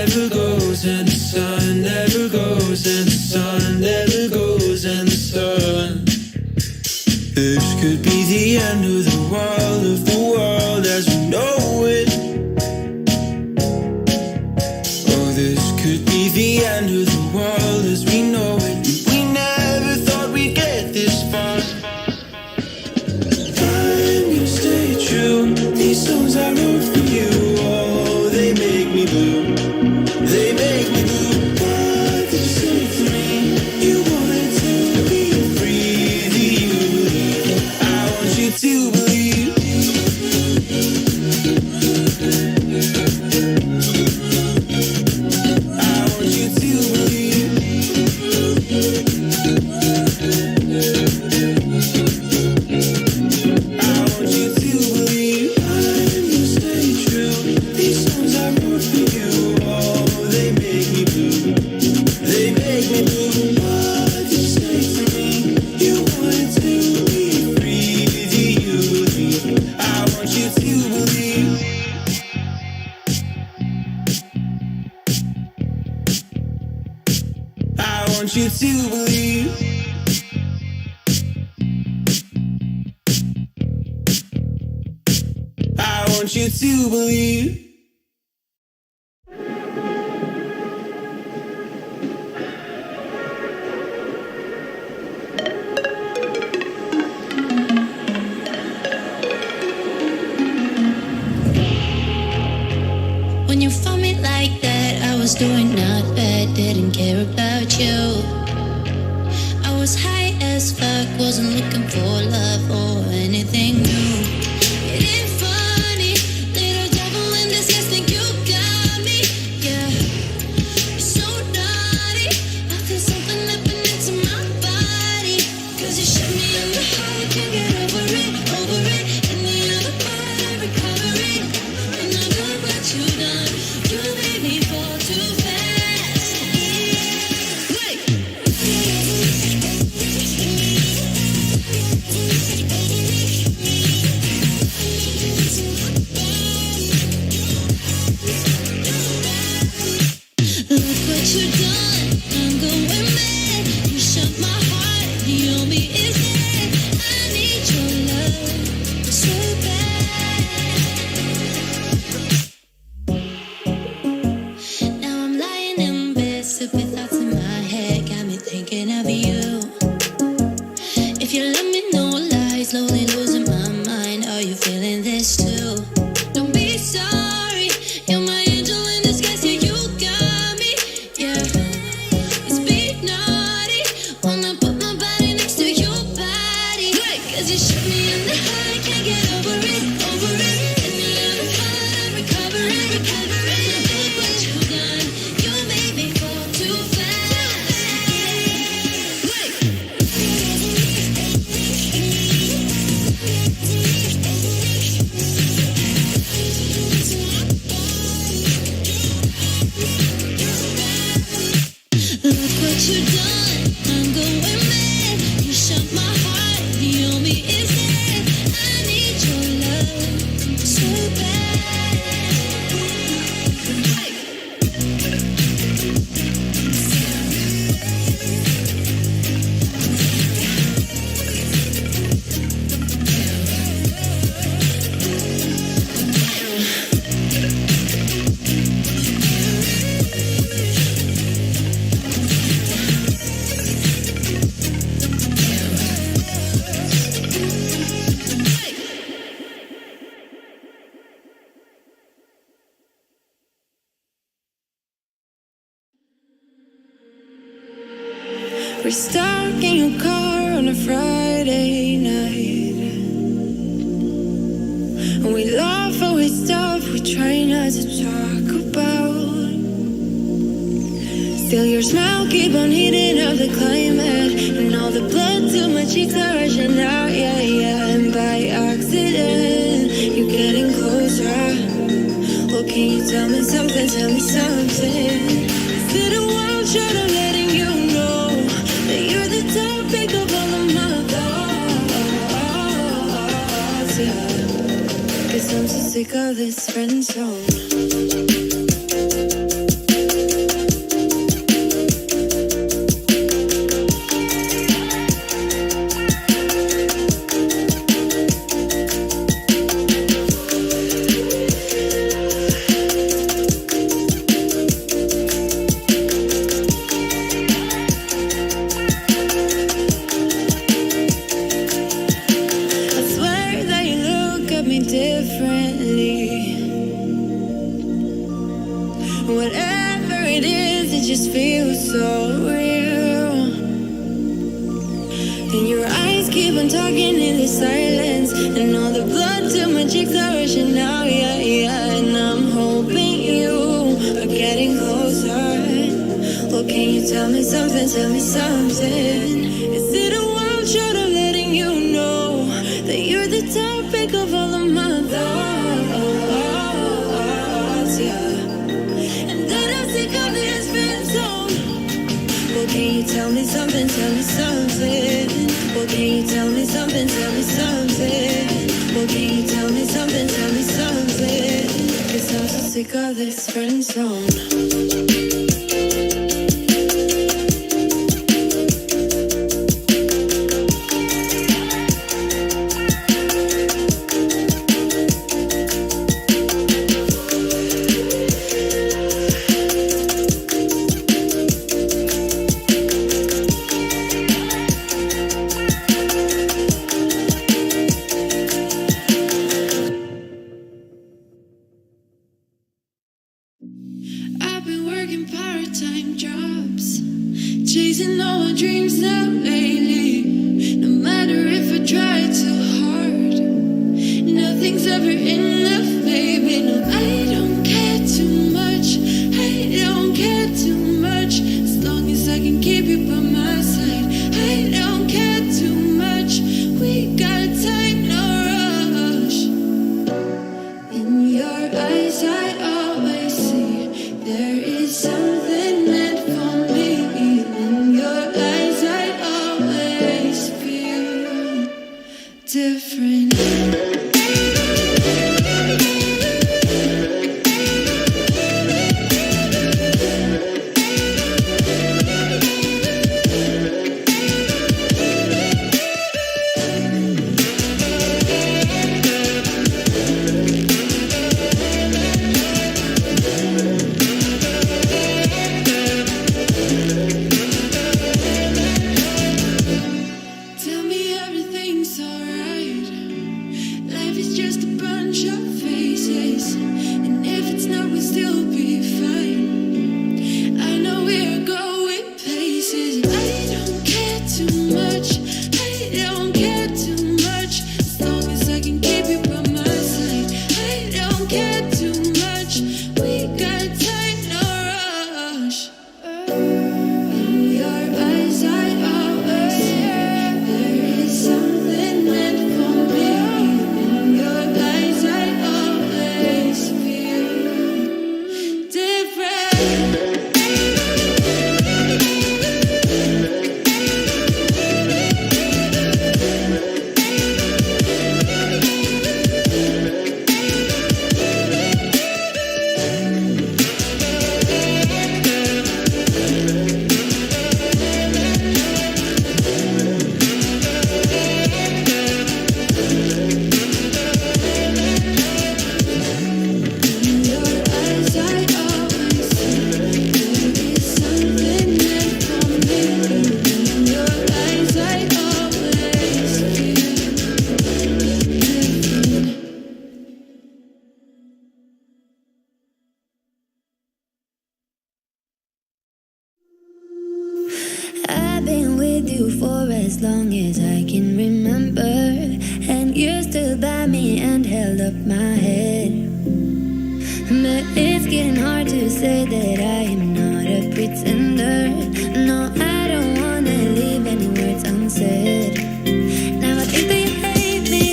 never goes, and the sun never goes, and the sun never goes, and the sun. This could be the end of the world as we know it. Oh, this could be the end of the world as we know it. We never thought we'd get this far. I'm gonna stay true. These songs I wrote for you, oh, they make me blue. They make me blue. What did you say to me? You wanted to be free. Do you believe? I want you to believe. I want you to believe. I want you to believe. I'm gonna stay true. These songs I wrote for you, oh, they make me blue. They make me blue. What did you say to me? You wanted to be free. Do you believe? I want you to believe. I want you to believe. I want you to believe. When you found me like that, I was doing not bad, didn't care about you. I was high as fuck, wasn't looking for love or anything new. It ain't funny, little devil in disguise, think you got me, yeah. You're so naughty, I feel something happening to my body. Cause you shot me in the heart, I can't get over it. In the other part, I'm recovering. And I know what you done, you made me fall too fast. Wait. Look what you done, I'm going mad. You shut my heart, the only is dead. I need your love so bad. Now I'm lying in bed, stupid thoughts in my head, got me thinking of you. If you let me know lies, slowly losing my mind. Are you feeling this too? Don't be sorry, you're my angel in disguise. Yeah, you got me, yeah. It's big naughty, wanna put my body next to your body. Cause you shot me in the heart, I can't get over it. In the other part, I'm recovering. Look what you done, you made me fall too fast. Look what you done, I'm going mad. You shut my heart, the only is dead. I need your love so bad. We're stuck in your car on a Friday night, and we laugh away stuff we try not to talk about. Still your smile keep on heating up the climate, and all the blood to my cheeks are rushing out, yeah, yeah. And by accident, you're getting closer. Oh, can you tell me something, tell me something? Is it a wild shot of letting you know that you're the topic of all of my thoughts, yeah. 'Cause I'm so sick of this friend zone. on talking in the silence, and all the blood to my cheeks are rushing now, yeah, yeah. And I'm hoping you are getting closer. Well, can you tell me something, tell me something? Is it a wild shot of letting you know that you're the topic of all of my thoughts, yeah? And that I'm sick of this friend zone. Well, can you tell me something, tell me something? Well, can you tell me something, tell me something? Well, can you tell me something, tell me something? 'Cause I'm so sick of this friend zone. I've been working part-time jobs, chasing all my dreams out lately. No matter if I try too hard, nothing's ever enough, baby. No, I don't care too much. I don't care too much. As long as I can keep you by my side, I don't care too much. We got time, no rush. In your eyes, I always see there is something meant for me. In your eyes, I always feel different. Tell me everything's alright. Life is just a bunch of faces, and if it's not, we'll still be fine. I know we're going places. I don't care too much. I don't care too much. As long as I can keep you by my side, I don't care too much. We got time, no rush. In your eyes, I always see there is something meant for me. In your eyes, I always feel different. In your eyes, I always see there is something meant for me. In your eyes, I always feel different. I've been with you for as long as I can remember, and you stood by me and held up my head. But it's getting hard to say that I am not a pretender. No, I don't wanna leave any words unsaid. Now I think that you hate me,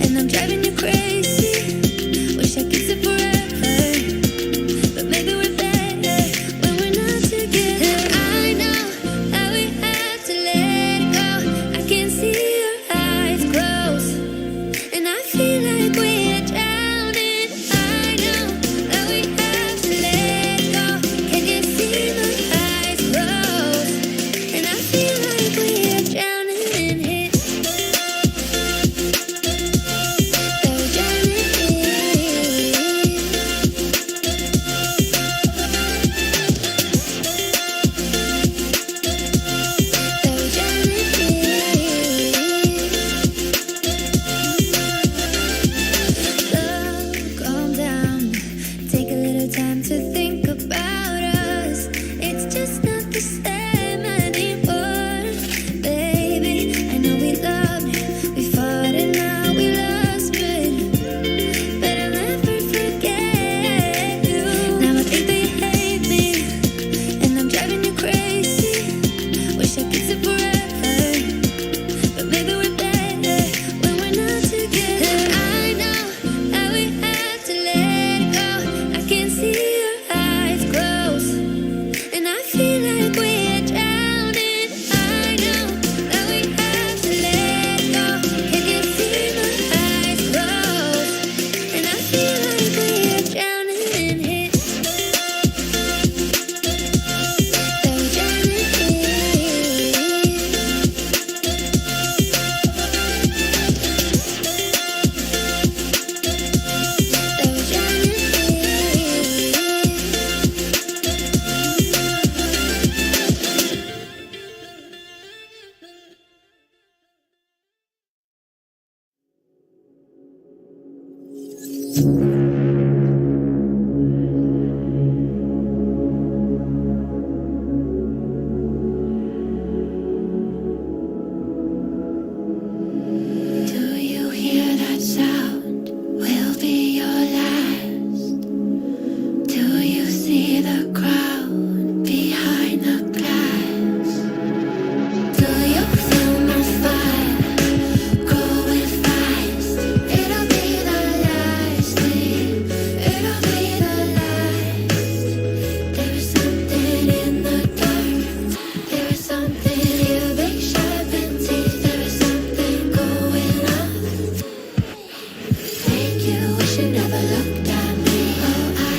and I'm driving you crazy. Wish I could say forever, but maybe we're better when we're not together. I know that we have to let it go. I can see your eyes close, and I feel like we're drowning. I know that we have to let it go. Can you see my eyes Do you hear that sound? Will be your last. Do you see the crowd behind the glass? Do you feel my fire growing fast? It'll be the last thing. It'll be the last. There is something in the dark. There is something here, big sharpened teeth. There is something going on. Make you wish you never looked at me. Oh, I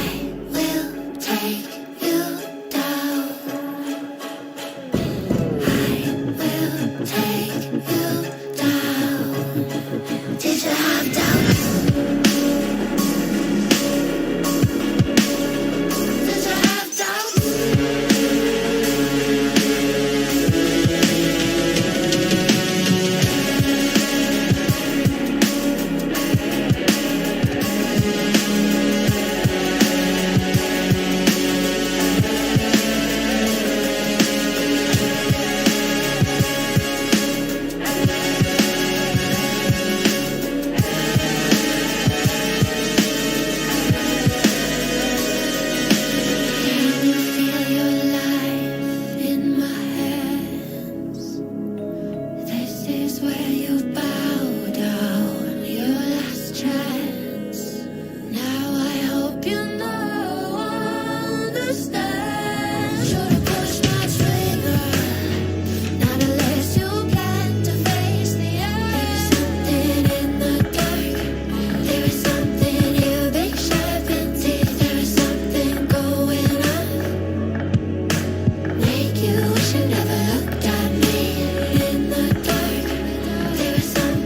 will take you down. I will take you down. Did you have doubts? Did you have doubts? Can you feel your life in my hands? This is where you bow down, your last chance. Now I hope you know, understand. Should've pushed my trigger, not unless you plan to face the end. There is something in the dark. There is something here, big sharpened teeth. There is something going on. Make you wish you never looked at me in the dark. There is something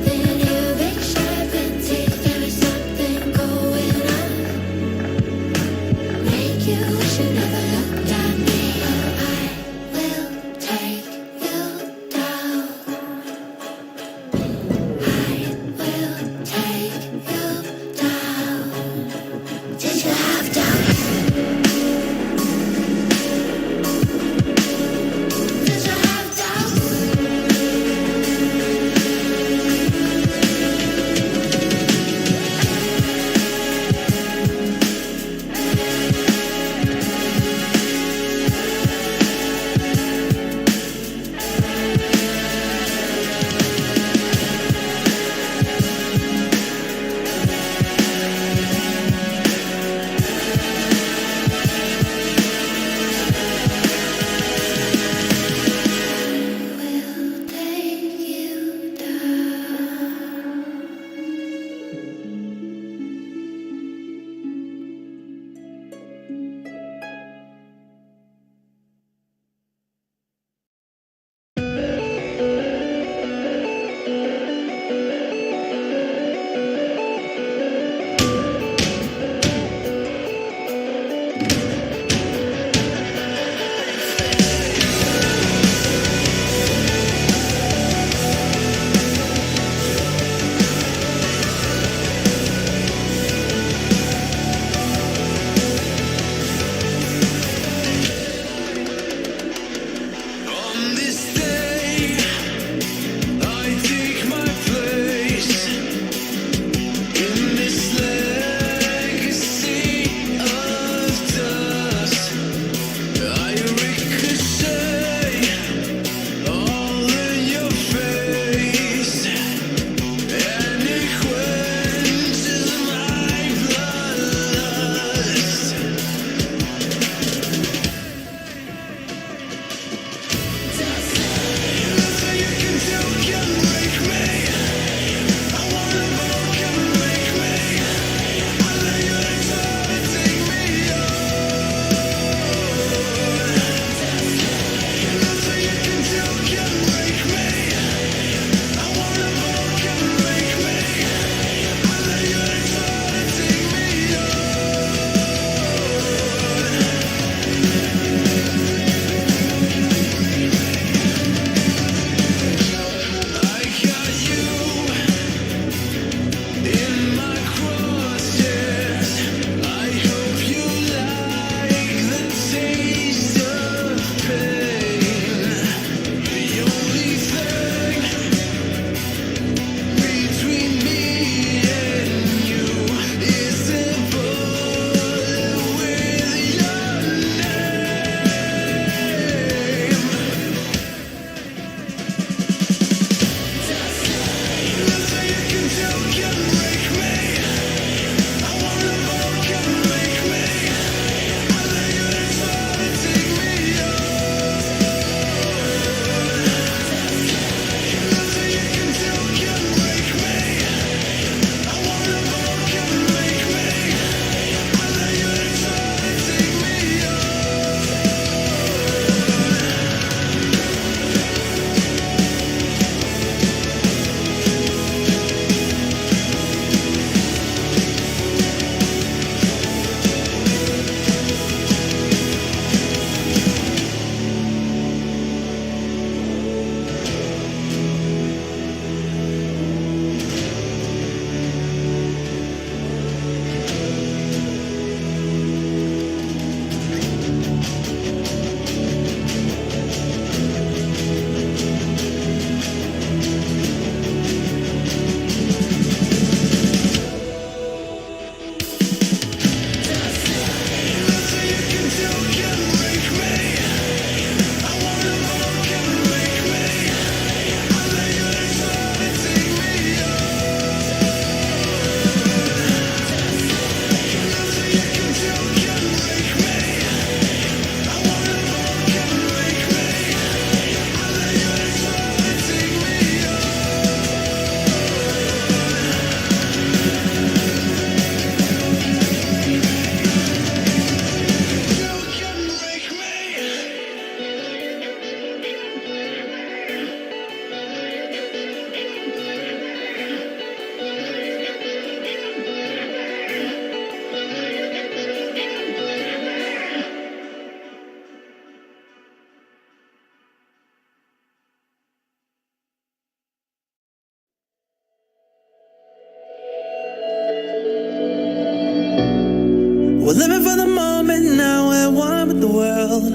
We're living for the moment now, we're one with the world.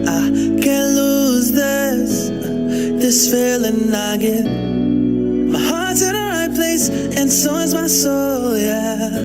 I can't lose this feeling I get. My heart's in the right place, and so is my soul, yeah.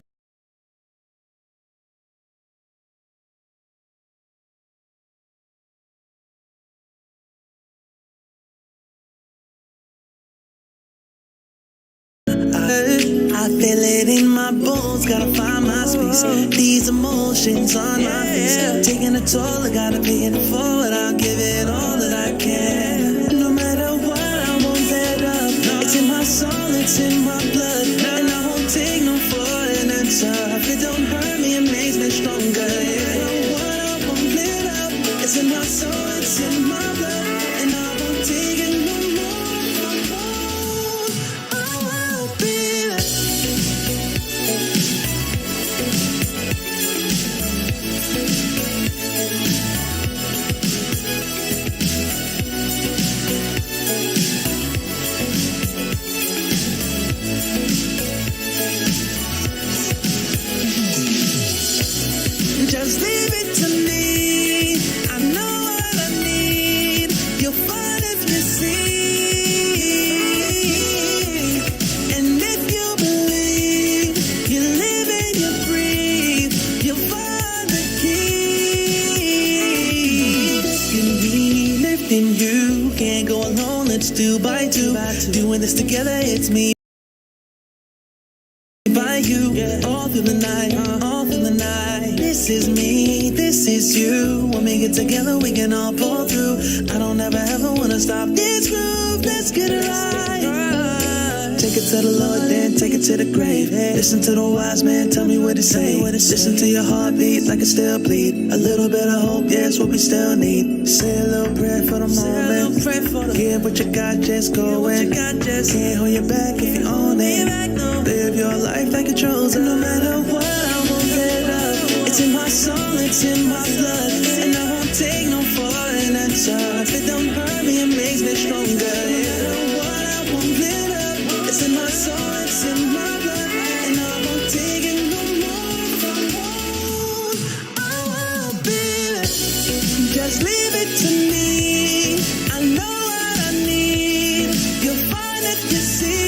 I feel it in my bones, gotta find my space. These emotions on my face, taking a toll, I gotta pay it forward. I'll give it all that I can. No matter what, I won't let up. It's in my soul, it's in my blood, and I won't take no for an answer. If it don't hurt me, it makes me stronger. Yeah, no what, I won't let up. It's in my soul, it's in my blood, and I won't take it no more. Just leave it to me. I know what I need. You'll find if you see. And if you believe, you live and you breathe, you'll find the key. You need lifting, you can't go alone. Let's do by two. Doing this together, it's me. By you, all through the night, all through the night. This is me, this is you. When we get together, we can all pull through. I don't ever wanna stop this groove. Let's get it right. Take it to the Lord, then take it to the grave. Listen to the wise man, tell me what he say. Listen to your heartbeat like it still bleed. A little bit of hope, yeah, it's what we still need. Say a little prayer for the moment. Give what you got, just go in. Can't hold you back if you own it. Live your life like it's chosen. No matter what, I won't let up. It's in my soul, it's in my blood, and I won't take no for an answer. If it don't hurt me, it makes me stronger. No matter what, I won't let up. It's in my soul, it's in my blood, and I won't take it no more. I won't be it. Just leave it to me. I know what I need. You'll find it, you see.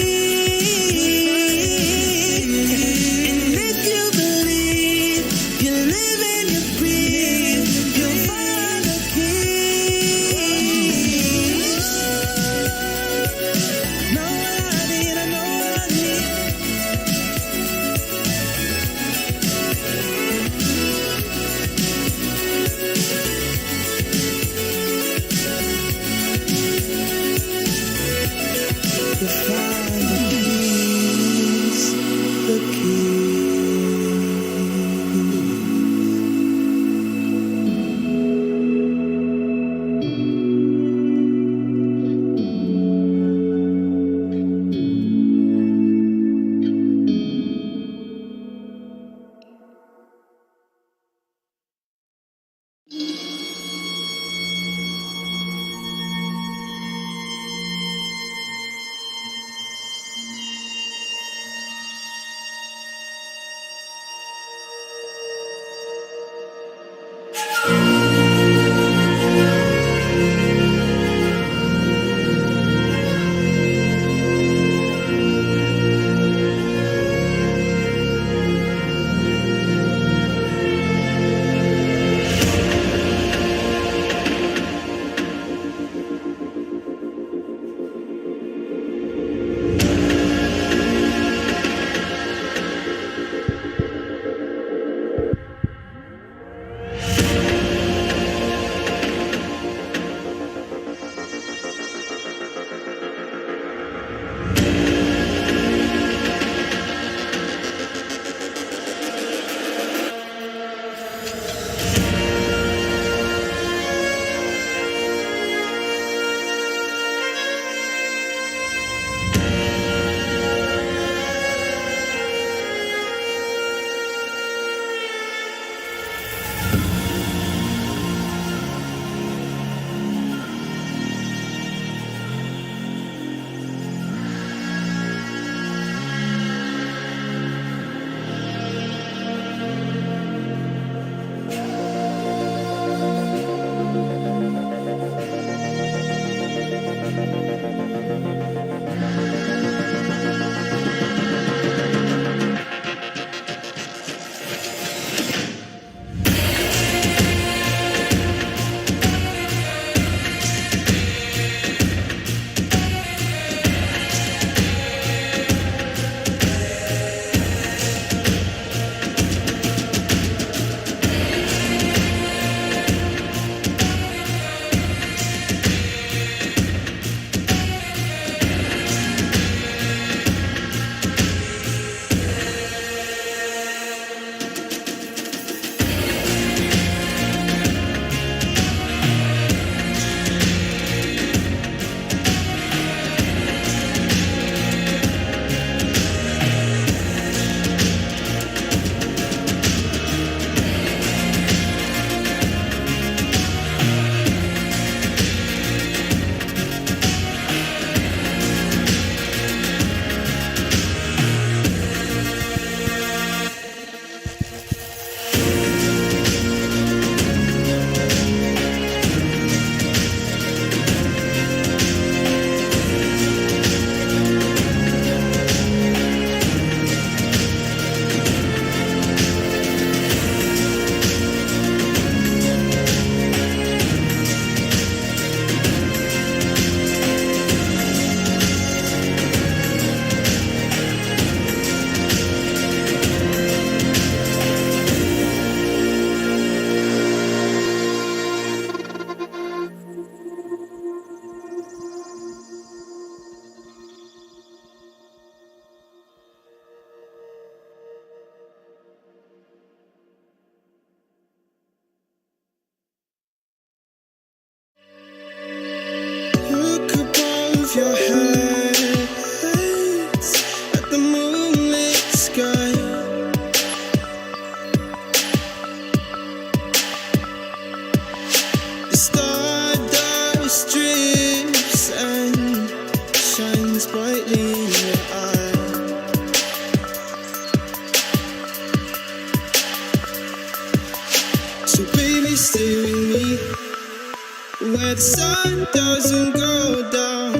sun doesn't go down,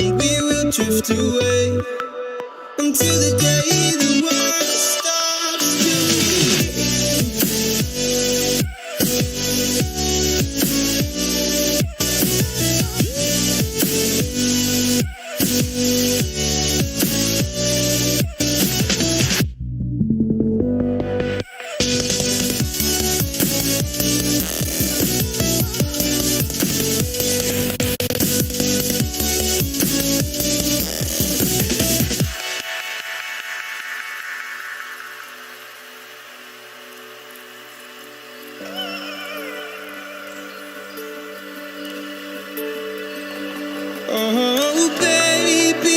and we will drift away until the day the world stops oh, baby.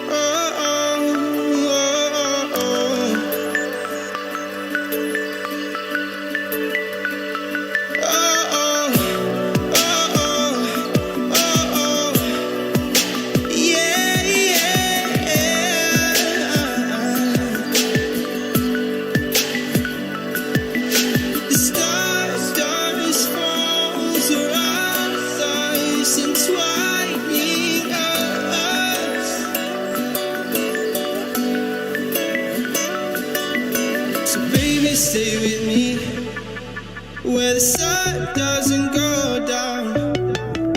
Oh, oh, oh, oh, oh, oh, yeah, yeah. The stars falls around us, entwining us. So baby, stay with me where the sun doesn't go down,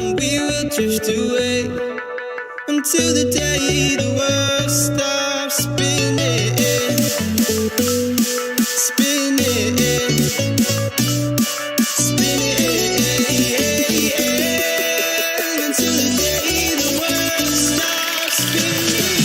and we will drift away until the day the world stops spinning, spinning, spinning, until the day the world stops spinning.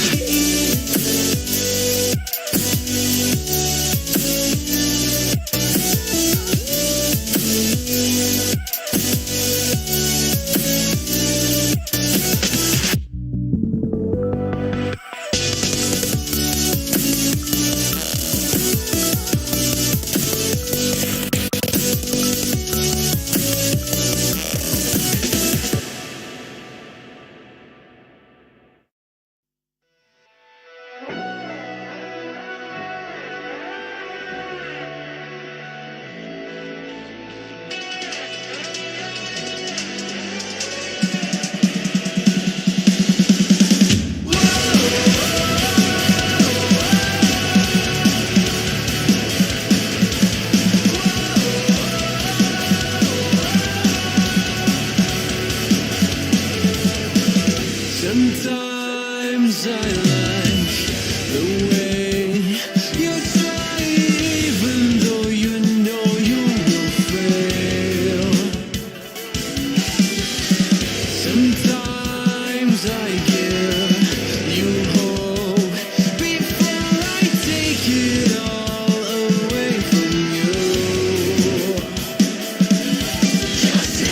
Sometimes I like the way you try, even though you know you will fail. Sometimes I give you hope before I take it all away from you.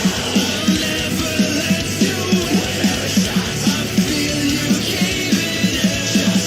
I'll never let you win. I feel you caving in.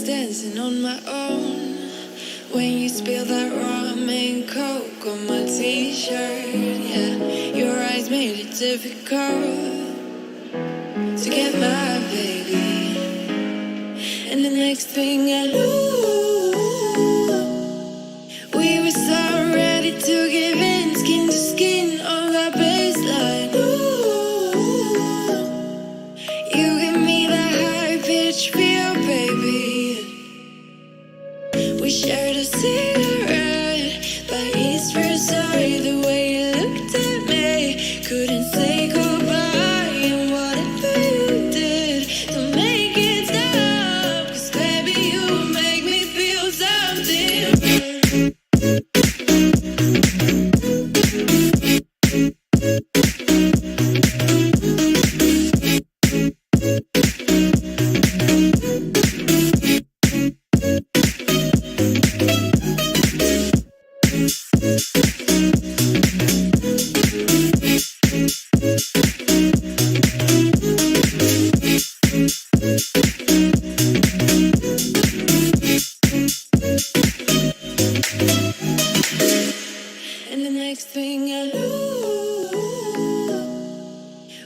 Dancing on my own when you spilled that rum and coke on my t-shirt. Yeah, your eyes made it difficult to get my baby. And the next thing I knew, we were so ready to give in, skin to skin on that baseline. Ooh, you give me that high pitch feel, baby. We shared a cigarette by East Versailles. The way you looked at me, couldn't say goodbye. And whatever you did to make it stop, 'cause baby, you make me feel something. And the next thing I knew,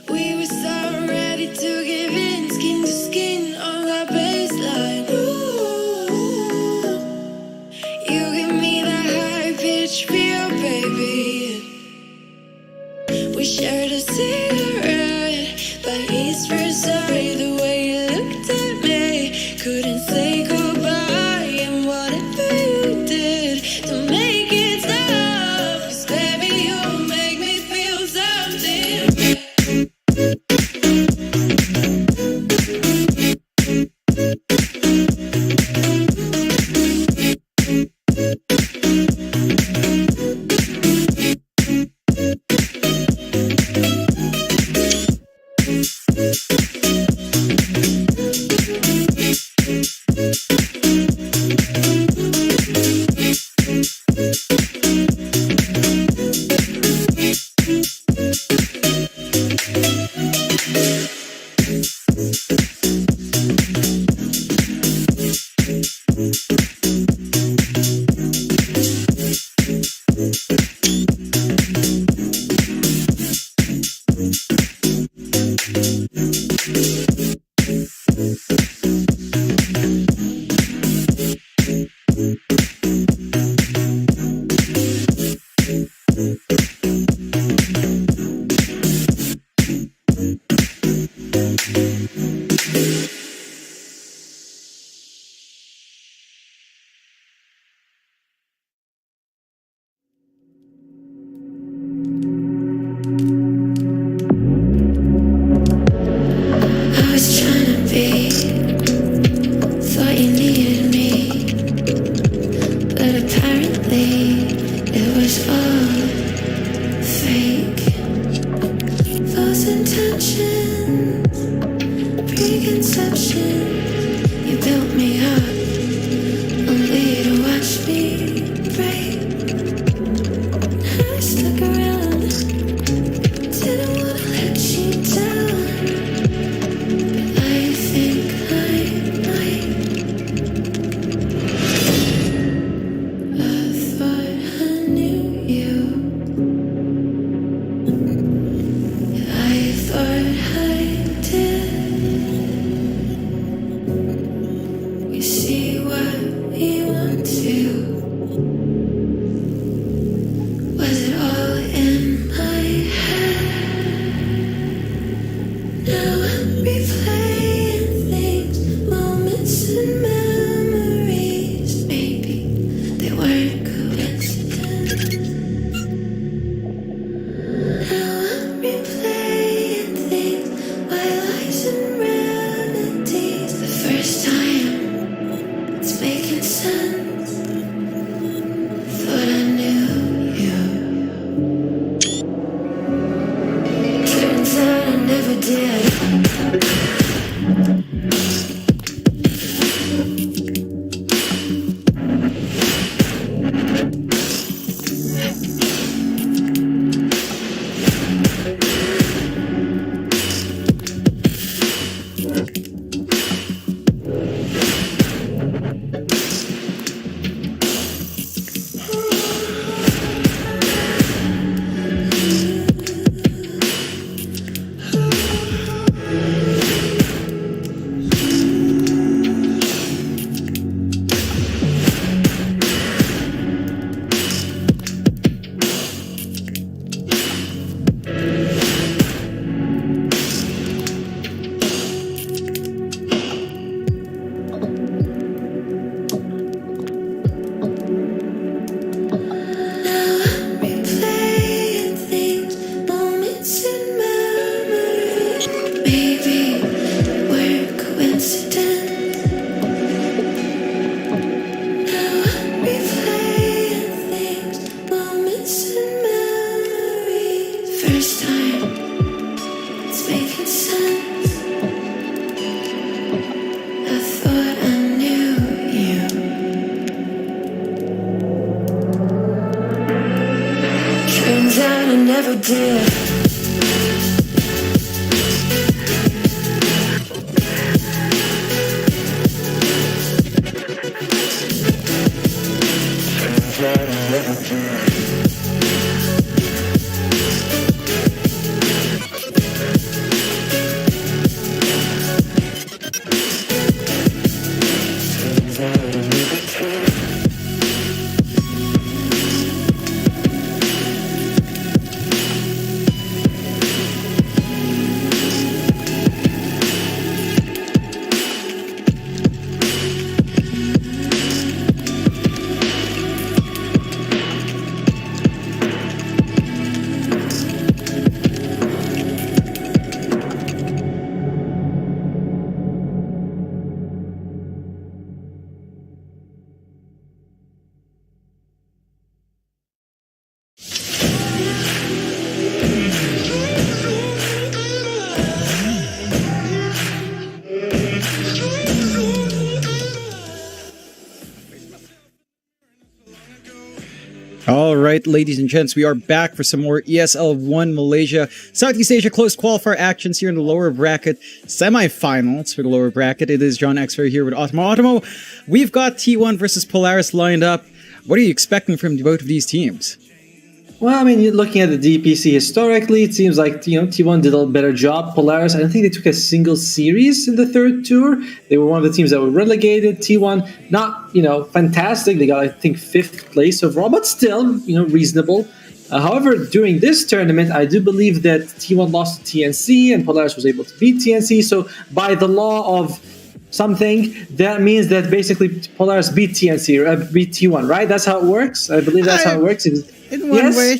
we were so ready to give in, skin to skin on that baseline. Ooh, you give me that high pitch feel, baby. We shared a cigarette by East Versailles. The way you looked at me, couldn't say goodbye. And whatever you did to make it stop, 'cause baby, you make me feel something. I was trying to be, thought you needed me, but apparently it was all fake. False intentions, preconception. You built me up, only to watch me break. I stuck around, didn't wanna let you down. I think I might. I thought I knew you. I thought I did. making sense. I thought I knew you. Turns out I never did. All right, ladies and gents, we are back for some more ESL 1 Malaysia Southeast Asia closed qualifier actions here in the lower bracket semifinals for the lower bracket. It is John Xfer here with Automo. Automo, we've got T1 versus Polaris lined up. What are you expecting from both of these teams? Well, I mean, you're looking at the DPC historically, it seems like T1 did a better job. Polaris, I don't think they took a single series in the third tour. They were one of the teams that were relegated. T1, not fantastic. They got, I think, 5th place overall, but still, reasonable. However, during this tournament, I do believe that T1 lost to TNC and Polaris was able to beat TNC. So by the law of something, that means that basically Polaris beat TNC or beat T1, right? That's how it works. I believe that's how it works. In one way,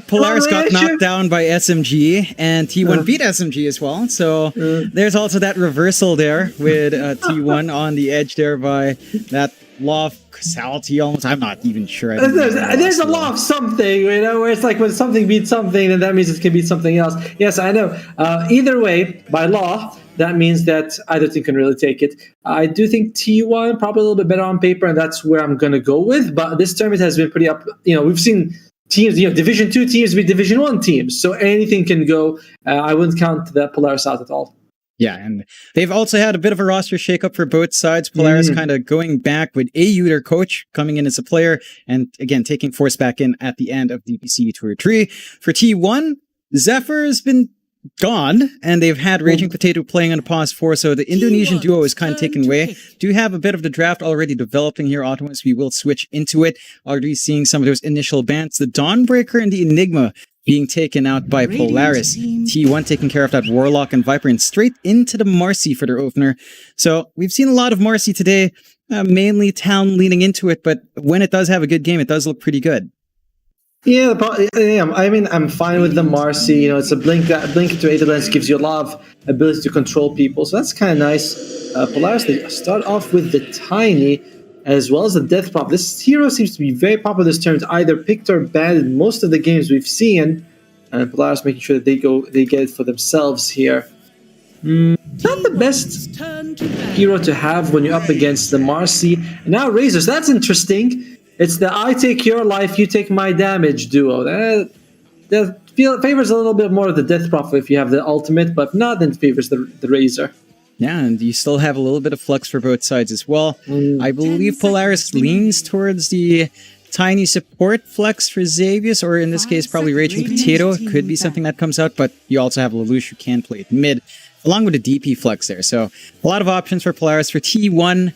Polaris got knocked down by SMG, and T1 beat SMG as well. So there's also that reversal there with T1 on the edge there by that law of causality almost. I'm not even sure. There's a law of something, where it's like when something beats something, then that means it can beat something else. Yes, I know. Either way, by law, that means that either team can really take it. I do think T1 probably a little bit better on paper, and that's where I'm going to go with. But this tournament has been pretty up. We've seen teams, Division 2 teams beat Division 1 teams. So anything can go. I wouldn't count that Polaris out at all. Yeah, and they've also had a bit of a roster shakeup for both sides. Polaris kind of going back with AU, their coach, coming in as a player, and again, taking Force back in at the end of DPC Tour 3. For T1, Zephyr has been gone, and they've had Raging Potato playing on a pause 4, so the Indonesian duo is kind of taken away. Do have a bit of the draft already developing here, Optimus. We will switch into it. Already seeing some of those initial bans. The Dawnbreaker and the Enigma being taken out by Polaris. T1 taking care of that Warlock and Viper and straight into the Marcy for their opener. So we've seen a lot of Marcy today, mainly Town leaning into it, but when it does have a good game, it does look pretty good. Yeah, I mean, I'm fine with the Marcy. It's a blink into Ada Lens gives you a lot of ability to control people, so that's kind of nice. Polaris, they start off with the Tiny as well as the Death Prop. This hero seems to be very popular this turn, either picked or banned in most of the games we've seen, and Polaris making sure that they get it for themselves here. Not the best hero to have when you're up against the Marcy. Now Razors, that's interesting. It's the I take your life, you take my damage duo. That favors a little bit more of the Death Prophet if you have the ultimate, but not then favors the Razor. Yeah, and you still have a little bit of flux for both sides as well. I believe Polaris leans towards the Tiny support flex for Xavius, or in this case, probably Raging Potato. Could be something that comes out, but you also have Lelouch who can play it mid, along with the DP flex there. So a lot of options for Polaris. For T1,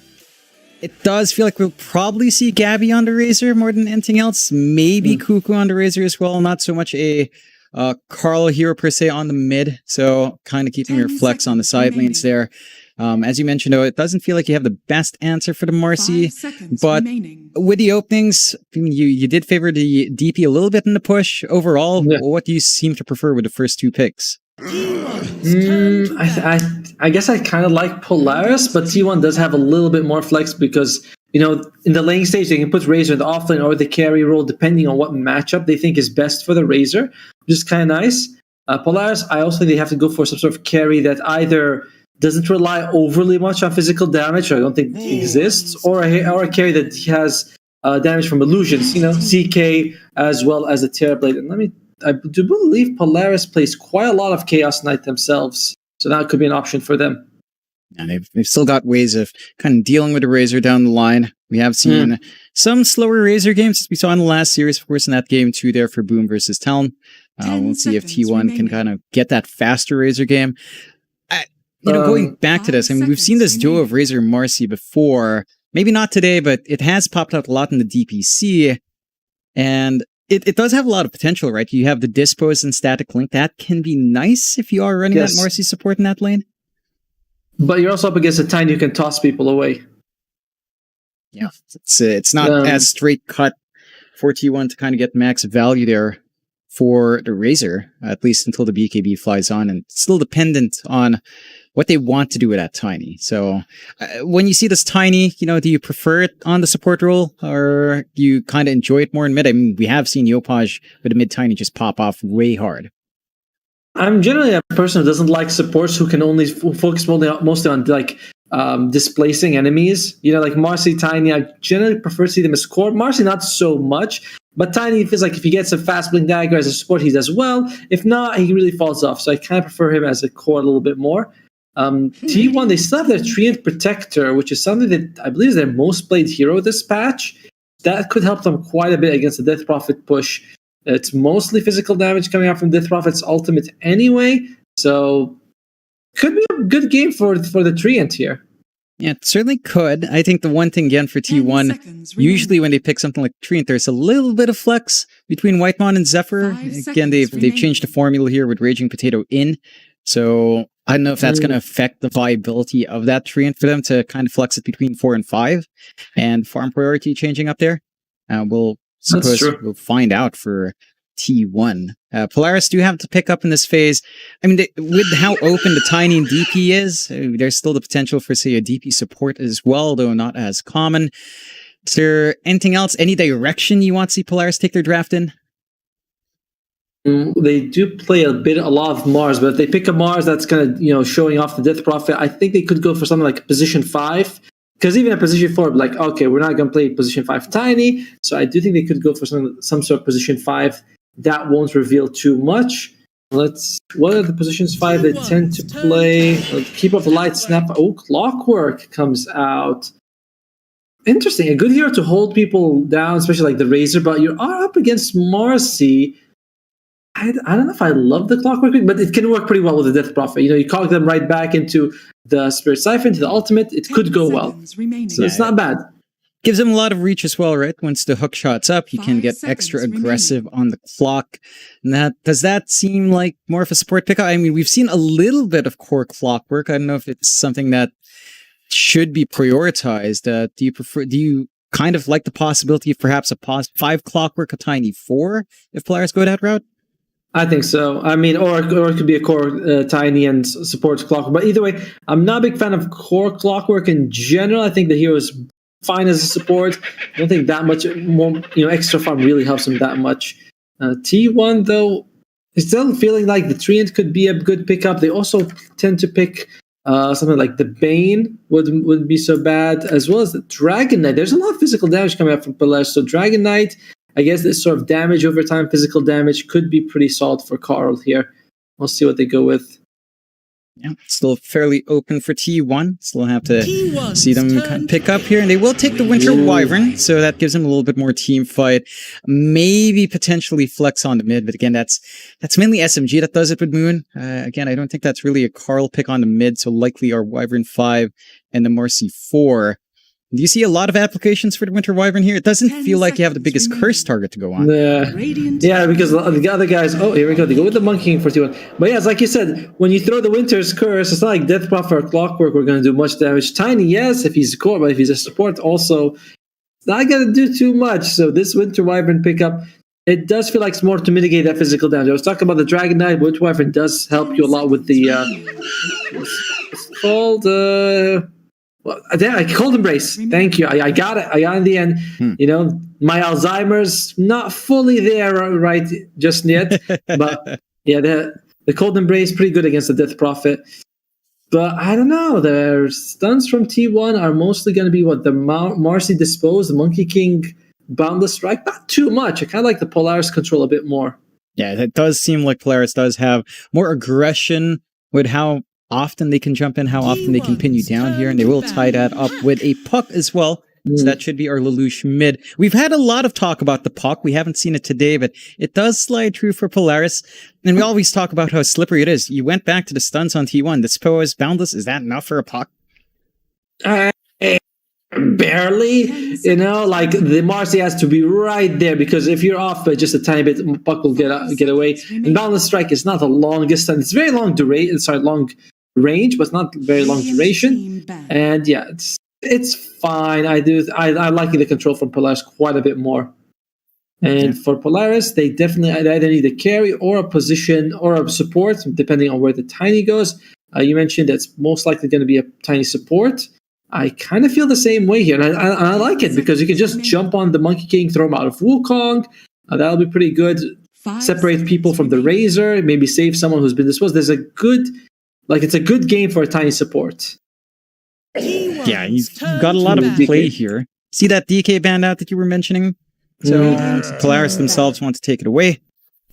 it does feel like we'll probably see Gabby on the Razor more than anything else. Maybe Cuckoo on the Razor as well. Not so much a Carl hero per se on the mid. So kind of keeping your flex on the side lanes there. As you mentioned, though, it doesn't feel like you have the best answer for the Marcy. But with the openings, I mean, you did favor the DP a little bit in the push. Overall, what do you seem to prefer with the first two picks? I guess I kind of like Polaris, but T1 does have a little bit more flex because, in the lane stage, they can put Razor in the offlane or the carry role depending on what matchup they think is best for the Razor, which is kind of nice. Polaris, I also think they have to go for some sort of carry that either doesn't rely overly much on physical damage, I don't think exists, or a carry that has damage from illusions, CK as well as a Terrorblade. And I do believe Polaris plays quite a lot of Chaos Knight themselves, so that could be an option for them. And they've still got ways of kind of dealing with the Razor down the line. We have seen some slower Razor games, as we saw in the last series, of course, in that game 2 there for Boom versus Talon. We'll see if T1 can kind of get that faster Razor game. Going back to this, I mean, we've seen this duo of Razor and Marcy before. Maybe not today, but it has popped out a lot in the DPC. And it does have a lot of potential, right? You have the Dispose and Static Link. That can be nice if you are running that Marcy support in that lane. But you're also up against a Tiny who can toss people away. Yeah, it's not as straight cut for T1 to kind of get max value there for the Razor, at least until the BKB flies on, and it's still dependent on what they want to do with that Tiny. So when you see this Tiny, do you prefer it on the support role, or do you kind of enjoy it more in mid? I mean, we have seen Yopaj with a mid Tiny just pop off way hard. I'm generally a person who doesn't like supports who can only focus mostly on displacing enemies. Like Marcy, Tiny, I generally prefer to see them as core. Marcy, not so much, but Tiny feels like if he gets a fast blink dagger as a support, he does well. If not, he really falls off. So I kind of prefer him as a core a little bit more. T1, they still have their Treant Protector, which is something that I believe is their most played hero this patch. That could help them quite a bit against the Death Prophet push. It's mostly physical damage coming out from Death Prophet's ultimate anyway, so could be a good game for the Treant here. Yeah, it certainly could. I think the one thing, again, for T1, usually when they pick something like Treant, there's a little bit of flex between Whitemon and Zephyr. Again, they've changed the formula here with Raging Potato in, so I don't know if that's going to affect the viability of that Treant for them to kind of flex it between 4 and 5, and farm priority changing up there. We'll find out for T1. Polaris do have to pick up in this phase. I mean, with how open the Tiny and DP is, there's still the potential for, say, a DP support as well, though not as common. Is there anything else, any direction you want to see Polaris take their draft in? They do play a lot of Mars, but if they pick a Mars that's kind of, showing off the Death Prophet, I think they could go for something like position 5. Because even at position 4, okay, we're not going to play position 5 Tiny, so I do think they could go for some sort of position 5 that won't reveal too much. What are the positions 5 they tend to play? Keep Up the Light, Snap. Oh, Clockwork comes out. Interesting, a good hero to hold people down, especially like the Razor, but you are up against Marcy. I don't know if I love the Clockwork, but it can work pretty well with the Death Prophet. You cog them right back into the Spirit Siphon, to the ultimate. It could go well. So it's not bad. Gives him a lot of reach as well, right? Once the hook shot's up, he can get extra aggressive on the clock. And does that seem like more of a support pickup? I mean, we've seen a little bit of core Clockwork. I don't know if it's something that should be prioritized. Do you kind of like the possibility of perhaps a 5 Clockwork, a Tiny 4, if players go that route? I think so. I mean, or it could be a core Tiny and support Clockwork. But either way, I'm not a big fan of core Clockwork in general. I think the hero is fine as a support. I don't think that much more, extra farm really helps him that much. T1, though, is still feeling like the Treant could be a good pickup. They also tend to pick something like the Bane wouldn't be so bad, as well as the Dragon Knight. There's a lot of physical damage coming out from Polaris. So Dragon Knight, I guess this sort of damage over time, physical damage, could be pretty solid for Carl here. We'll see what they go with. Yeah, still fairly open for T1. Still have to see them kind of pick up here. And they will take the Winter Wyvern, so that gives them a little bit more team fight. Maybe potentially flex on the mid, but again, that's mainly SMG that does it with Moon. Again, I don't think that's really a Carl pick on the mid, so likely our Wyvern 5 and the Marcy 4. Do you see a lot of applications for the Winter Wyvern here? It doesn't feel like you have the biggest curse target to go on. Yeah, because the other guys, here we go, they go with the Monkey King for T1. But yeah, it's like you said, when you throw the Winter's Curse, it's not like Death Prophet or Clockwork we're going to do much damage. Tiny, yes, if he's core, but if he's a support also, it's not going to do too much. So this Winter Wyvern pickup, it does feel like it's more to mitigate that physical damage. I was talking about the Dragon Knight. Winter Wyvern does help you a lot with the, it's called, I Cold Embrace. Thank you. I got it. I got it in the end. My Alzheimer's not fully there right just yet. But yeah, The Cold Embrace, pretty good against the Death Prophet. But I don't know. The stuns from T1 are mostly going to be what the Marcy Dispose, the Monkey King Boundless Strike. Not too much. I kind of like the Polaris control a bit more. Yeah, it does seem like Polaris does have more aggression with how often they can jump in, how often they can pin you down here, and they will tie that up with a puck as well. So that should be our Lelouch mid. We've had a lot of talk about the puck. We haven't seen it today, but it does slide through for Polaris. And we always talk about how slippery it is. You went back to the stuns on T1. The Dispose, Boundless, is that enough for a puck? Barely, like the Marcy has to be right there, because if you're off by just a tiny bit, puck will get away. And Boundless Strike is not the longest, and it's very long long range, but it's not very long duration. And yeah, it's fine. I like the control from Polaris quite a bit more. And for Polaris, they definitely either need a carry or a position or a support, depending on where the Tiny goes. You mentioned that's most likely going to be a Tiny support. I kind of feel the same way here, and I like it because you can just jump on the Monkey King, throw him out of Wukong. That'll be pretty good. Separate people from the Razor, maybe save someone who's been disposed. There's it's a good game for a Tiny support. Yeah, he's got a lot of play here. See that DK band out that you were mentioning? So Polaris themselves want to take it away.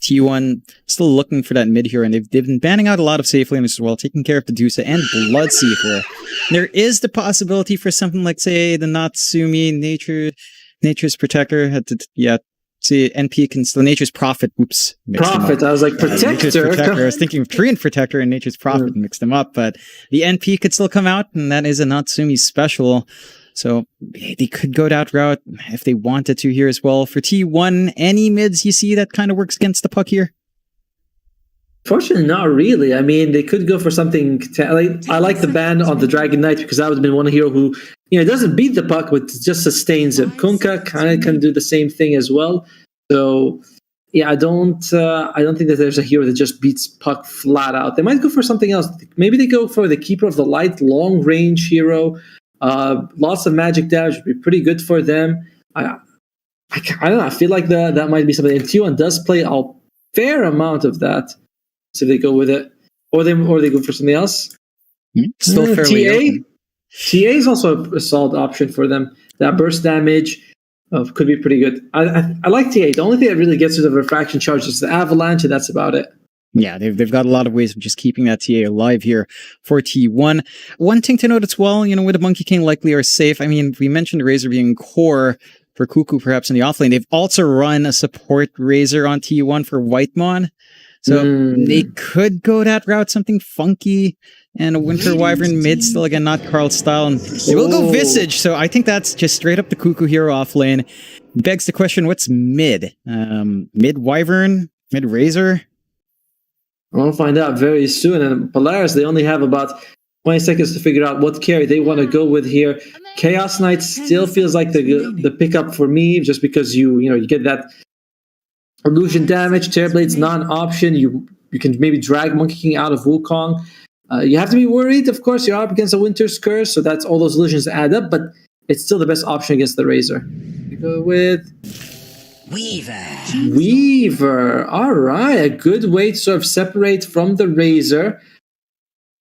T1 still looking for that mid here, and they've been banning out a lot of safe laners as well, taking care of Medusa and Bloodseeker. There is the possibility for something like, say, the Natsumi Nature's Protector. See, NP can still Nature's Prophet. Oops. Prophet. I was like, Protector. Nature's Protector. I was thinking of Korean Protector and Nature's Prophet and mixed them up, but the NP could still come out, and that is a Natsumi special. So they could go that route if they wanted to here as well. For T1, any mids you see that kind of works against the puck here? Fortunately, not really. I mean, they could go for something. I like the ban on the Dragon Knight, because that would have been one hero who, doesn't beat the puck, but just sustains it. Kunkka kind of can do the same thing as well. So, yeah, I don't think that there's a hero that just beats puck flat out. They might go for something else. Maybe they go for the Keeper of the Light, long range hero. Lots of magic damage would be pretty good for them. I don't know. I feel like that might be something. And T1 does play a fair amount of that. So they go with it, or they go for something else. Still fairly open. TA is also a solid option for them. That burst damage could be pretty good. I like TA. The only thing that really gets rid of the refraction charge is the avalanche, and that's about it. Yeah, they've got a lot of ways of just keeping that TA alive here for T1. One thing to note as well, with the Monkey King likely are safe. I mean, we mentioned Razor being core for Cuckoo perhaps in the offlane. They've also run a support Razor on T1 for Whitemon. So they could go that route, something funky, and a Winter Wyvern mid, still again, not Carl's style. And they will go Visage, so I think that's just straight up the Cuckoo hero offlane. Begs the question, what's mid? Mid Wyvern? Mid Razor? We'll find out very soon. And Polaris, they only have about 20 seconds to figure out what carry they want to go with here. Chaos Knight still feels like the pickup for me, just because you get that illusion damage. Terrorblade's not an option. You can maybe drag Monkey King out of Wukong. You have to be worried, of course. You're up against a Winter's Curse, so that's all those illusions add up, but it's still the best option against the Razor. You go with Weaver. All right, a good way to sort of separate from the Razor.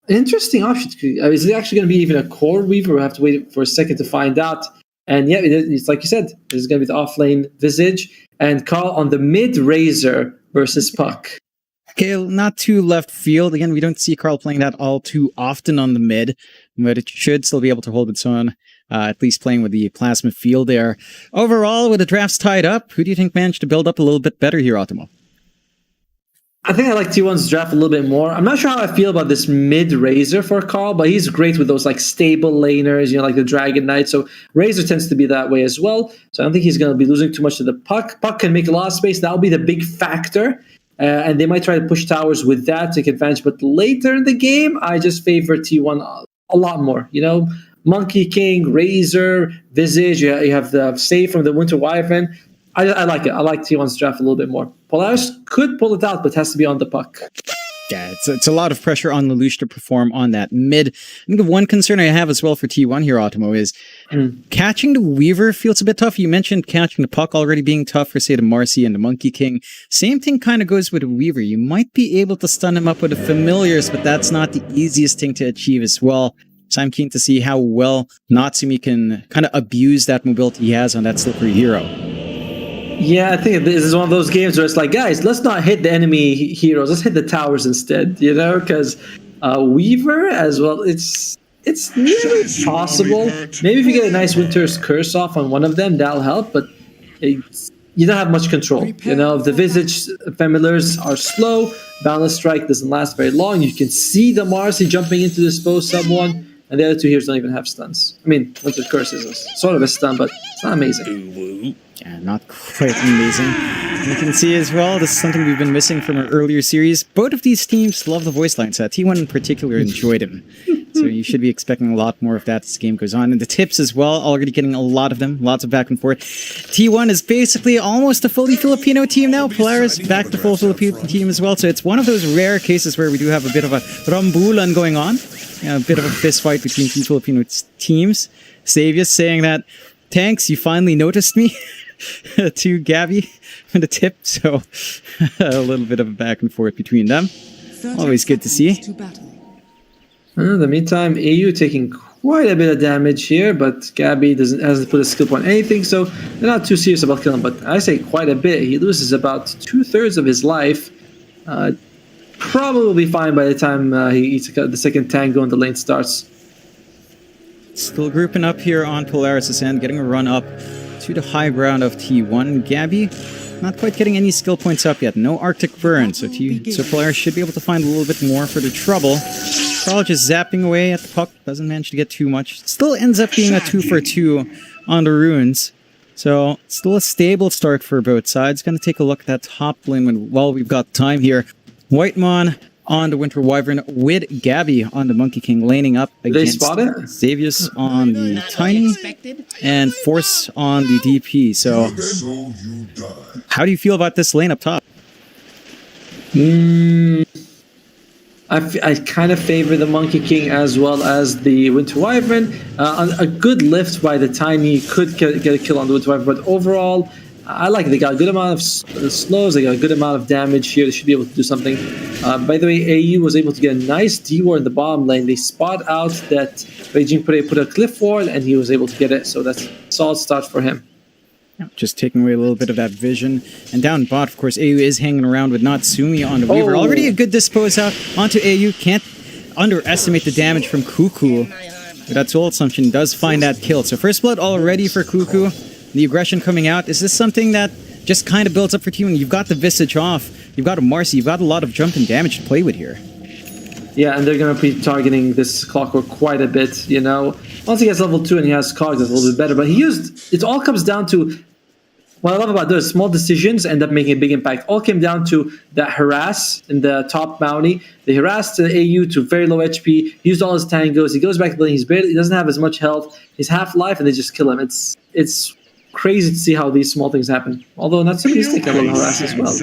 Interesting option. Is it actually going to be even a core Weaver? We'll have to wait for a second to find out. And yeah, it's like you said, this is going to be the offlane Visage, and Carl on the mid Razor versus Puck. Okay, not too left field. Again, we don't see Carl playing that all too often on the mid, but it should still be able to hold its own, at least playing with the plasma field there. Overall, with the drafts tied up, who do you think managed to build up a little bit better here, Automo? I think I like T1's draft a little bit more. I'm not sure how I feel about this mid-Razor for Carl, but he's great with those stable laners, like the Dragon Knight. So Razor tends to be that way as well. So I don't think he's going to be losing too much to the Puck. Puck can make a lot of space. That'll be the big factor. And they might try to push towers with that to take advantage. But later in the game, I just favor T1 a lot more. Monkey King, Razor, Visage. You have the save from the Winter Wyvern. I like it. I like T1's draft a little bit more. Polaris could pull it out, but it has to be on the puck. Yeah, it's a lot of pressure on Lelouch to perform on that mid. I think the one concern I have as well for T1 here, Automo, is catching the Weaver feels a bit tough. You mentioned catching the puck already being tough for, say, the Marcy and the Monkey King. Same thing kind of goes with the Weaver. You might be able to stun him up with the Familiars, but that's not the easiest thing to achieve as well. So I'm keen to see how well Natsumi can kind of abuse that mobility he has on that slippery hero. Yeah, I think this is one of those games where it's like, guys, let's not hit the enemy heroes. Let's hit the towers instead, you know? Because Weaver as well, it's nearly possible. Maybe if you get a nice Winter's Curse off on one of them, that'll help. But you don't have much control. You know, if the Visage Familiars are slow, Boundless Strike doesn't last very long. You can see the Marcy jumping in to dispose someone. And the other two heroes don't even have stuns. I mean, Winter's Curse is sort of a stun, but it's not amazing. Yeah, not quite amazing. You can see as well, this is something we've been missing from our earlier series. Both of these teams love the voice lines. T1 in particular enjoyed them. So you should be expecting a lot more of that as the game goes on. And the tips as well, already getting a lot of them. Lots of back and forth. T1 is basically almost a fully Filipino team now. Polaris back to full Filipino team as well. So it's one of those rare cases where we do have a bit of a rambulan going on. A bit of a fist fight between two Filipino teams. Xavius saying that, thanks, you finally noticed me. To Gabby with a tip, so a little bit of a back and forth between them. Always good to see. In the meantime, AU taking quite a bit of damage here, but Gabby hasn't put a skill point on anything, so they're not too serious about killing him. But I say quite a bit. He loses about 2/3 of his life. Probably will be fine by the time he eats the second tango and the lane starts. Still grouping up here on Polaris' end, getting a run up to the high ground of T1. Gabby not quite getting any skill points up yet. No Arctic Burn, so Polaris should be able to find a little bit more for the trouble. Carl just zapping away at the puck, doesn't manage to get too much. Still ends up being a 2-for-2 on the runes. So still a stable start for both sides. Gonna take a look at that top lane while we've got time here. Whitemon on the Winter Wyvern with Gabby on the Monkey King laning up against Xavius on the Tiny and Force on the DP. So how do you feel about this lane up top? I kind of favor the Monkey King as well as the Winter Wyvern. A good lift by the Tiny could get a kill on the Winter Wyvern, but overall, I like it. They got a good amount of slows, they got a good amount of damage here. They should be able to do something. By the way, AU was able to get a nice D-ward in the bottom lane. They spot out that Beijing put a cliff ward, and he was able to get it. So that's a solid start for him. Just taking away a little bit of that vision. And down bot, of course, AU is hanging around with Natsumi on the Weaver. Already a good dispose out onto AU. Can't underestimate the damage from Cuckoo. But that Soul Assumption does find that kill. So first blood already for Cuckoo. The aggression coming out. Is this something that just kind of builds up for T1? You've got the Visage off. You've got a Marcy. You've got a lot of jump and damage to play with here. Yeah, and they're going to be targeting this Clockwork quite a bit, you know. Once he gets level 2 and he has Cogs, it's a little bit better. But it all comes down to, what I love about those small decisions end up making a big impact. All came down to that harass in the top bounty. They harassed the AU to very low HP. He used all his tangos. He goes back to the lane. He doesn't have as much health. He's half life, and they just kill him. It's crazy to see how these small things happen. Although not somebody's taking a little harass as well.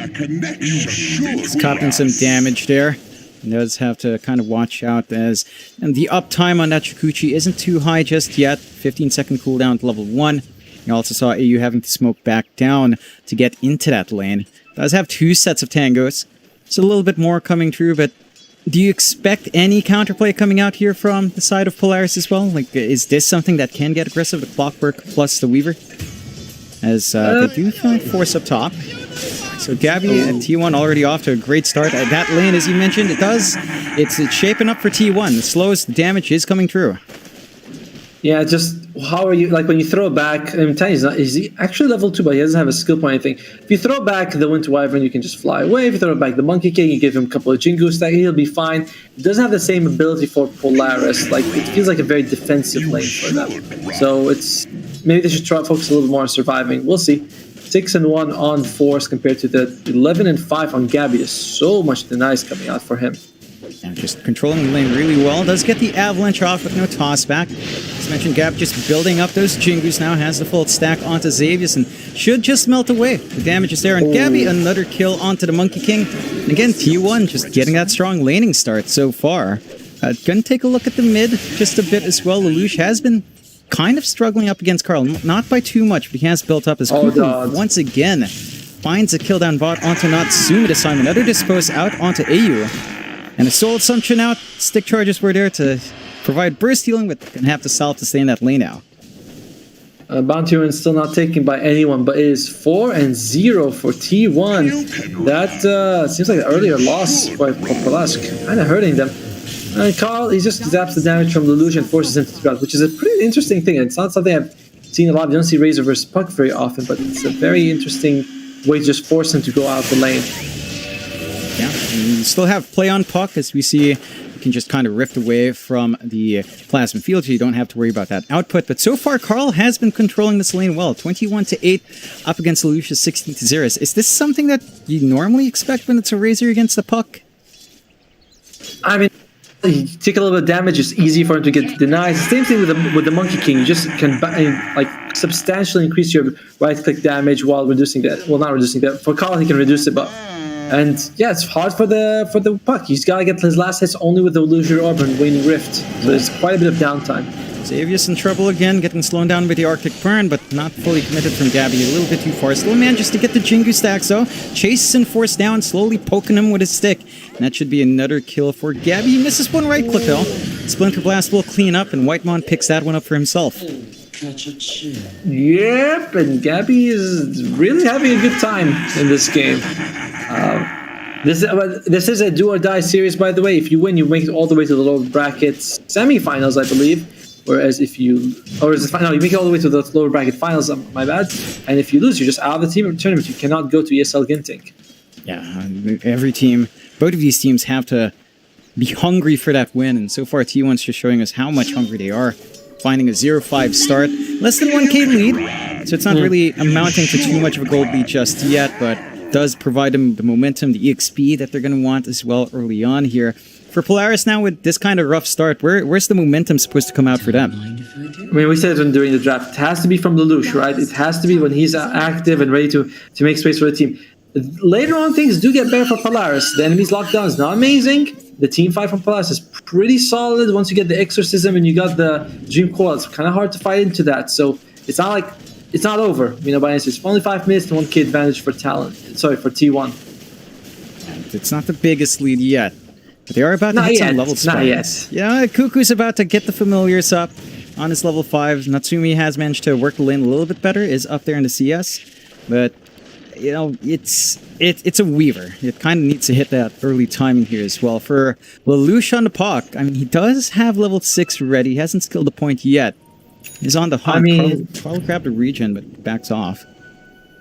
He's caught some damage there. He does have to kind of watch out and the uptime on that Shikuchi isn't too high just yet. 15-second cooldown to level 1. You also saw AU having to smoke back down to get into that lane. Does have 2 sets of tangos. It's a little bit more coming through, but do you expect any counterplay coming out here from the side of Polaris as well? Like, is this something that can get aggressive, the Clockwork plus the Weaver? As they do find Force up top. So Gabby and T1 already off to a great start. That lane, as you mentioned, it's shaping up for T1. The slowest damage is coming through. Yeah, just how are you, like when you throw back, I mean, Tiny's not, is he actually level 2, but he doesn't have a skill point or anything. If you throw back the Winter Wyvern, you can just fly away. If you throw back the Monkey King, you give him a couple of Jingu stack, he'll be fine. It doesn't have the same ability for Polaris. Like, it feels like a very defensive lane for them. So maybe they should try to focus a little more on surviving. We'll see. 6-1 on Force compared to the 11-5 on Gabby. There's so much denies coming out for him. Yeah, Just controlling the lane really well. Does get the avalanche off with no toss back. As mentioned, Gab just building up those Jingus now. Has the full stack onto Xavius and should just melt away. The damage is there. And Gabby, another kill onto the Monkey King. And again, T1 just getting that strong laning start so far. Gonna take a look at the mid just a bit as well. Lelouch has been kind of struggling up against Carl. Not by too much, but he has built up his Cuckoo once again. Finds a kill down bot onto Natsumi this time. Another dispose out onto AU. And a Soul Assumption out. Stick charges were there to provide burst healing, but gonna have to solve to stay in that lane now. Bounty Run still not taken by anyone, but it is 4-0 for T1. That seems like an earlier loss for Polaris, kind of hurting them. And Carl, he just zaps the damage from Lelouch and forces him to drop, which is a pretty interesting thing. It's not something I've seen a lot. You don't see Razor versus Puck very often, but it's a very interesting way to just force him to go out the lane. Yeah, and you still have play on Puck, as we see. You can just kind of rift away from the plasma field, so you don't have to worry about that output. But so far, Carl has been controlling this lane well. 21-8 up against Lelouch's 16-0. Is this something that you normally expect when it's a Razor against the Puck? I mean, you take a little bit of damage, it's easy for him to get denied. Same thing with the Monkey King. You just can like substantially increase your right-click damage while reducing that. Well, not reducing that. For Carl, he can reduce it, but... And yeah, it's hard for the Puck. He's got to get his last hits only with the Illusory Orb and Waning Rift. So there's quite a bit of downtime. Xavius in trouble again, getting slowed down by the Arctic Burn, but not fully committed from Gabby. A little bit too far. Still manages to get the Jingu stacks though. Chases and force down, slowly poking him with his stick. And that should be another kill for Gabby. He misses one right click though. Splinter Blast will clean up, and Whitemon picks that one up for himself. Yep, and Gabby is really having a good time in this game. This is a do or die series, by the way. If you win, you make it all the way to the lower brackets semifinals, I believe. Whereas if you, or is it, no, you make it all the way to the lower bracket finals. My bad. And if you lose, you're just out of the team tournament. You cannot go to ESL Ginting. Yeah, every team, both of these teams have to be hungry for that win. And so far, T1's just showing us how much hungry they are. Finding a 0-5 start, less than 1k lead. So it's not really amounting to too much of a gold lead just yet, but does provide them the momentum, the EXP that they're going to want as well early on here. For Polaris now, with this kind of rough start, where's the momentum supposed to come out for them? I mean, we said it during the draft. It has to be from Lelouch, right? It has to be when he's active and ready to make space for the team. Later on, things do get better for Polaris. The enemy's lockdown is not amazing. The team fight from Polaris is pretty solid. Once you get the Exorcism and you got the Dream Coil, it's kind of hard to fight into that. So it's not like it's not over, you know, by any It's only 5 minutes to 1k advantage for talent. Sorry, for T1. It's not the biggest lead yet. But they are about to hit some level spots. Not yet. Yeah, Cuckoo's about to get the familiars up on his level 5. Natsumi has managed to work the lane a little bit better, is up there in the CS. But, you know, it's a Weaver. It kind of needs to hit that early timing here as well. For Lelouch on the Puck, I mean, he does have level 6 ready. He hasn't skilled a point yet. He's on the hunt. I mean, probably grabbed a regen, but backs off.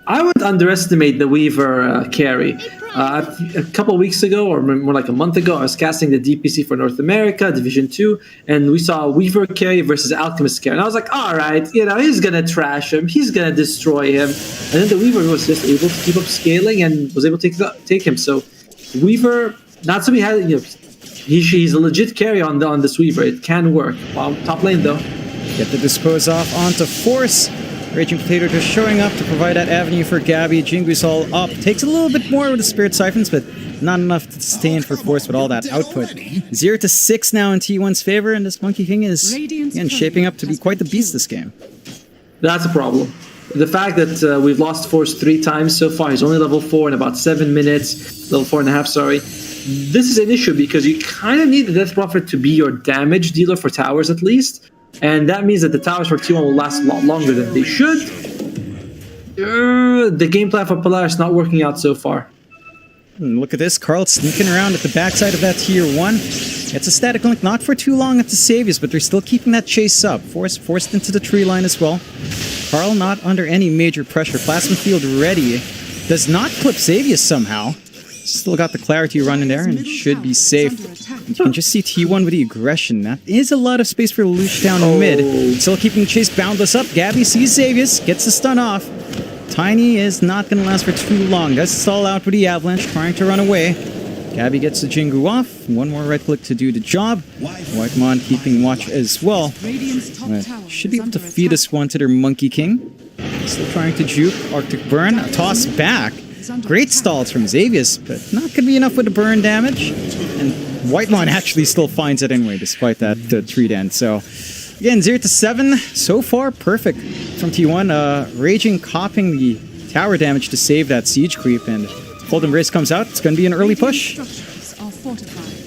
I would underestimate the Weaver carry. A couple of weeks ago, or more like a month ago, I was casting the DPC for North America, Division 2, and we saw Weaver carry versus Alchemist carry. And I was like, all right, you know, he's going to trash him. He's going to destroy him. And then the Weaver was just able to keep up scaling and was able to take him. So Weaver, Natsumi had, you know, he's a legit carry on this Weaver. It can work. Top lane, though. Get the dispose off onto Force. Raging Potato just showing up to provide that avenue for Gabby. Jingu's all up. Takes a little bit more with the Spirit Siphons, but not enough to sustain for Force with all that output. 0-6 now in T1's favor, and this Monkey King is, again, shaping up to be quite the beast this game. That's a problem. The fact that we've lost Force 3 times so far, he's only level 4 in about 7 minutes. Level 4.5, sorry. This is an issue because you kind of need the Death Prophet to be your damage dealer for towers at least. And that means that the towers for T1 will last a lot longer than they should. The game plan for Polaris not working out so far. And look at this, Carl sneaking around at the backside of that tier 1. It's a static link, not for too long at the Saviors, but they're still keeping that chase up. Forced into the tree line as well. Carl not under any major pressure. Plasma Field ready. Does not clip Saviors somehow. Still got the clarity running there and should be safe. You can just see T1 with the aggression. That is a lot of space for Lelouch down mid. Still keeping the chase boundless up. Gabby sees Xavius, gets the stun off. Tiny is not going to last for too long. Does stall out with the Avalanche, trying to run away. Gabby gets the Jingu off. One more right click to do the job. Whitemon keeping watch as well. Should be able to feed this one to their Monkey King. Still trying to juke. Arctic Burn. A toss back. Great stalls from Xavius, but not going to be enough with the burn damage. And Whitemon actually still finds it anyway, despite that treat end. So, again, 0-7. So far, perfect from T1. Raging copying the tower damage to save that siege creep, and Cold Embrace comes out. It's going to be an early push.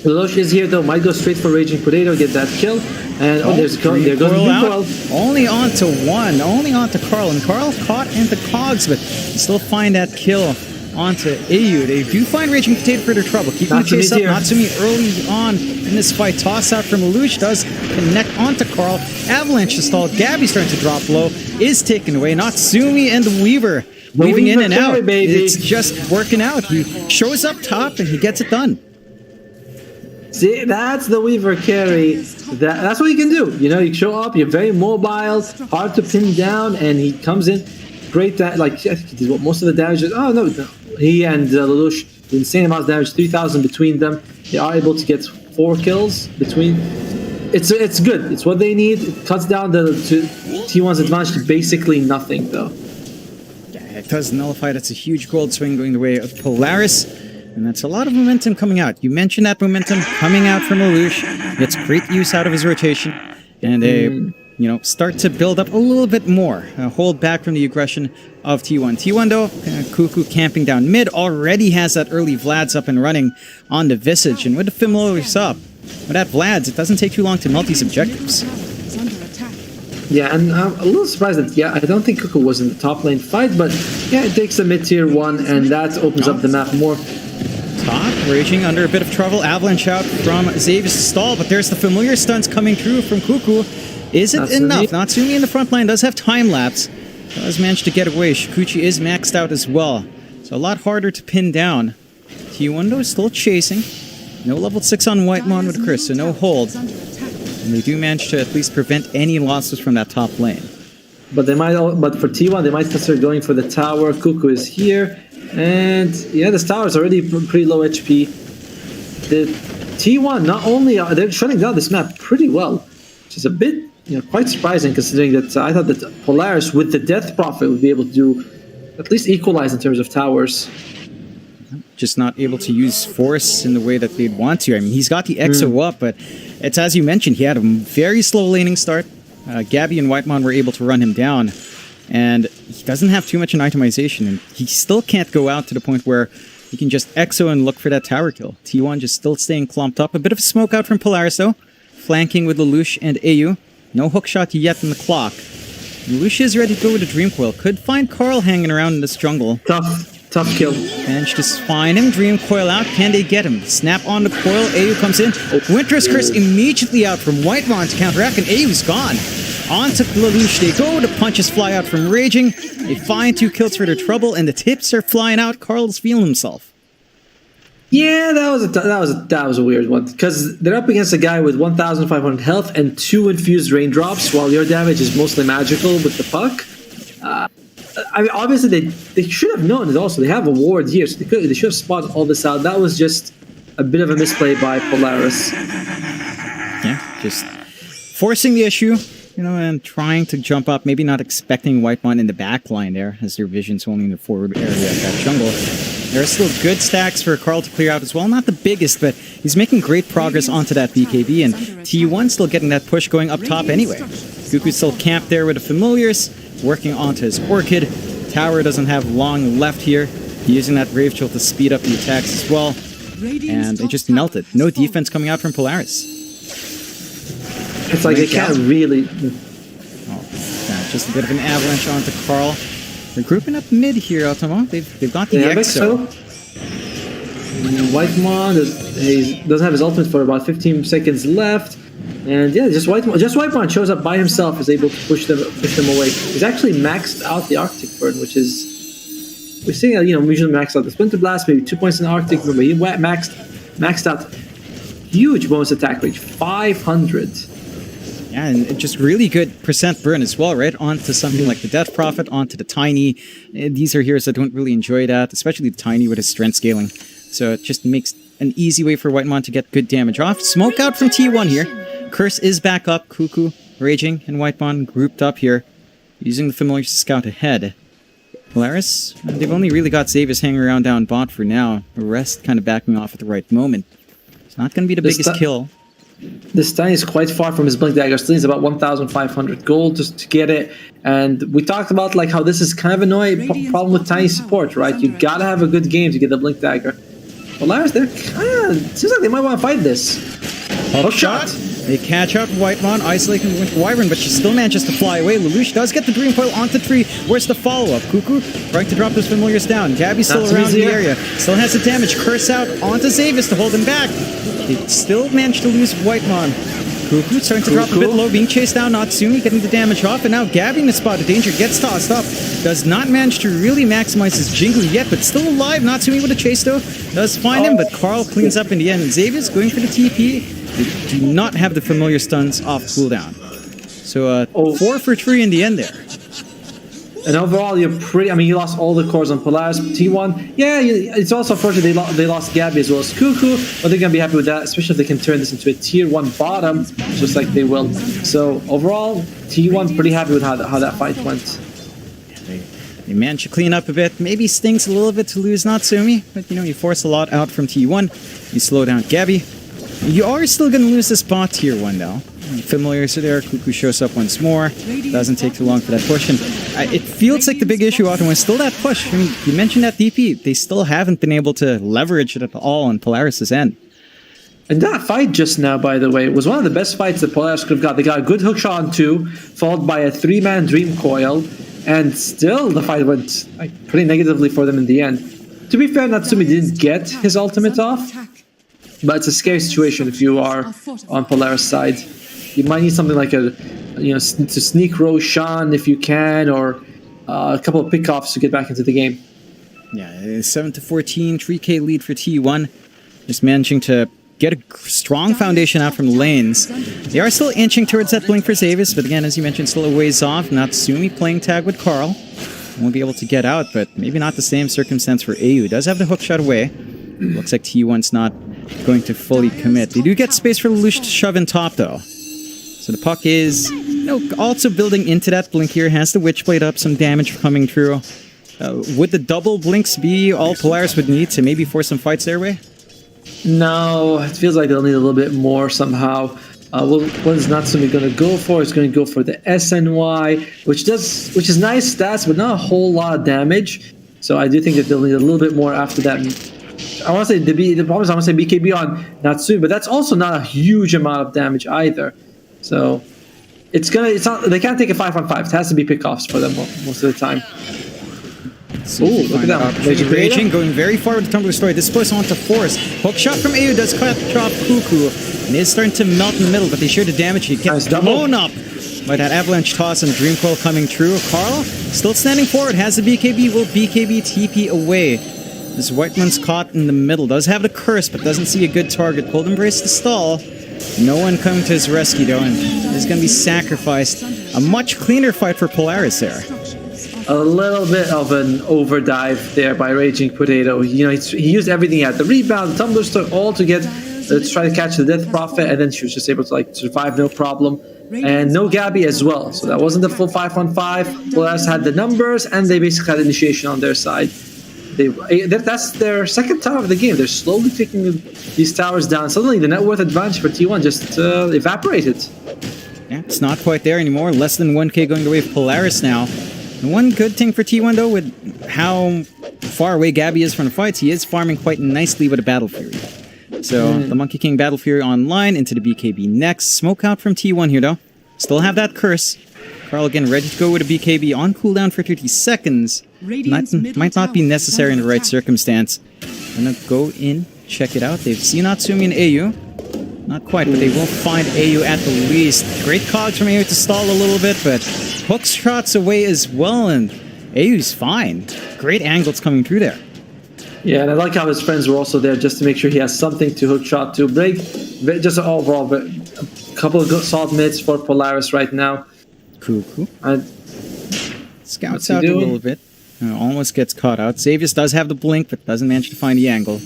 Lelouch is here though, might go straight for Raging Potato, get that kill. And there goes the recoil. Only onto one, only onto Carl. And Carl caught in the cogs, but still find that kill onto AU. They do find Raging Potato for their trouble. Keeping the chase up. Natsumi early on in this fight. Toss out from Lelouch does connect onto Carl. Avalanche to stall. Gabby starting to drop low. Is taken away. Natsumi and the Weaver weaving in and out. It's just working out. He shows up top and he gets it done. See, that's the Weaver carry. That's what you can do. You know, you show up, you're very mobile, hard to pin down, and he comes in. Great, like, I think he did most of the damage. Oh, no. He and Lelouch, the insane amount of damage, 3,000 between them. They are able to get 4 kills between. It's good. It's what they need. It cuts down the T1's advantage to basically nothing, though. Yeah, it does nullify. That's a huge gold swing going the way of Polaris. And that's a lot of momentum coming out. You mentioned that momentum coming out from Lelouch. Gets great use out of his rotation. And they, start to build up a little bit more. Hold back from the aggression of T1. T1, though, Cuckoo camping down mid, already has that early Vlad's up and running on the Visage. And with the Familiars up, with that Vlad's, it doesn't take too long to melt these objectives. Yeah, and I'm a little surprised that, I don't think Cuckoo was in the top lane fight, but yeah, it takes a mid-tier 1, and that opens up the map more. Top, Raging under a bit of trouble. Avalanche out from Xavius' stall, but there's the familiar stunts coming through from Cuckoo. Is it enough? Natsumi in the front line does have time lapse. Does manage to get away. Shikuchi is maxed out as well. So a lot harder to pin down. T1 though is still chasing. No level 6 on Whitemon with Chris, so no hold. And they do manage to at least prevent any losses from that top lane. But but for T1, they might consider going for the tower. Cuckoo is here. And yeah, this tower is already pretty low HP. The T1 not only they're shutting down this map pretty well, which is a bit quite surprising considering that I thought that Polaris with the Death Prophet would be able to do at least equalize in terms of towers. Just not able to use force in the way that they'd want to. I mean, he's got the EXO up, but it's as you mentioned, he had a very slow laning start. Gabby and Whitemon were able to run him down. And he doesn't have too much in itemization, and he still can't go out to the point where he can just EXO and look for that tower kill. T1 just still staying clumped up. A bit of a smoke out from Polaris, though. Flanking with Lelouch and AU. No hookshot yet in the clock. Lelouch is ready to go with a Dream Coil. Could find Carl hanging around in this jungle. Tough kill. Managed to find him. Dream Coil out. Can they get him? Snap on the coil. AU comes in. Winter's Curse immediately out from Whitemon to counteract, and AU's gone. On to Lelouch they go. The punches fly out from Raging. They find 2 kills for their trouble, and the tips are flying out. Carl's feeling himself. Yeah, that was a weird one because they're up against a guy with 1,500 health and 2 infused raindrops, while your damage is mostly magical with the puck. I mean, obviously they should have known it. Also, they have a ward here, so they should have spotted all this out. That was just a bit of a misplay by Polaris. Yeah, just forcing the issue. And trying to jump up, maybe not expecting Whitemon in the back line there, as their vision's only in the forward area of that jungle. There are still good stacks for Carl to clear out as well. Not the biggest, but he's making great progress onto that BKB, and T1 still getting that push going up top anyway. Cuckoo's still camped there with the Familiars, working onto his Orchid. Tower doesn't have long left here, using that Brave Chill to speed up the attacks as well. And they just melted. No defense coming out from Polaris. It's like they can't really. Just a bit of an avalanche onto Carl. They're grouping up mid here, Ultimo. They've got the EXO. Whitemon doesn't have his ultimate for about 15 seconds left. And yeah, just Whitemon shows up by himself, is able to push them away. He's actually maxed out the Arctic Burn, which is we're seeing usually maxed out the Splinter Blast, maybe 2 points in the Arctic, but he maxed out huge bonus attack range, 500. Yeah, and just really good percent burn as well, right? Onto something like the Death Prophet, onto the Tiny. These are heroes that don't really enjoy that, especially the Tiny with his strength scaling. So it just makes an easy way for Whitemon to get good damage off. Smoke out from T1 here. Curse is back up. Cuckoo, Raging, and Whitemon grouped up here, using the Familiars to scout ahead. Polaris, they've only really got Xavius hanging around down bot for now. The rest kind of backing off at the right moment. It's not going to be the biggest kill. This Tiny is quite far from his Blink Dagger. Still needs about 1,500 gold just to get it. And we talked about like how this is kind of annoying problem with Tiny support, right? You gotta have a good game to get the Blink Dagger. Polaris, they're kind of seems like they might want to fight this. Hook shot. They catch up Whitemon, isolating the Winter Wyvern, but she still manages to fly away. Lelouch does get the Dream Coil onto the tree. Where's the follow-up? Cuckoo trying to drop those Familiars down. Gabby's still around the area. Still has the damage. Curse out onto Xavius to hold him back. They still managed to lose Whitemon. Cuckoo starting to drop a bit low, being chased down. Natsumi getting the damage off, and now Gabby in the spot of danger gets tossed up. Does not manage to really maximize his Jingle yet, but still alive. Natsumi with a chase though. Does find him, but Carl cleans up in the end. And Xavius going for the TP. They do not have the Familiar stuns off cooldown. So 4 for 3 in the end there. And overall, you're pretty. I mean, you lost all the cores on Polaris. T1, yeah, it's also unfortunate they lost Gabby as well as Cuckoo, but they're gonna be happy with that, especially if they can turn this into a tier 1 bottom, just like they will. So overall, T1 pretty happy with how that fight went. They managed to clean up a bit. Maybe stings a little bit to lose Natsumi, but you know, you force a lot out from T1. You slow down Gabby. You are still going to lose this bot tier 1 though. Familiars are there. Cuckoo shows up once more. Doesn't take too long for that push. And it feels like the big issue out was still that push. I mean, you mentioned that DP. They still haven't been able to leverage it at all on Polaris' end. And that fight just now, by the way, was one of the best fights that Polaris could have got. They got a good hook shot on 2, followed by a 3-man Dream Coil, and still the fight went pretty negatively for them in the end. To be fair, Natsumi didn't get his ultimate off, but it's a scary situation if you are on Polaris' side. You might need something like to sneak Roshan if you can, or a couple of pickoffs to get back into the game. Yeah, 7-14, 3k lead for T1. Just managing to get a strong foundation out from the lanes. They are still inching towards that blink for Xavius, but again, as you mentioned, still a ways off. Natsumi playing tag with Carl. Won't be able to get out, but maybe not the same circumstance for AU. Does have the hook shot away. Looks like T1's not going to fully commit. They do get space for Lelouch to shove in top, though. So the puck is also building into that blink here. Has the Witchblade up, some damage coming through. Would the double blinks be all Polaris would need to maybe force some fights their way? No, it feels like they'll need a little bit more somehow. What is Natsumi going to go for? He's going to go for the SNY, which is nice stats, but not a whole lot of damage. So I do think that they'll need a little bit more after that. I want to say the problem is I want to say BKB on Natsumi, but that's also not a huge amount of damage either. So they can't take a 5-on-5. It has to be pickoffs for them most of the time. Oh, look at that. Raging, going very far with the Tumbler Story. This push onto Force. Hook shot from AU does cut drop Cuckoo. And it's starting to melt in the middle, but they share the damage. He gets blown up by that Avalanche toss and Dream Coil coming through. Carl still standing forward. Has the BKB. Will BKB TP away. This Whiteman's caught in the middle. Does have the curse, but doesn't see a good target. Cold Embrace to stall. No one coming to his rescue, though, and he's going to be sacrificed. A much cleaner fight for Polaris there. A little bit of an overdive there by Raging Potato. You know, he used everything he had. The rebound, the Tumbler Story, all to get to try to catch the Death Prophet, and then she was just able to survive no problem. And no Gabby as well. So that wasn't the full 5-on-5. Polaris had the numbers, and they basically had initiation on their side. That's their second tower of the game. They're slowly taking these towers down. Suddenly, the net worth advantage for T1 just evaporated. Yeah, it's not quite there anymore. Less than 1k going the way of Polaris now. And one good thing for T1, though, with how far away Gabby is from the fights, he is farming quite nicely with a Battle Fury. So, the Monkey King Battle Fury online into the BKB next. Smoke out from T1 here, though. Still have that curse. Carl again ready to go with a BKB on cooldown for 30 seconds. Might not be necessary in the right circumstance. I'm gonna go in, check it out. They've seen Natsumi and AU. Not quite, but they will find AU at the least. Great cogs from AU to stall a little bit, but hook shots away as well, and AU's fine. Great angles coming through there. Yeah, and I like how his friends were also there just to make sure he has something to hook shot to break. Just overall, a couple of good solid mids for Polaris right now. Cool. Scouts out a little bit. Almost gets caught out. Xavius does have the blink, but doesn't manage to find the angle.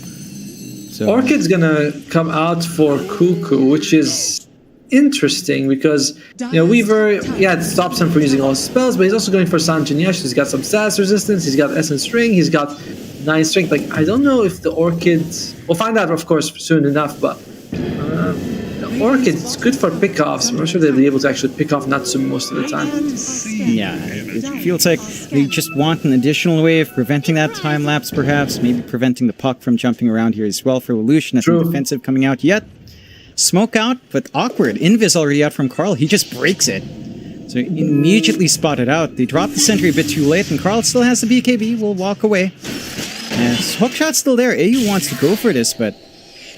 So Orchid's gonna come out for Cuckoo, which is interesting because Weaver, it stops him from using all his spells, but he's also going for San Jinyesh. He's got some status resistance, he's got Essence Ring, he's got 9 strength. Like, I don't know if the Orchid, we'll find out of course soon enough, but the Orchid is good for pickoffs. I'm not sure they'll be able to actually pick off Natsumi most of the time. yeah, it feels like they just want an additional way of preventing that time lapse, perhaps, maybe preventing the puck from jumping around here as well for Lelouch. Nothing defensive coming out yet. Smoke out, but awkward. Invis already out from Carl. He just breaks it. So immediately spotted out. They drop the sentry a bit too late, and Carl still has the BKB. Will walk away. And his hookshot's still there. AU wants to go for this, but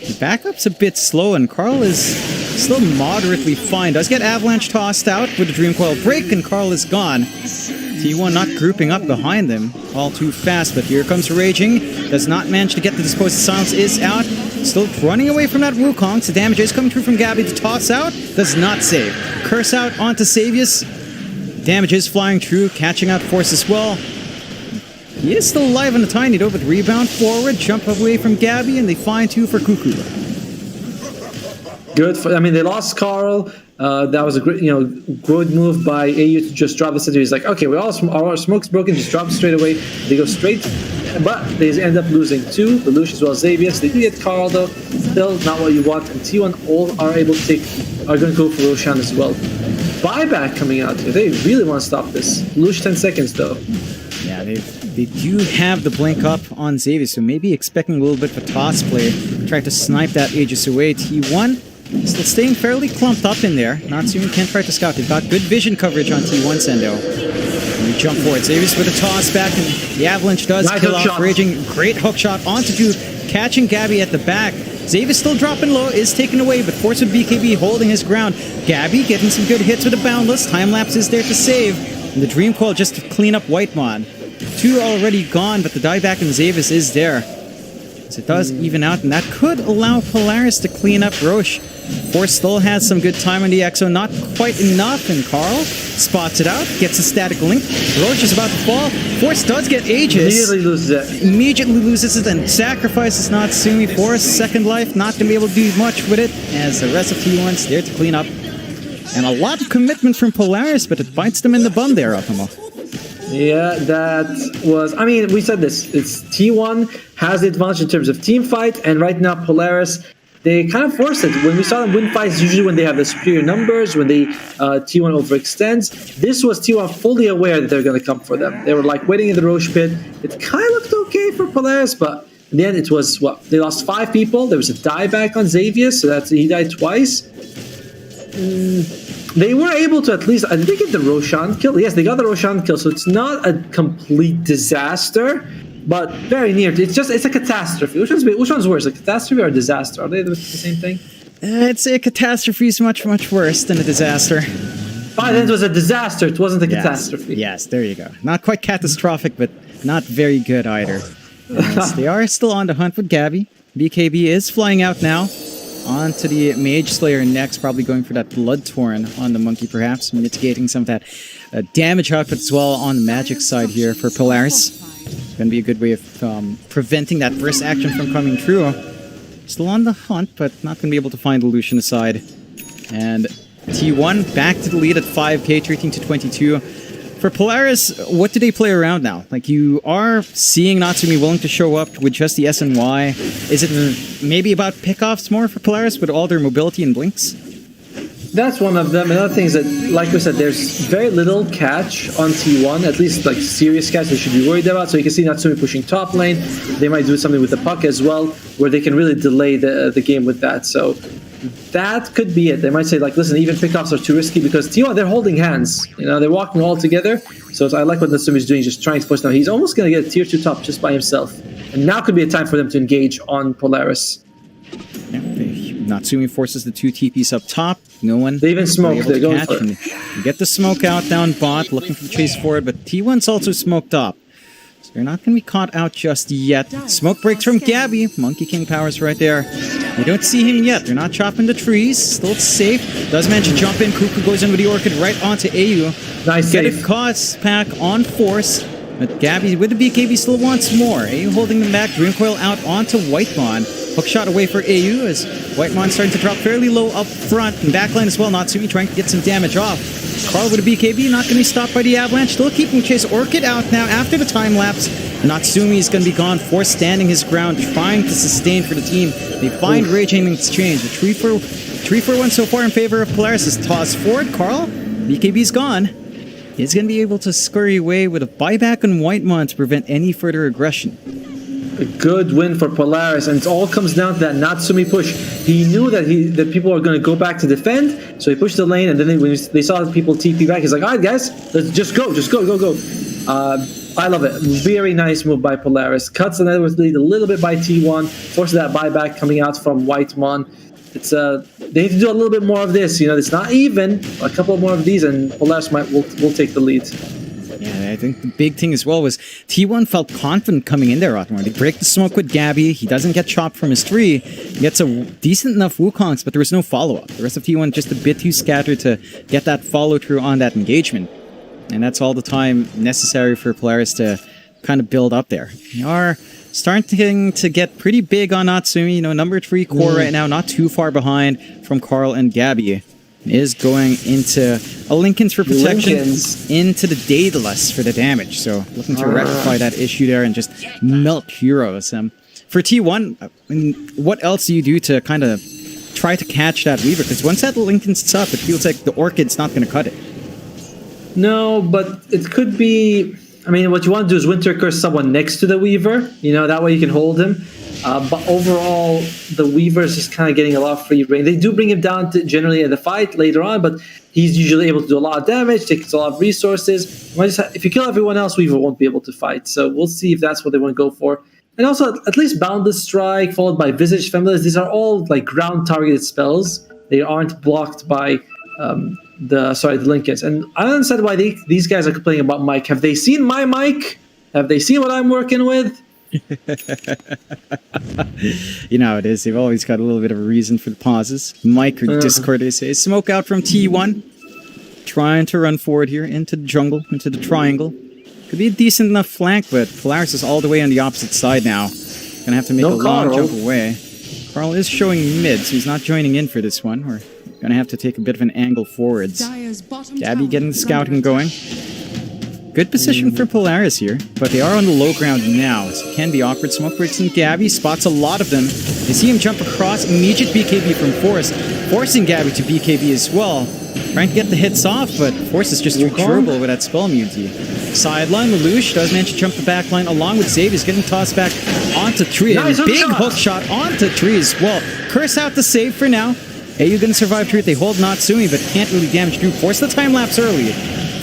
the backup's a bit slow, and Carl is still moderately fine. Does get Avalanche tossed out with the Dream Coil break, and Carl is gone. T1 not grouping up behind them all too fast, but here comes Raging. Does not manage to get the Disposed Silence, is out. Still running away from that Wukong. So damage is coming through from Gabby. The toss out does not save. Curse out onto Savius. Damage is flying through, catching out Force as well. He is still alive on the Tiny though, but rebound forward, jump away from Gabby, and they find 2 for Cuckoo. Good. They lost Carl. That was a great, good move by AU to just drop the center. He's like, okay, our smoke's broken, just drop it straight away. They go straight, but they end up losing 2. Lelouch as well as Xavius. They do get Carl though. Still not what you want. And T1 all are able to are going to go for Roshan as well. Buyback coming out here. They really want to stop this. Lelouch 10 seconds though. Yeah, they do have the blink up on Xavius, so maybe expecting a little bit of a toss play. Try to snipe that Aegis away. T1 still staying fairly clumped up in there. Natsumi can try to scout. They've got good vision coverage on T1 Sendo. And we jump forward. Xavius with a toss back, and the Avalanche does kill off Raging. Great hook shot onto 2, catching Gabby at the back. Xavius still dropping low, is taken away, but Force with BKB holding his ground. Gabby getting some good hits with a Boundless. Time Lapse is there to save. And the Dream Coil just to clean up Whitemon. 2 already gone, but the dieback in Xavius is there. So it does even out, and that could allow Polaris to clean up Roche. Force still has some good time on the Exo, not quite enough, and Carl spots it out, gets a static link. Roche is about to fall. Force does get Aegis. Immediately loses it and sacrifices Natsumi. Force, second life, not going to be able to do much with it, as the rest of T1's there to clean up. And a lot of commitment from Polaris, but it bites them in the bum there, Optimal. Yeah, that was... we said this. It's T1 has the advantage in terms of team fight, and right now Polaris, they kind of force it. When we saw them win fights, usually when they have the superior numbers, when they T1 overextends. This was T1 fully aware that they're going to come for them. They were like waiting in the Roche pit. It kind of looked okay for Polaris, but in the end it was, they lost 5 people. There was a dieback on Xavius, so he died twice. They were able to at least... did they get the Roshan kill? Yes, they got the Roshan kill, so it's not a complete disaster, but very near. It's a catastrophe. Which one's worse, a catastrophe or a disaster? Are they the same thing? I'd say a catastrophe is much, much worse than a disaster. Then it was a disaster. It wasn't a catastrophe. Yes, there you go. Not quite catastrophic, but not very good either. Yes, they are still on the hunt with Gabby. BKB is flying out now. On to the Mage Slayer next, probably going for that Blood Torn on the Monkey, perhaps, mitigating some of that damage output as well on the Magic side here for Polaris. Going to be a good way of preventing that burst action from coming true. Still on the hunt, but not going to be able to find the Lucian aside. And T1 back to the lead at 5k, 13-22. For Polaris, what do they play around now? Like, you are seeing Natsumi willing to show up with just the SNY. Is it maybe about pickoffs more for Polaris with all their mobility and blinks? That's one of them. Another thing is that, like we said, there's very little catch on T1, at least like serious catch they should be worried about. So you can see Natsumi pushing top lane. They might do something with the puck as well, where they can really delay the game with that. So that could be it. They might say, like, listen, even pickoffs are too risky because T1, they're holding hands. They're walking all together. So I like what Natsumi's doing, just trying to push down. He's almost going to get a tier 2 top just by himself. And now could be a time for them to engage on Polaris. Yeah, Natsumi forces the 2 TPs up top. No one... They even smoke. They're going for it. You get the smoke out down bot, looking for the chase forward, but T1's also smoked up. So they're not going to be caught out just yet. Smoke breaks from Gabby. Monkey King powers right there. We don't see him yet. They're not chopping the trees. Still safe. Does manage to jump in. Cuckoo goes in with the Orchid right onto AU. Nice Get save. a cost pack on Force. But Gabby with the BKB still wants more. AU holding them back. Dream Coil out onto Whitemon. Hook shot away for AU as Whitemon starting to drop fairly low up front. And backline as well. Natsumi trying to get some damage off. Carl with a BKB, not going to be stopped by the Avalanche. Still keeping chase. Orchid out now after the time lapse. Natsumi is going to be gone. Force standing his ground, trying to sustain for the team. They find Raging Exchange. The 3-4-1 so far in favor of Polaris is tossed forward. Carl, BKB's gone. He's going to be able to scurry away with a buyback on Whitemon to prevent any further aggression. A good win for Polaris, and it all comes down to that Natsumi push. He knew that that people are going to go back to defend, so he pushed the lane, and then when they saw the people TP back, he's like, all right, guys, let's just go. I love it. Very nice move by Polaris. Cuts the network lead a little bit by T1, forces that buyback coming out from Whitemon. It's they need to do a little bit more of this. It's not even. A couple more of these, and Polaris will take the lead. Yeah, I think the big thing as well was T1 felt confident coming in there, Otmar. They break the smoke with Gabby. He doesn't get chopped from his 3. He gets a decent enough Wukongs, but there was no follow-up. The rest of T1 just a bit too scattered to get that follow-through on that engagement. And that's all the time necessary for Polaris to kind of build up there. They are starting to get pretty big on Natsumi. Number 3 core right now, not too far behind from Carl and Gabby. Is going into a Linken's for protection, into the Daedalus for the damage. So looking to rectify that issue there and just melt heroes. For T1, what else do you do to kind of try to catch that Weaver? Because once that Linken's up, it feels like the Orchid's not going to cut it. No, but it could be... I mean, what you want to do is Winter Curse someone next to the Weaver. That way you can hold him. But overall, the Weaver is just kind of getting a lot of free reign. They do bring him down to generally in the fight later on, but he's usually able to do a lot of damage, takes a lot of resources. If you kill everyone else, Weaver won't be able to fight. So we'll see if that's what they want to go for. And also, at least Boundless Strike, followed by Visage Familiars. These are all like ground-targeted spells. They aren't blocked by the Linkens. And I don't understand why these guys are complaining about Mike. Have they seen my mic? Have they seen what I'm working with? How it is. They've always got a little bit of a reason for the pauses. Mike or Discord, they say. Smoke out from T1. Trying to run forward here into the jungle, into the triangle. Could be a decent enough flank, but Polaris is all the way on the opposite side now. Gonna have to make a long jump away. Carl is showing mid, so he's not joining in for this one. We're gonna have to take a bit of an angle forwards. Gabby getting the scouting going. Good position for Polaris here, but they are on the low ground now, so it can be awkward. Smoke breaks in Gabby, spots a lot of them. They see him jump across, immediate BKB from Force, forcing Gabby to BKB as well. Trying to get the hits off, but Force is just too durable with that spell immunity. Sideline, Lelouch does manage to jump the back line along with Xavier's getting tossed back onto Tree. Nice, big hook shot onto Tree as well. Curse out the save for now. AU gonna survive Tree. They hold Natsumi, but can't really damage Drew. Force the time lapse early.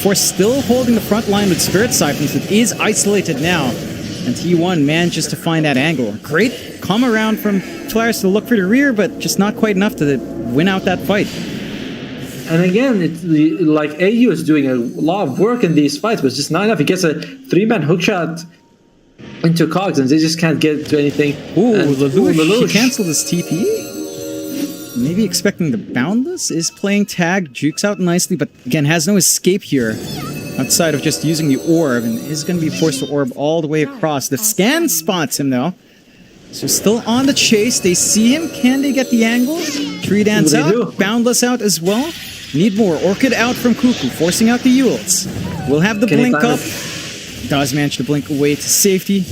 Force still holding the front line with Spirit Siphons. It is isolated now. And T1 manages to find that angle. Great come around from Polaris to look for the rear, but just not quite enough to win out that fight. And again, it's like AU is doing a lot of work in these fights, but it's just not enough. He gets a 3-man hookshot into Cogs, and they just can't get to anything. Lelouch. He canceled his TP. Maybe expecting the Boundless is playing tag, jukes out nicely, but again has no escape here outside of just using the orb, and is going to be forced to orb all the way across. The scan spots him though, so still on the chase. They see him. Can they get the angle? Tree Dance out, Boundless out as well. Need more. Orchid out from Cuckoo, forcing out the Yules. We'll have the blink up. Does manage to blink away to safety.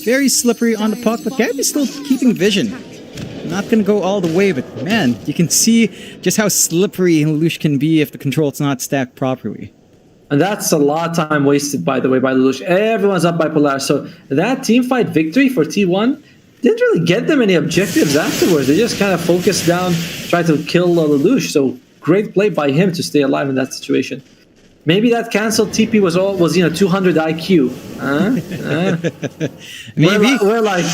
Very slippery on the puck, but Gabby's still keeping vision. Not going to go all the way, but man, you can see just how slippery Lelouch can be if the control's not stacked properly. And that's a lot of time wasted, by the way, by Lelouch. Everyone's up by Polaris. So that teamfight victory for T1 didn't really get them any objectives afterwards. They just kind of focused down, tried to kill Lelouch. So great play by him to stay alive in that situation. Maybe that cancelled TP was 200 IQ. Maybe we're like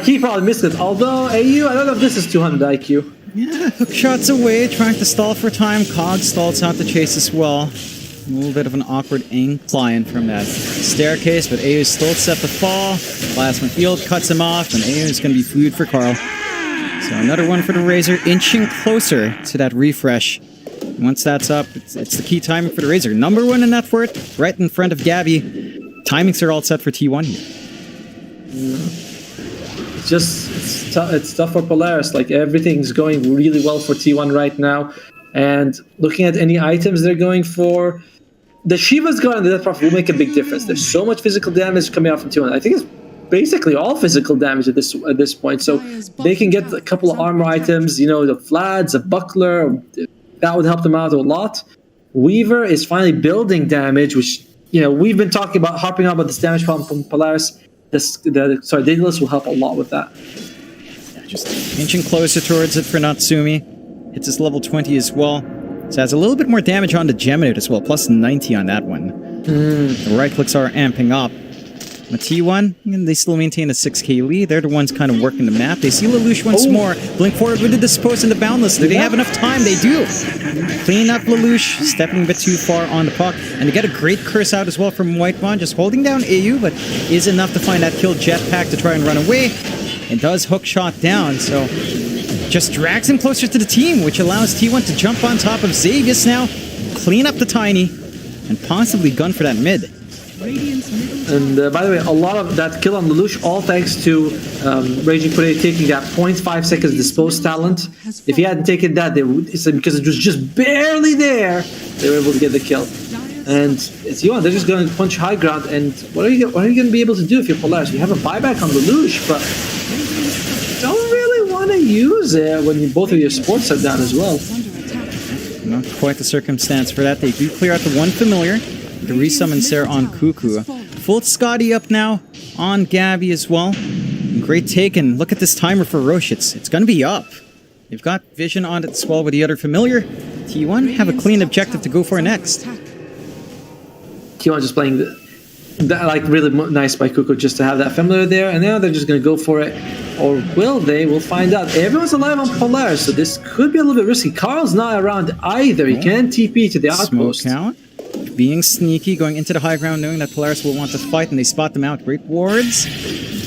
he probably missed it. Although AU, I don't know if this is 200 IQ. Yeah, hook shots away, trying to stall for time. Cog stalls out the chase as well. A little bit of an awkward incline from that staircase, but AU is still set to fall. Plasma Field cuts him off, and AU is going to be food for Carl. So another one for the Razor, inching closer to that refresh. Once that's up, it's the key timing for the Razor. Number 1 in net worth, right in front of Gabby. timings are all set for T1 here. It's tough for Polaris. Like, everything's going really well for T1 right now. And looking at any items they're going for, the Shiva's Guard and the Death Prophet will make a big difference. There's so much physical damage coming out from T1. I think it's basically all physical damage at this point. So they can get a couple of armor items, the Vlads, a buckler, that would help them out a lot. Weaver is finally building damage, which, we've been harping on about this damage problem from Polaris. Daedalus will help a lot with that. Yeah, just inching closer towards it for Natsumi. Hits his level 20 as well. So has a little bit more damage on the Geminate as well, plus 90 on that one. The right clicks are amping up. The T1, they still maintain a 6k lead. They're the ones kind of working the map. They see Lelouch once more. Blink forward with the Dispose and the Boundless. Do they have enough time? They do. Clean up Lelouch, stepping a bit too far on the puck. And they get a great curse out as well from Whitemon, just holding down AU, but is enough to find that kill Jetpack to try and run away. It does hook shot down, so just drags him closer to the team, which allows T1 to jump on top of Xavius now, clean up the Tiny, and possibly gun for that mid. And by the way, a lot of that kill on Lelouch, all thanks to Raging Pune taking that 0.5 seconds Dispose talent. If he hadn't taken that, because it was just barely there, they were able to get the kill. And it's T1, they're just going to punch high ground. And what are you going to be able to do if you're Polaris? You have a buyback on Lelouch, but don't really want to use it when both of your sports are down as well. Not quite the circumstance for that. They do clear out the one familiar. The resummons there on Cuckoo. Full Scotty up now on Gabby as well. Great take, and look at this timer for Roche. It's going to be up. They've got vision on it as well with the other familiar. T1 have a clean objective to go for next. T1 just playing really nice by Cuckoo just to have that familiar there, and now they're just going to go for it. Or will they? We'll find out. Everyone's alive on Polaris, so this could be a little bit risky. Carl's not around either. He can TP to the outpost. Smoke out. Being sneaky, going into the high ground, knowing that Polaris will want to fight, and they spot them out. Great wards.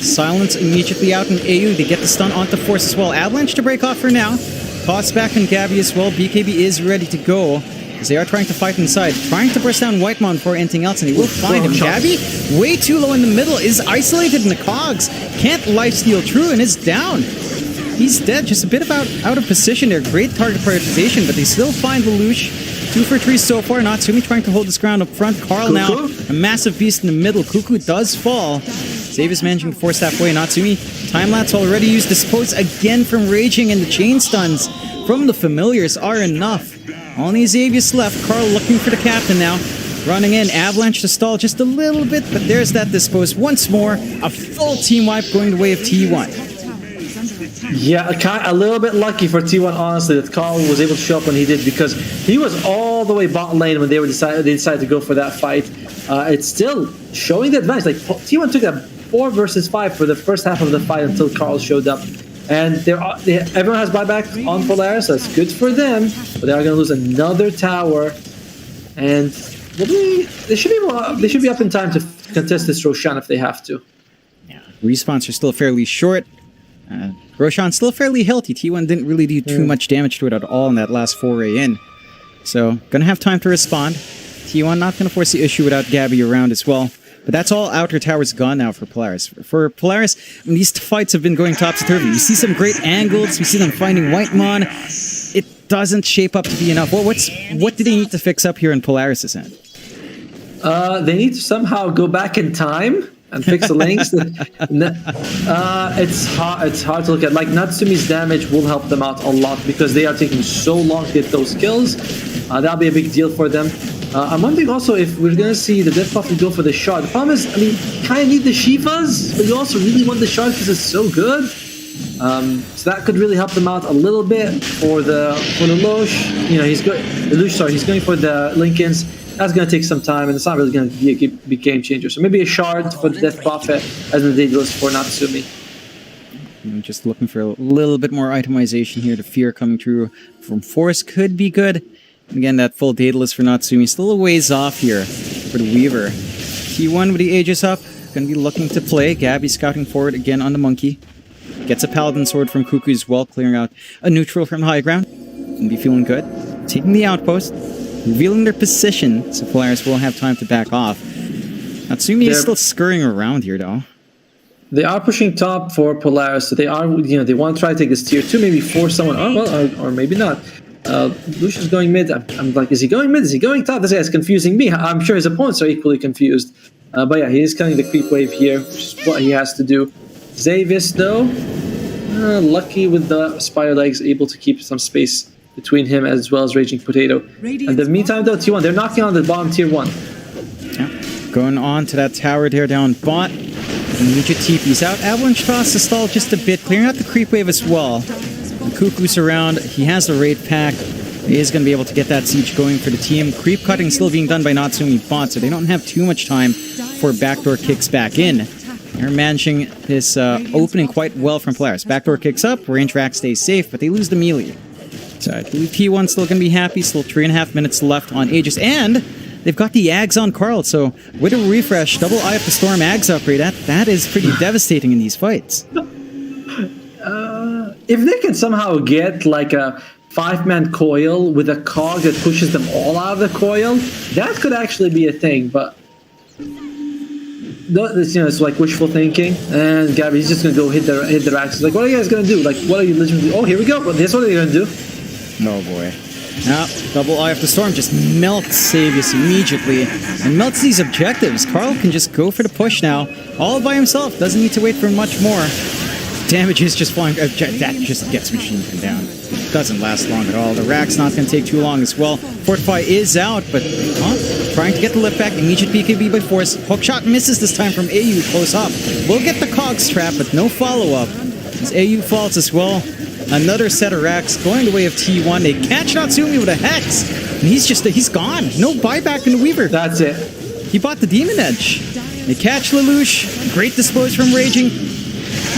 Silence immediately out in AU. They get the stun onto Force as well. Avalanche to break off for now. Toss back on Gabby as well. BKB is ready to go, as they are trying to fight inside. Trying to burst down Whitemon before anything else, and they will find him. Gabby, way too low in the middle, is isolated in the cogs. Can't lifesteal True and is down. He's dead, just a bit out of position there. Great target prioritization, but they still find Lelouch. 2 for 3 so far. Natsumi trying to hold his ground up front. Carl now, a massive beast in the middle. Cuckoo does fall. Xavius managing to force halfway. Natsumi, time lapse already used. Dispose again from Raging, and the chain stuns from the familiars are enough. Only Xavius left. Carl looking for the captain now. Running in. Avalanche to stall just a little bit, but there's that Dispose. Once more, a full team wipe going the way of T1. Yeah, a little bit lucky for T1, honestly, that Carl was able to show up when he did, because he was all the way bot lane when they decided to go for that fight. It's still showing the advantage. Like, T1 took that 4 versus 5 for the first half of the fight until Carl showed up. And everyone has buyback on Polaris, so that's good for them. But they are going to lose another tower, and they should be up in time to contest this Roshan if they have to. Yeah, respawns are still fairly short. Roshan still fairly healthy. T1 didn't really do too much damage to it at all in that last foray in. So, gonna have time to respond. T1 not gonna force the issue without Gabby around as well. But that's all outer towers gone now for Polaris. For Polaris, these fights have been going topsy-turvy. You see some great angles. We see them finding Whitemon. It doesn't shape up to be enough. What do they need to fix up here in Polaris' end? They need to somehow go back in time and fix the links. It's hard to look at. Like, Natsumi's damage will help them out a lot because they are taking so long to get those kills. That'll be a big deal for them. I'm wondering also if we're going to see the Death Buff go for the shard. The problem is, you kind of need the Shivas, but you also really want the shard because it's so good. So that could really help them out a little bit for Lelouch. He's going for the Lincolns. That's going to take some time, and it's not really going to be a big game changer. So maybe a shard for the Death Prophet as the Daedalus for Natsumi. I'm just looking for a little bit more itemization here. The Fear coming through from Force could be good. And again, that full Daedalus for Natsumi still a ways off here for the Weaver. T1 with the Aegis up, going to be looking to play. Gabby scouting forward again on the Monkey. Gets a Paladin Sword from Cuckoo as well, clearing out a neutral from the high ground. Going to be feeling good. Taking the outpost. Revealing their position, so Polaris will have time to back off. Natsumi is They're- still scurrying around here, though. They are pushing top for Polaris, so they are, they want to try to take this tier 2, maybe force someone, or maybe not. Lucian's going mid. I'm like, is he going mid? Is he going top? This guy's confusing me. I'm sure his opponents are equally confused. But yeah, he is killing the creep wave here, which is what he has to do. Xavius, though, lucky with the spider legs, able to keep some space between him as well as Raging Potato. In the meantime, though, T1, they're knocking on the bottom tier 1. Yeah. Going on to that tower there down bot. Immediate TP's out. Avalanche toss to stall just a bit, clearing out the creep wave as well. Cuckoo's around. He has the raid pack. He is going to be able to get that siege going for the team. Creep cutting still being done by Natsumi bot, so they don't have too much time for backdoor kicks back in. They're managing this opening quite well from Polaris. Backdoor kicks up, range rack stays safe, but they lose the melee. So I believe T1's still going to be happy. Still 3.5 minutes left on Aegis, and they've got the Ags on Carl, so with a refresh, double Eye of the Storm Ags upgrade, that is pretty devastating in these fights. If they can somehow get like a 5-man coil with a cog that pushes them all out of the coil, that could actually be a thing, but it's like wishful thinking. And Gabby's just gonna go hit the racks. Like, what are you guys gonna do? Like, what are you literally? Oh, here we go. But here's what they're gonna do. Oh boy. Now, double Eye of the Storm just melts Xavius immediately and melts these objectives. Carl can just go for the push now, all by himself. Doesn't need to wait for much more. Damage is just flying. That just gets machine gun down. Doesn't last long at all. The rack's not going to take too long as well. Fortify is out, but trying to get the lift back. Immediate BKB by force. Hookshot misses this time from AU close up. We'll get the cogs trap, but no follow-up. As AU falls as well. Another set of racks going the way of T1. They catch Natsumi with a Hex. And he's gone. No buyback in the Weaver. That's it. He bought the Demon Edge. They catch Lelouch. Great dispose from Raging.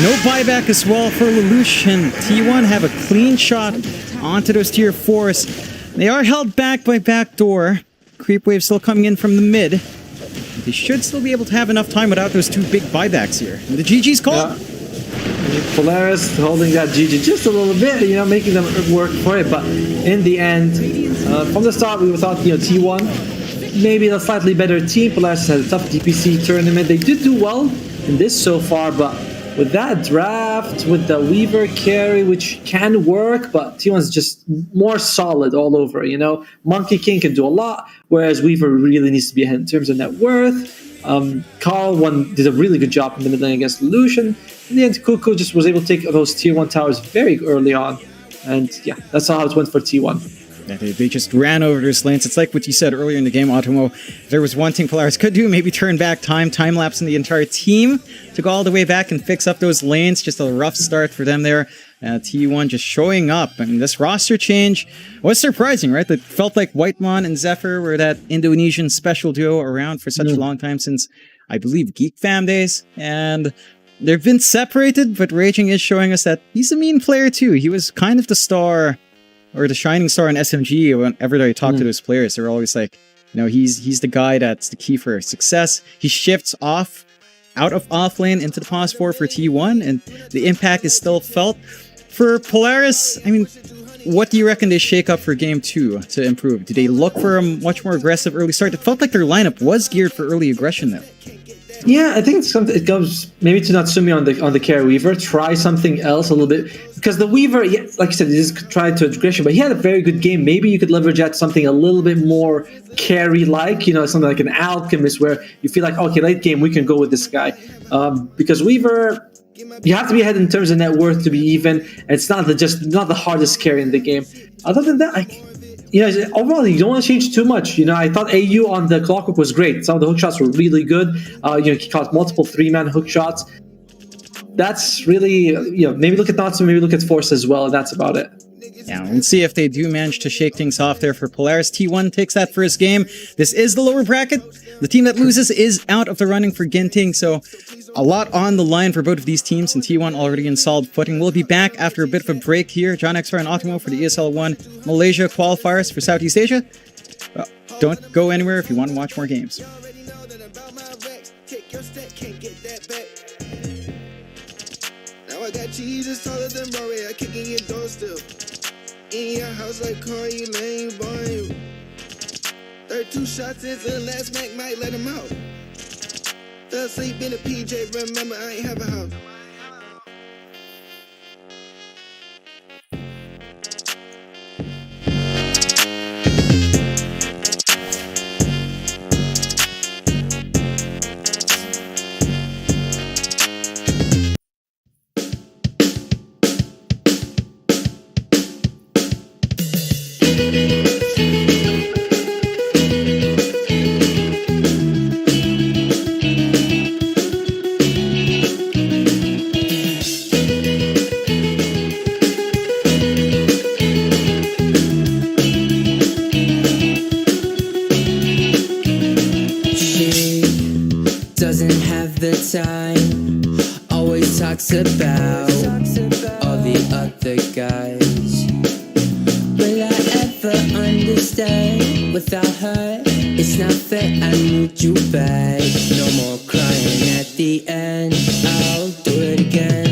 No buyback as well for Lelouch, and T1 have a clean shot onto those tier 4s. They are held back by backdoor. Creep wave still coming in from the mid. They should still be able to have enough time without those 2 big buybacks here. And the GG's called. Yeah. Polaris holding that GG just a little bit, making them work for it. But in the end, from the start, we thought, T1 maybe a slightly better team. Polaris had a tough DPC tournament. They did do well in this so far, but with that draft, with the Weaver carry, which can work, but T1's just more solid all over, Monkey King can do a lot, whereas Weaver really needs to be ahead in terms of net worth. Carl did a really good job in the mid lane against Lucian. In the end, Cuckoo just was able to take those tier 1 towers very early on. And yeah, that's how it went for T1. Yeah, they just ran over those lanes. It's like what you said earlier in the game, Automo. If there was one thing Polaris could do, maybe turn back time-lapse in the entire team to go all the way back and fix up those lanes. Just a rough start for them there. T1 just showing up. I mean, this roster change was surprising, right? It felt like Whitemon and Zephyr were that Indonesian special duo around for such a long time, since, I believe, Geek Fam days. And they've been separated, but Raging is showing us that he's a mean player too. He was kind of the star, or the shining star in SMG. Whenever I talk to those players, they're always like, he's the guy that's the key for success. He shifts out of off lane into the pause 4 for T1, and the impact is still felt. For Polaris, I mean, what do you reckon they shake up for game 2 to improve? Do they look for a much more aggressive early start? It felt like their lineup was geared for early aggression though. Yeah, I think it goes maybe to Natsumi on the carry Weaver. Try something else a little bit, because the Weaver, like you said, he just tried to aggression, but he had a very good game. Maybe you could leverage at something a little bit more carry-like, something like an Alchemist, where you feel like, okay, late game we can go with this guy, because Weaver, you have to be ahead in terms of net worth to be even. And it's not the hardest carry in the game. Other than that, overall, you don't want to change too much. I thought AU on the Clockwork was great. Some of the hook shots were really good. He caught multiple 3-man hook shots. That's really, maybe look at Natsumi, maybe look at Force as well, and that's about it. Yeah, we'll see if they do manage to shake things off there for Polaris. T1 takes that first game. This is the lower bracket. The team that loses is out of the running for Ginting, so a lot on the line for both of these teams, and T1 already in solid footing. We'll be back after a bit of a break here. John XR and Automo for the ESL 1 Malaysia qualifiers for Southeast Asia. Well, don't go anywhere if you want to watch more games. Now I got Jesus taller than Rory, I kick in your door still. In your house like car, you lame boy. 32 shots into the last Mac might let him out. Fell asleep in a PJ, remember I ain't have a house. Doesn't have the time, always talks about all the other guys. Will I ever understand? Without her, it's not fair, I need you back. No more crying at the end, I'll do it again.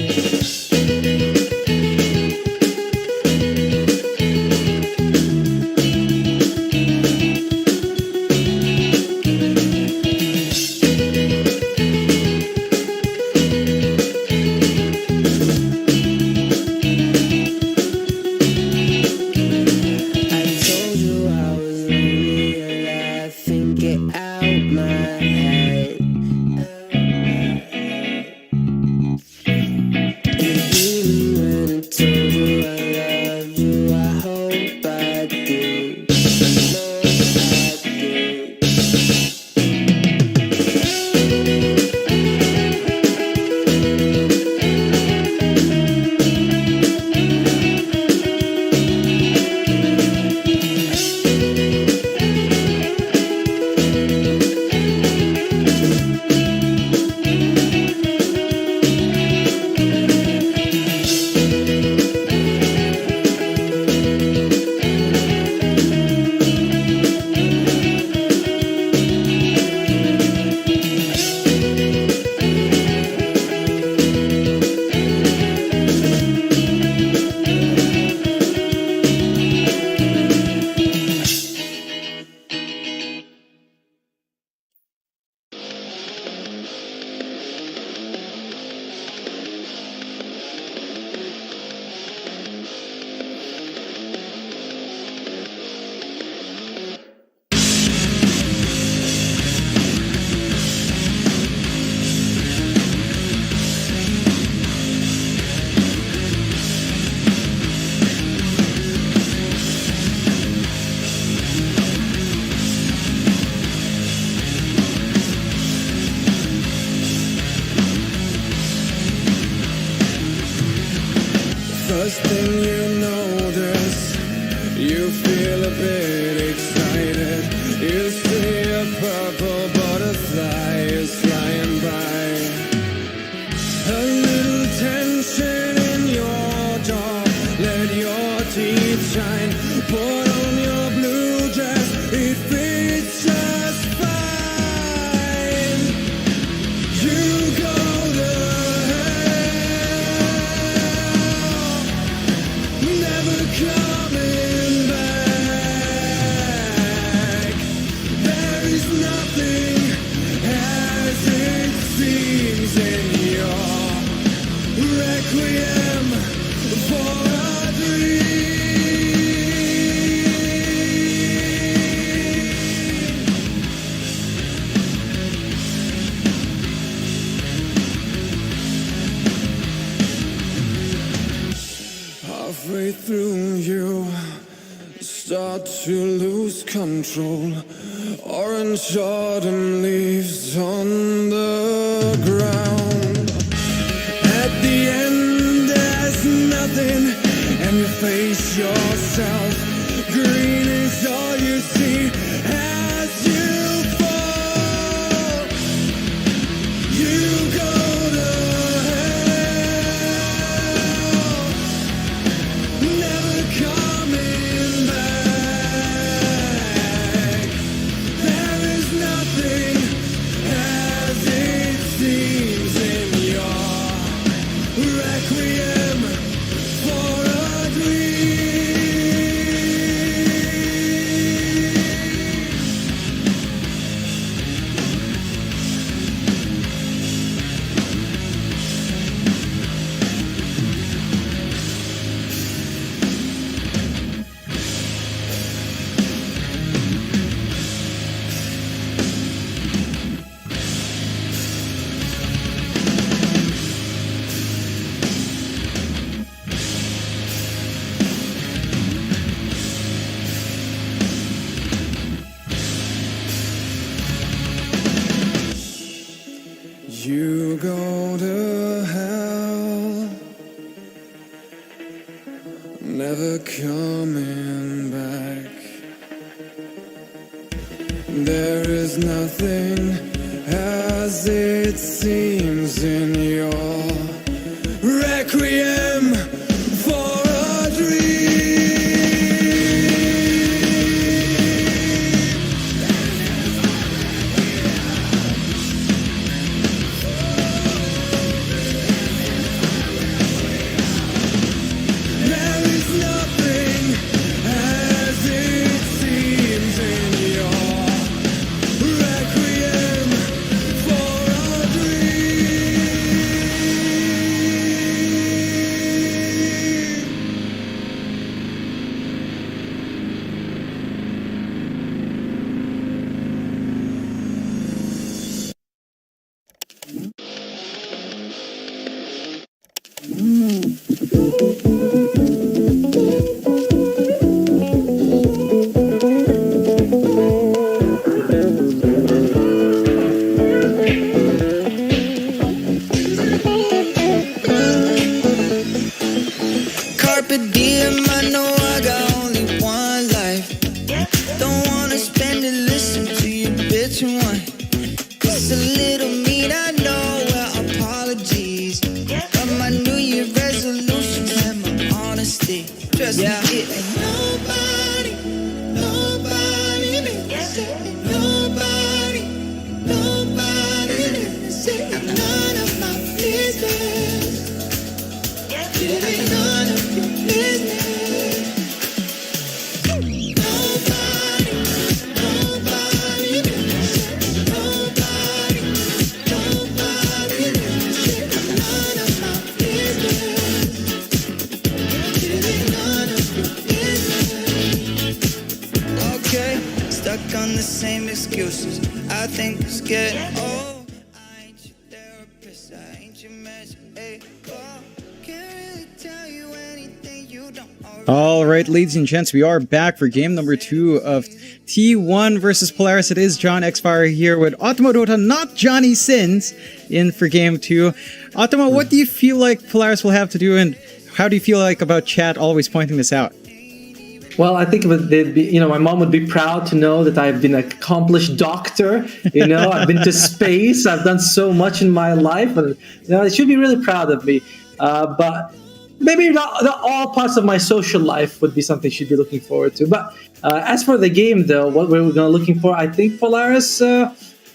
First thing you notice, you feel a bit excited. You see a purple butterfly is flying by. A little tension in your jaw, let your teeth shine. Put on your blue dress, it fits just fine. You go to coming back. There is nothing as it seems in your requiem for a halfway through you start to lose control. Orange autumn leaves on the ground. At the end there's nothing, and you face yourself. Green is all you see as you fall. You go to never coming back. There is nothing as it seems in your requiem for a dream. to hell, never coming back. There is nothing as it seems in your requiem for a dream. There is nothing as it seems in your requiem for a dream. Carpe diem, I know I got only one life. Don't wanna spend it, listen to you bitch and whine. It's a little mean, I know, well, apologies. But my New Year resolutions and my honesty. Trust me, it ain't nobody makes it. Nobody makes it. None of my business. It ain't none of your business. Nobody makes it. Nobody makes it. None of my business. It ain't none of your business. Okay, stuck on the same excuses. I think it's getting old. I ain't your therapist, I ain't your measure. Hey, oh, can't really tell you anything you don't already. All right, ladies and gents, we are back for game number 2 of T1 versus Polaris. It is John Xfire here with Automo Dota, not Johnny Sins, in for game 2. Automo, what do you feel like Polaris will have to do, and how do you feel like about chat always pointing this out? Well, I think they'd be, my mom would be proud to know that I've been an accomplished doctor. I've been to space. I've done so much in my life, and they should be really proud of me. But maybe not all parts of my social life would be something she'd be looking forward to. But as for the game, though, what we're going to looking for, I think Polaris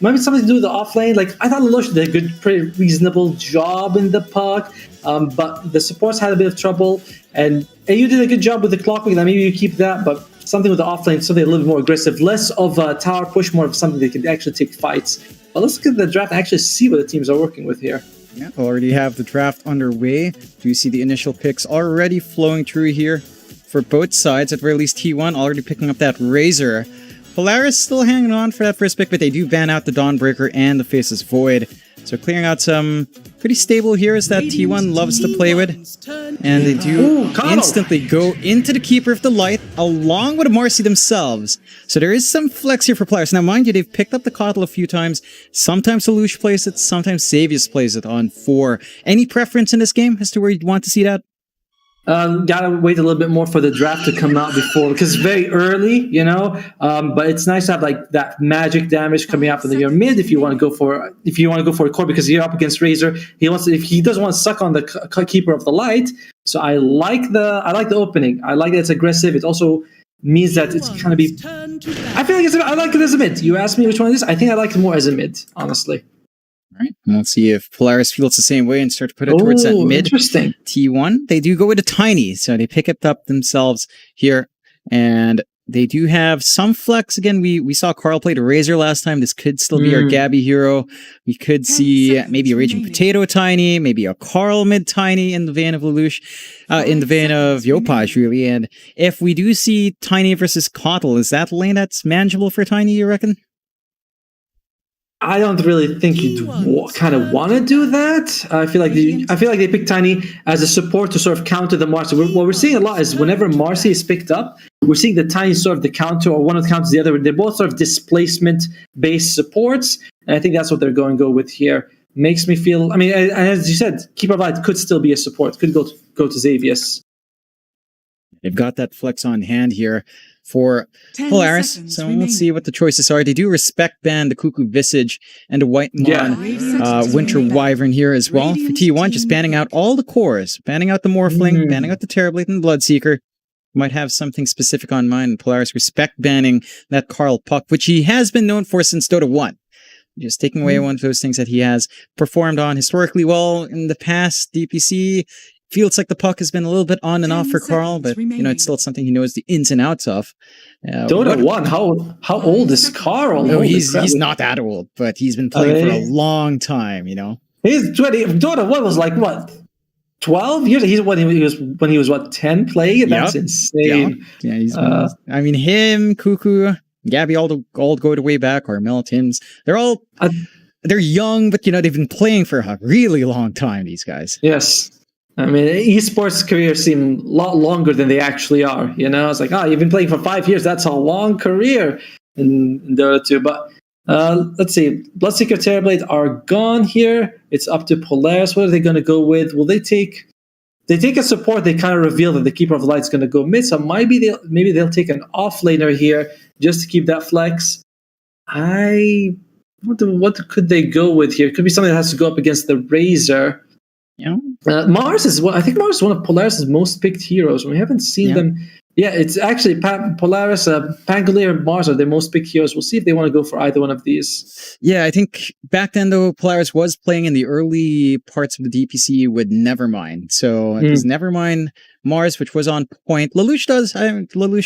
maybe something to do with the offlane. Like, I thought Lelouch did a good, pretty reasonable job in the puck, but the supports had a bit of trouble, and you did a good job with the clocking. Maybe you keep that, but something with the offlane, something a little bit more aggressive, less of a tower push, more of something that can actually take fights. But let's look at the draft and actually see what the teams are working with here. Yeah, already have the draft underway. Do you see the initial picks already flowing through here for both sides? At very least T1 already picking up that Razor. Polaris still hanging on for that first pick, but they do ban out the Dawnbreaker and the Faceless Void. So clearing out some pretty stable heroes that T1 loves to play with. And they do instantly go into the Keeper of the Light along with Marcy themselves. So there is some flex here for Polaris. Now mind you, they've picked up the Coddle a few times. Sometimes Lelouch plays it, sometimes Xavius plays it on 4. Any preference in this game as to where you'd want to see that? Gotta wait a little bit more for the draft to come out before, because it's very early, but it's nice to have like that magic damage coming out from your mid if you want to go for a core, because you're up against Razor. If he doesn't want to suck on the Keeper of the Light. So I like the opening. I like that it's aggressive. It also means that it's kind of be. I feel like I like it as a mid. You asked me which one it is. I think I like it more as a mid, honestly. All right, and let's see if Polaris feels the same way and start to put it towards that mid. Interesting. T1. They do go with a Tiny, so they pick it up themselves here, and they do have some flex. Again, we saw Carl play the Razor last time. This could still be our Gabby hero. We could see maybe a Raging Potato Tiny, maybe a Carl mid Tiny in the vein of Lelouch, in the vein of Yopaj, really. And if we do see Tiny versus Coddle, is that lane that's manageable for Tiny, you reckon? I don't really think you'd kind of want to do that. I feel like they picked Tiny as a support to sort of counter the Marcy. What we're seeing a lot is whenever Marcy is picked up, we're seeing the Tiny sort of the counter, or one of the counters the other. They're both sort of displacement-based supports, and I think that's what they're going to go with here. makes me feel. I mean, as you said, Keeper of Light could still be a support. Could go to Xavius. They've got that flex on hand here for Polaris. So let's see what the choices are. They do respect ban the Cuckoo Visage and the White Mon Winter Wyvern here as well. For T1, just banning out all the cores, banning out the Morphling, banning out the Terrorblade and Bloodseeker. Might have something specific on mind. Polaris respect banning that Carl Puck, which he has been known for since Dota 1. Just taking away one of those things that he has performed on historically well in the past. DPC feels like the puck has been a little bit on and off for Carl, but it's still something he knows the ins and outs of. Dota 1, how old is Carl? No, he's not that old, but he's been playing for a long time, He's 20. Dota 1 was like, what, 12 years? He's when he was what, 10 playing? That's insane. Yeah, he's I mean, him, Cuckoo, Gabby, all go to way back, or Militons. They're all they're young, but they've been playing for a really long time, these guys. Yes. I mean, esports careers seem a lot longer than they actually are. It's like, you've been playing for 5 years. That's a long career in Dota 2. But let's see. Bloodseeker, Terrorblade are gone here. It's up to Polaris. What are they going to go with? Will they take a support? They kind of reveal that the Keeper of the Light is going to go mid. So maybe they'll take an offlaner here just to keep that flex. What could they go with here? It could be something that has to go up against the Razor. Mars is I think Mars is one of Polaris' most picked heroes. We haven't seen them. Yeah, it's actually Polaris, Pangolier, and Mars are their most picked heroes. We'll see if they want to go for either one of these. Yeah, I think back then though, Polaris was playing in the early parts of the DPC with Nevermind. So it was Nevermind, Mars, which was on point. Lelouch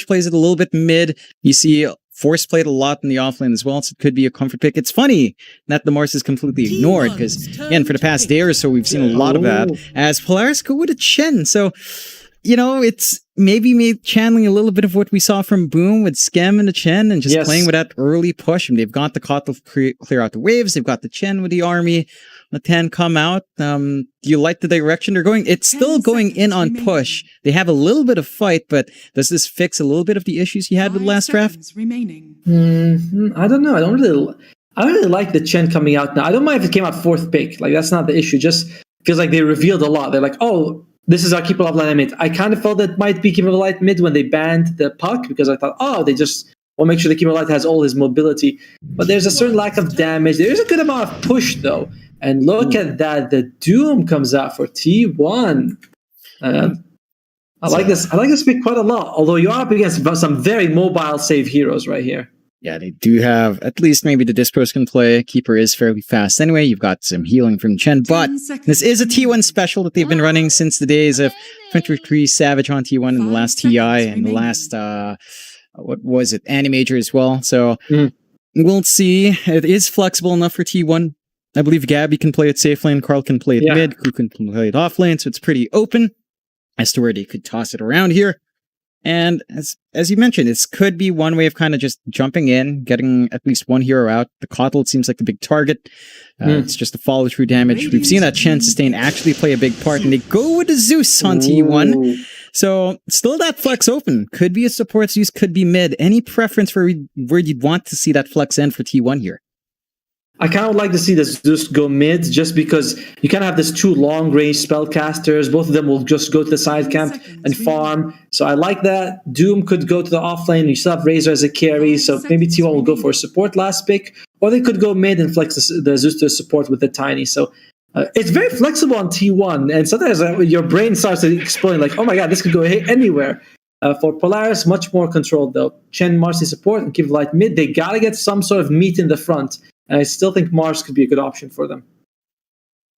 plays it a little bit mid. You see Force played a lot in the offlane as well, so it could be a comfort pick. It's funny that the Mars is completely ignored, because, again, for the past day or so, we've seen a lot of that, as Polaris go with a Chen. So, it's maybe channeling a little bit of what we saw from Boom with Skem and the Chen, and just playing with that early push. And they've got the Kot to clear out the waves. They've got the Chen with the army. The 10 come out. Do you like the direction they're going? It's still going in on push. They have a little bit of fight, but does this fix a little bit of the issues you had with last draft? I don't know. I don't really like the Chen coming out now. I don't mind if it came out 4th pick. Like, that's not the issue. Just feels like they revealed a lot. They're like, oh, this is our Keeper of Light mid. I kind of felt that might be Keeper of Light mid when they banned the puck, because I thought, they just will make sure the Keeper of Light has all his mobility. But there's a certain lack of damage. There's a good amount of push, though. And look at that. The Doom comes out for T1. I like this. I like this pick quite a lot. Although you are up against some very mobile save heroes right here. Yeah, they do have at least maybe the Dispos can play. Keeper is fairly fast anyway. You've got some healing from Chen, but this is a T1 special that they've been running since the days of 23 Savage on T1 and the last TI and the last what was it, Animator as well. So we'll see. It is flexible enough for T1. I believe Gabby can play it safe lane, Carl can play it mid, Crew can play it off lane, so it's pretty open as to where they could toss it around here. And as you mentioned, this could be one way of kind of just jumping in, getting at least one hero out. The Kotl seems like the big target. It's just the follow-through damage. We've seen that Chen Sustain actually play a big part, and they go with the Zeus on T1. So still that flex open. Could be a support Zeus, could be mid. Any preference for where you'd want to see that flex end for T1 here? I kind of like to see the Zeus go mid, just because you kind of have these 2 long-range spellcasters. Both of them will just go to the side camp and farm. So I like that. Doom could go to the offlane. You still have Razor as a carry, so maybe T1 will go for a support last pick. Or they could go mid and flex the Zeus to support with the Tiny. So it's very flexible on T1. And sometimes your brain starts to explode like, oh my god, this could go anywhere. For Polaris, much more controlled though. Chen, Marcy support, and Keep Light mid. They gotta get some sort of meat in the front. And I still think Mars could be a good option for them.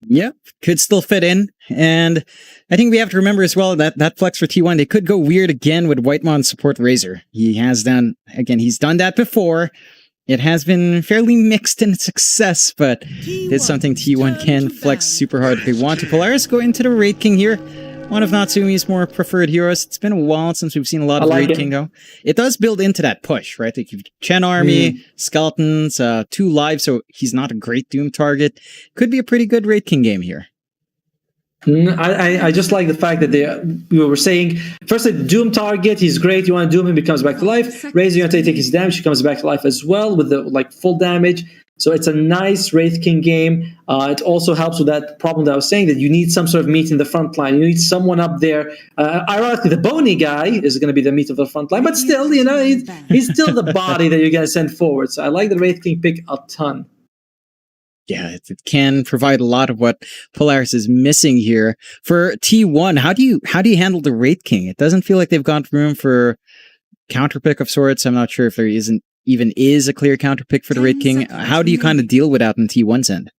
Yeah, could still fit in. And I think we have to remember as well that flex for T1, they could go weird again with Whitemon support Razor. He's done that before. It has been fairly mixed in success, but it's something T1 can flex super hard if they want to. Polaris go into the Raid King here. One of Natsumi's more preferred heroes. It's been a while since we've seen a lot of Raid King, though. It does build into that push, right? Like, you've Chen Army, Skeletons, 2 lives, so he's not a great Doom target. Could be a pretty good Raid King game here. I just like the fact that we were saying, first, the Doom target, he's great. You want to Doom him, he comes back to life. Razor, you want to take his damage, he comes back to life as well with the full damage. So it's a nice Wraith King game. It also helps with that problem that I was saying, that you need some sort of meat in the front line. You need someone up there. Ironically, the bony guy is going to be the meat of the front line, but still, he's still the body that you're going to send forward. So I like the Wraith King pick a ton. Yeah, it can provide a lot of what Polaris is missing here. For T1, how do you handle the Wraith King? It doesn't feel like they've got room for counterpick of sorts. I'm not sure if there even is a clear counterpick for the Wraith King. How do you kind of deal with that in T1's end?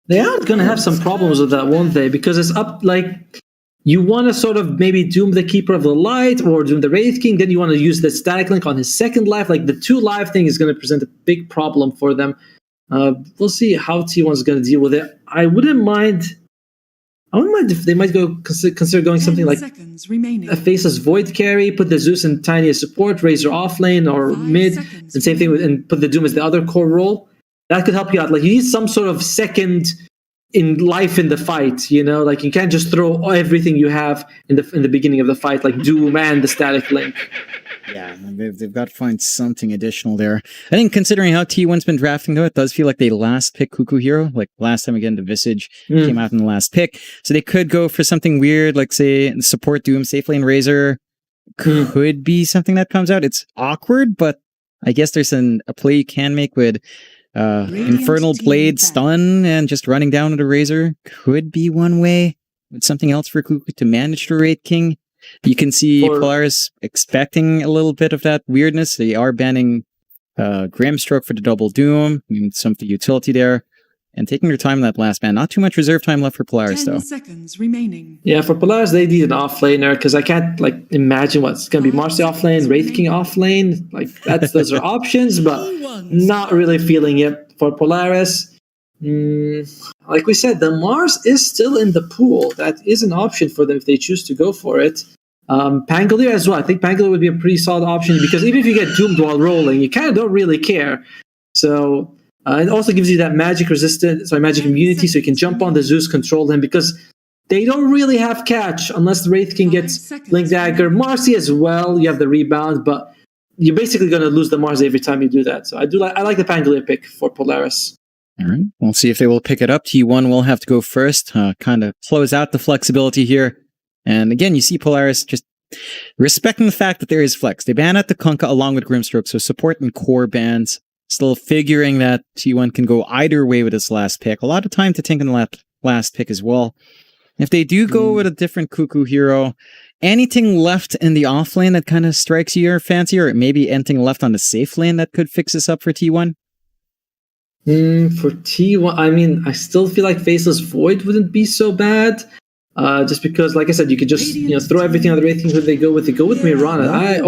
They are going to have some problems with that, won't they? Because it's up, like, you want to sort of maybe doom the Keeper of the Light or doom the Wraith King, then you want to use the Static Link on his second life. Like, the 2 life thing is going to present a big problem for them. We'll see how T1 is going to deal with it. I wouldn't mind if they might consider going something like a Faceless Void carry, put the Zeus and Tiny as support, Razor off lane or mid, and same thing and put the Doom as the other core role. That could help you out. Like, you need some sort of second in life in the fight, like you can't just throw everything you have in the beginning of the fight, like Doom and the Static Link. Yeah, they've got to find something additional there. I think considering how T1's been drafting, though, it does feel like they last pick Cuckoo Hero. Like last time, again, the Visage came out in the last pick. So they could go for something weird, like, say, support Doom, Safe Lane Razor. Could be something that comes out. It's awkward, but I guess there's a play you can make with Infernal Blade Stun and just running down with a Razor. Could be one way. With something else for Cuckoo to manage the Wraith King. You can see Polaris expecting a little bit of that weirdness. They are banning Grimstroke for the double Doom, some of the utility there, and taking their time in that last ban. Not too much reserve time left for Polaris, 10 though. seconds remaining. Yeah, for Polaris, they need an offlaner, because I can't imagine what's going to be Marcy offlane, Wraith King offlane. Those are options, but not really feeling it for Polaris. Like we said, the Mars is still in the pool. That is an option for them if they choose to go for it. Pangolier as well. I think Pangolier would be a pretty solid option, because even if you get doomed while rolling, you kind of don't really care. So it also gives you that magic immunity, so you can jump on the Zeus, control him, because they don't really have catch unless the Wraith King gets Blink Dagger. Marcy as well, you have the rebound, but you're basically going to lose the Mars every time you do that. So I like the Pangolier pick for Polaris. All right, we'll see if they will pick it up. T1 will have to go first, kind of close out the flexibility here. And again, you see Polaris just respecting the fact that there is flex. They ban at the Kunkka along with Grimstroke, so support and core bans. Still figuring that T1 can go either way with this last pick. A lot of time to think in the last pick as well. If they do go with a different Cuckoo Hero, anything left in the off lane that kind of strikes your fancy, or maybe anything left on the safe lane that could fix this up for T1? For T1, I mean, I still feel like Faceless Void wouldn't be so bad. Just because, like I said, you could just throw everything on the Wraith King. Who they go with? They go with Mirana.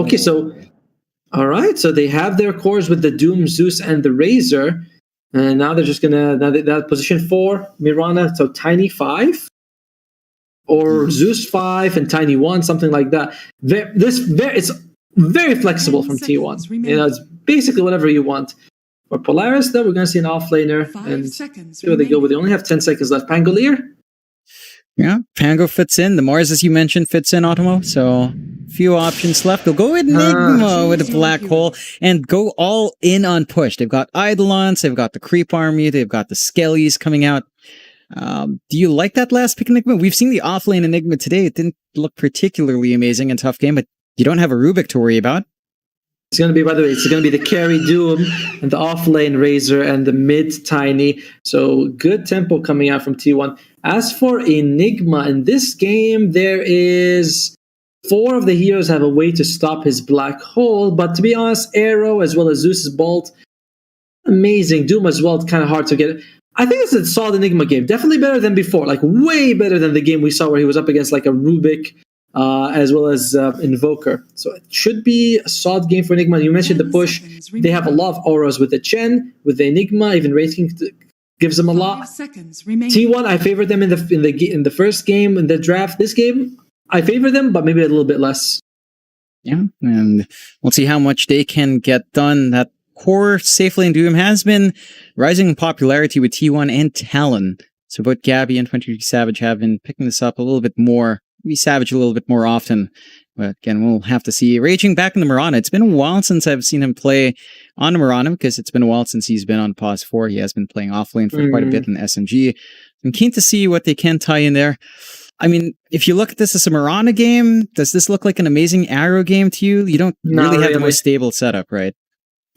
All right, so they have their cores with the Doom, Zeus, and the Razor, and now they're just gonna that position 4 Mirana. So Tiny 5 or Zeus 5 and Tiny 1, something like that. It's very flexible from T1. It's basically whatever you want. For Polaris, though, we're going to see an offlaner, and see where they go with. They only have 10 seconds left. Pangolier? Yeah, Pango fits in. The Mars, as you mentioned, fits in, Automo. So, few options left. They'll go with Enigma with a Black Hole and go all in on push. They've got Eidolons, they've got the Creep Army, they've got the Skellies coming out. Do you like that last pick, Enigma? We've seen the offlane Enigma today. It didn't look particularly amazing in tough game, but you don't have a Rubik to worry about. It's going to be, by the way, it's going to be the carry Doom and the off-lane Razor and the mid Tiny. So good tempo coming out from T1. As for Enigma, in this game, there is 4 of the heroes have a way to stop his Black Hole. But to be honest, Arrow as well as Zeus's Bolt, amazing. Doom as well, it's kind of hard to get. I think it's a solid Enigma game. Definitely better than before. Like way better than the game we saw where he was up against like a Rubik. As well as Invoker. So it should be a solid game for Enigma. You mentioned the push. They have a lot of auras with the Chen, with the Enigma, even Wraith King gives them a lot. T1, I favored them in the first game, in the draft. This game, I favor them, but maybe a little bit less. Yeah, and we'll see how much they can get done. That core safe lane Doom has been rising in popularity with T1 and Talon. So both Gabby and 23 Savage have been picking this up a little bit more. Be Savage a little bit more often. But again, we'll have to see. Raging back in the Mirana. It's been a while since I've seen him play on the Mirana because it's been a while since he's been on Pause 4. He has been playing offlane for quite a bit in SMG. I'm keen to see what they can tie in there. I mean, if you look at this as a Mirana game, does this look like an amazing Arrow game to you? You don't really have the most stable setup, right?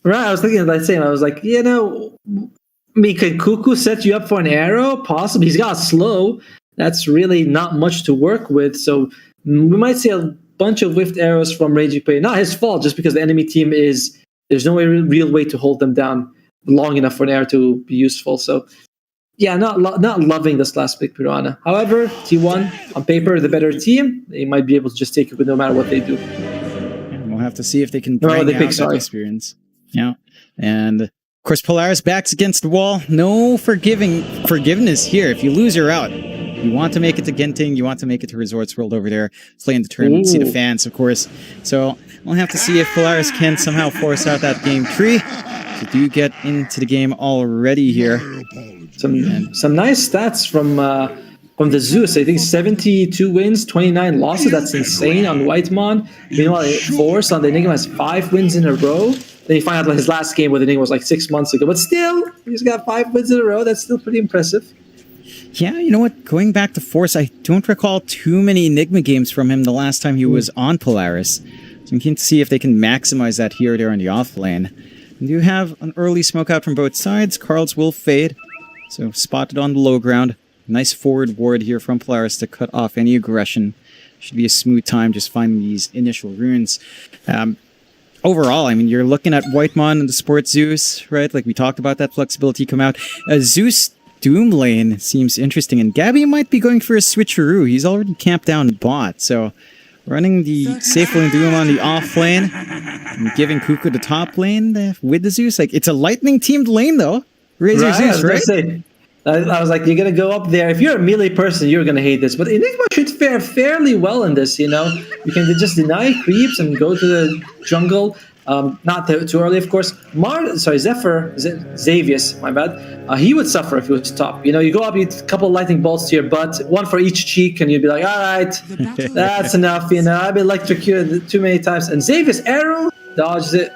Right, I was thinking of that same. I was like, you know, I mean, could Cuckoo set you up for an Arrow? Possibly. He's got slow. That's really not much to work with. So we might see a bunch of whiffed arrows from Raging Play. Not his fault, just because the enemy team there's no real way to hold them down long enough for an arrow to be useful. So yeah, not loving this last pick, Piranha. However, T1 on paper the better team. They might be able to just take it no matter what they do. And we'll have to see if they can bring out that experience. Yeah, and of course Polaris backs against the wall. No forgiveness here. If you lose, you're out. You want to make it to Genting, you want to make it to Resorts World over there, play in the tournament, see the fans, of course. So we'll have to see if Polaris can somehow force out that game 3. So do get into the game already here. Some nice stats from the Zeus. I think 72 wins, 29 losses. That's insane on Whitemon. Meanwhile, Force on the Enigma has 5 wins in a row. Then you find out like his last game with the Enigma was like 6 months ago. But still, he's got 5 wins in a row. That's still pretty impressive. Yeah, you know what? Going back to Force, I don't recall too many Enigma games from him the last time he was on Polaris. So I'm keen to see if they can maximize that here or there in the off lane. And you have an early smoke out from both sides. Carl's will fade. So spotted on the low ground. Nice forward ward here from Polaris to cut off any aggression. Should be a smooth time just finding these initial runes. Overall, I mean, you're looking at Whitemon and the Sports Zeus, right? Like we talked about that flexibility come out. Zeus Doom lane seems interesting, and Gabby might be going for a switcheroo. He's already camped down bot, so running the safe lane Doom on the off lane and giving Cuckoo the top lane with the Zeus. Like, it's a lightning teamed lane though. Razor Zeus, right? I was like, you're gonna go up there. If you're a melee person, you're gonna hate this. But Enigma should fare fairly well in this. You know, you can just deny creeps and go to the jungle. Not too early, of course. Zephyr, Xavius, my bad. He would suffer if he was top. You know, you go up, you a couple lightning bolts to your butt, one for each cheek, and you'd be like, all right, that's enough. You know, I've been electrocuted too many times. And Xavius arrow dodges it.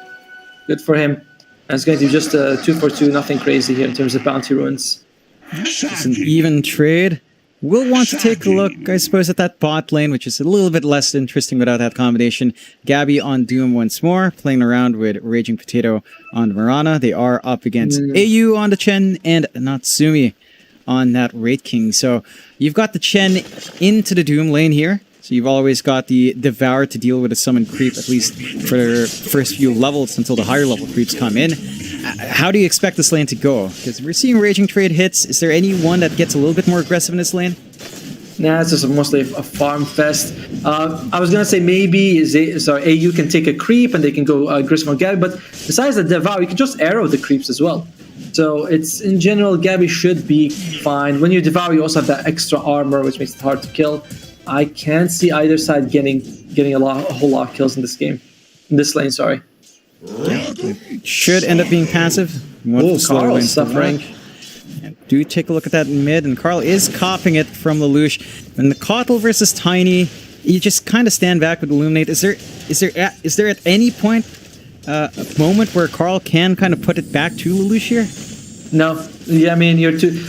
Good for him. And it's going to be just a 2-for-2, nothing crazy here in terms of bounty runes. It's an even trade. We'll want to take a look, I suppose, at that bot lane, which is a little bit less interesting without that combination. Gabby on Doom once more, playing around with Raging Potato on the Mirana. They are up against AU on the Chen and Natsumi on that Wraith King. So you've got the Chen into the Doom lane here. So you've always got the Devour to deal with a summon creep, at least for the first few levels until the higher level creeps come in. How do you expect this lane to go? Because we're seeing Raging trade hits. Is there any one that gets a little bit more aggressive in this lane? Nah, it's just mostly a farm fest. I was going to say maybe AU can take a creep and they can go aggressive on Gabby, but besides the Devour, you can just arrow the creeps as well. So it's, in general, Gabby should be fine. When you Devour, you also have that extra armor, which makes it hard to kill. I can't see either side getting a whole lot of kills in this game. In this lane, sorry. It should end up being passive. Carl's suffering. Do take a look at that mid, and Carl is copping it from Lelouch. And the Cottle versus Tiny, you just kind of stand back with Illuminate. Is there at any point a moment where Carl can kind of put it back to Lelouch here? No. Yeah, I mean, you're too...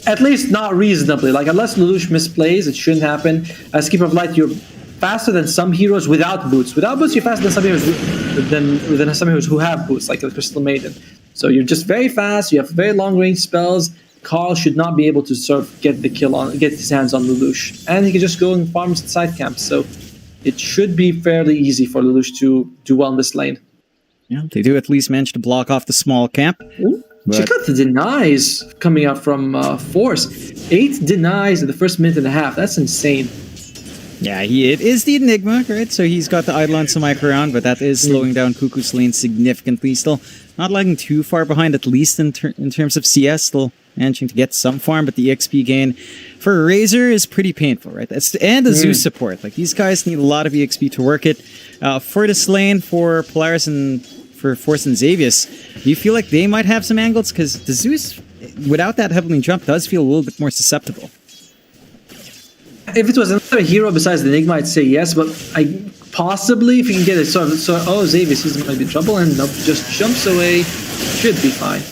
at least not reasonably. Like, unless Lelouch misplays, it shouldn't happen. As Keeper of Light, you're faster than some heroes without boots. Without boots, you're faster than some heroes who have boots, like the Crystal Maiden. So you're just very fast, you have very long-range spells. Carl should not be able to sort of get his hands on Lelouch. And he can just go and farm side camps. So it should be fairly easy for Lelouch to do well in this lane. Yeah, they do at least manage to block off the small camp. Ooh. Check out the denies coming out from Force. 8 denies in the first minute and a half. That's insane. Yeah, it is the Enigma, right? So he's got the Eidolon Samike around, but that is slowing down Cuckoo's lane significantly. Still not lagging too far behind, at least in terms of CS. Still managing to get some farm, but the XP gain for Razor is pretty painful, right? And the Zeus support. Like, these guys need a lot of EXP to work it. For this lane, for Polaris and for Force and Xavius, do you feel like they might have some angles? Because the Zeus, without that heavily jump, does feel a little bit more susceptible. If it was another hero besides the Enigma, I'd say yes, but possibly, if you can get it. So Xavius, he's might be in trouble, and nope, just jumps away. Should be fine.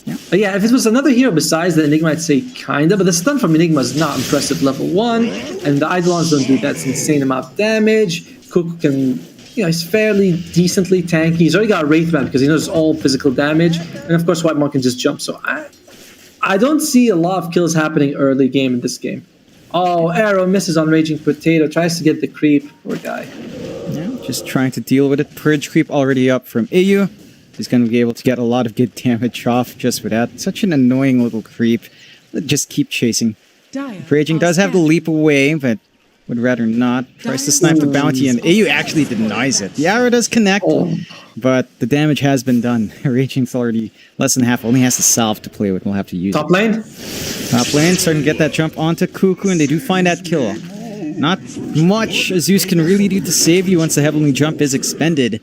Yeah. But yeah, if it was another hero besides the Enigma, I'd say kinda, but the stun from Enigma is not impressive level 1, and the Eidolons don't do that insane amount of damage. Cuckoo can, he's fairly decently tanky. He's already got Wraithman because he knows all physical damage, and of course White Monk can just jump. So I don't see a lot of kills happening early game in this game. Oh, Arrow misses on Raging Potato, tries to get the creep. Poor guy. Yeah, just trying to deal with it. Purge creep already up from AU. He's going to be able to get a lot of good damage off just with that. Such an annoying little creep. Just keep chasing. Raging does have the leap away, but would rather not. Tries to snipe the bounty, and AU actually denies it. The arrow does connect, but the damage has been done. Raging's already less than half. Only has the salve to play with. We'll have to use Top it. lane? Top lane, starting to get that jump onto Cuckoo, and they do find that kill. Not much Zeus can really do to save you once the Heavenly Jump is expended.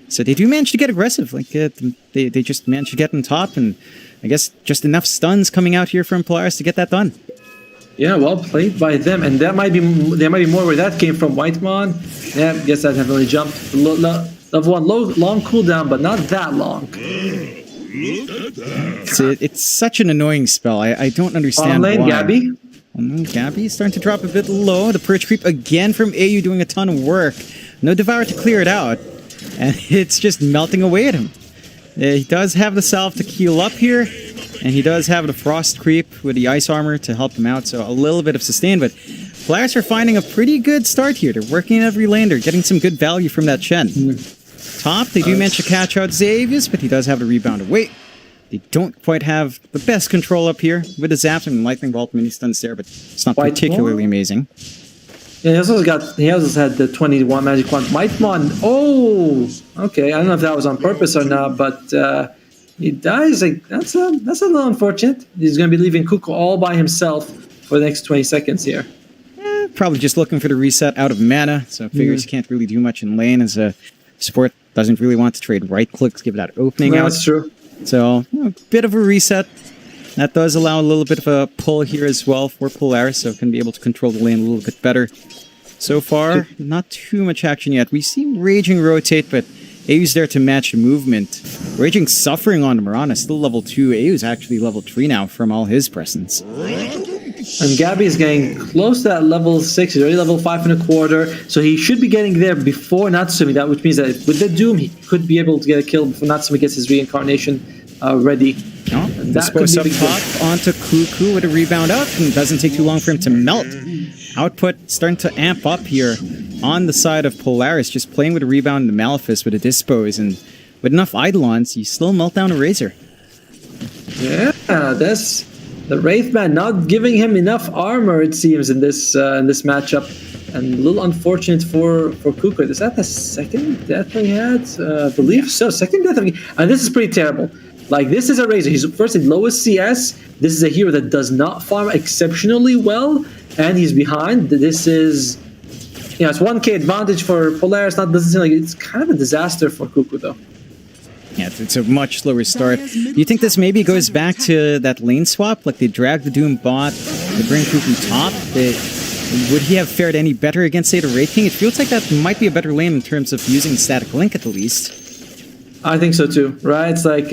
So they do manage to get aggressive. Like they just manage to get on top, and I guess just enough stuns coming out here from Polaris to get that done. Yeah, well played by them, and there might be more where that came from. Whitemon, yeah, guess that Heavenly Jump. Level 1, long cooldown, but not that long. It's such an annoying spell. I don't understand On lane, why. Gabby. Gabby's starting to drop a bit low. The Purge Creep again from AU doing a ton of work. No Devour to clear it out. And it's just melting away at him. He does have the salve to heal up here. And he does have the Frost Creep with the Ice Armor to help him out. So a little bit of sustain. But Polaris are finding a pretty good start here. They're working in every lane. They're getting some good value from that Shen. Top, they do manage to catch out Xavius, but he does have the rebound away. They don't quite have the best control up here with the Zaps and Lightning Bolt mini stuns there, but it's not particularly amazing. Yeah, he also had the 21 magic wand. Whitemon. Oh, okay. I don't know if that was on purpose or not, but he dies. Like that's a little unfortunate. He's going to be leaving Cuckoo all by himself for the next 20 seconds here. Probably just looking for the reset out of mana, so figures he can't really do much in lane as a support. Doesn't really want to trade right clicks, give that opening out. That's true. So, a bit of a reset. That does allow a little bit of a pull here as well for Polaris, so can be able to control the lane a little bit better. So far, not too much action yet. We see Raging rotate, but AU's there to match the movement. Raging suffering on Mirana, still level 2. AU's actually level 3 now from all his presence. And Gabby is getting close to that level 6. He's already level 5.25, so he should be getting there before Natsumi, which means that with the Doom, he could be able to get a kill before Natsumi gets his reincarnation ready. Oh, dispose up top onto Cuckoo with a rebound up, and it doesn't take too long for him to melt. Output starting to amp up here on the side of Polaris, just playing with a rebound and the Malefice with a dispose, and with enough Eidolons, you still melt down a Razor. Yeah, that's the Wraithman not giving him enough armor, it seems, in this matchup, and a little unfortunate for Cuckoo. Is that the second death he had? I believe so. Second death, and this is pretty terrible. Like, this is a Razor. He's first in lowest CS. This is a hero that does not farm exceptionally well, and he's behind. This is, it's 1k advantage for Polaris. Doesn't seem like it's kind of a disaster for Cuckoo though. Yeah, it's a much slower start. Do you think this maybe goes back to that lane swap? Like they drag the Doom bot, they bring Cuckoo top. Would he have fared any better against, say, the Wraith King? It feels like that might be a better lane in terms of using static link at the least. I think so too, right? It's like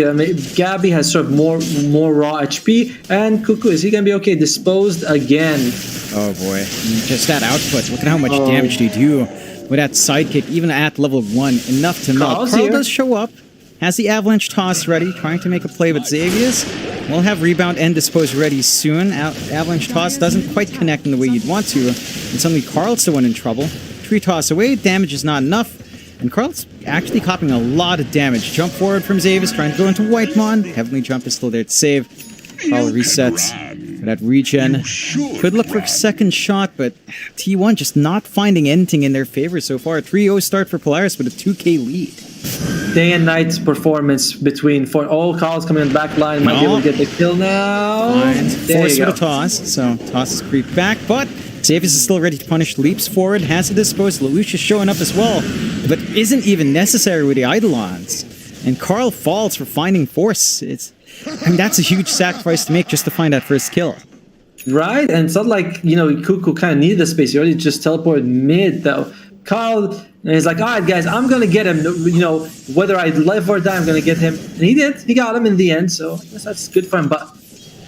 Gabby has sort of more raw HP, and Cuckoo, is he gonna be okay? Disposed again. Oh boy, just that output. Look at how much damage they do with that sidekick, even at level 1, enough to melt. Carl does show up, has the Avalanche Toss ready, trying to make a play with Xavius. We'll have Rebound and Dispose ready soon. Avalanche Toss doesn't quite connect in the way you'd want to, and suddenly Carl's the one in trouble. Tree Toss away, damage is not enough. And Carl's actually copying a lot of damage. Jump forward from Xavius, trying to go into Whitemon. Heavenly Jump is still there to save. Carl resets for that regen. Could look for a second shot, but T1 just not finding anything in their favor so far. A 3-0 start for Polaris with a 2k lead. Day and night performance between Carl's coming in the back line. Might be able to get the kill now. Force with a toss. So tosses creep back, but Xavius is still ready to punish. Leaps forward, has to dispose. Lelouch is showing up as well, but isn't even necessary with the Eidolons. And Carl falls for finding Force. That's a huge sacrifice to make just to find that first kill. Right, and it's not like, Cuckoo kind of needed the space. He already just teleported mid, though. Carl, and he's like, all right, guys, I'm going to get him. You know, whether I live or die, I'm going to get him. And he did. He got him in the end, so I guess that's good for him. But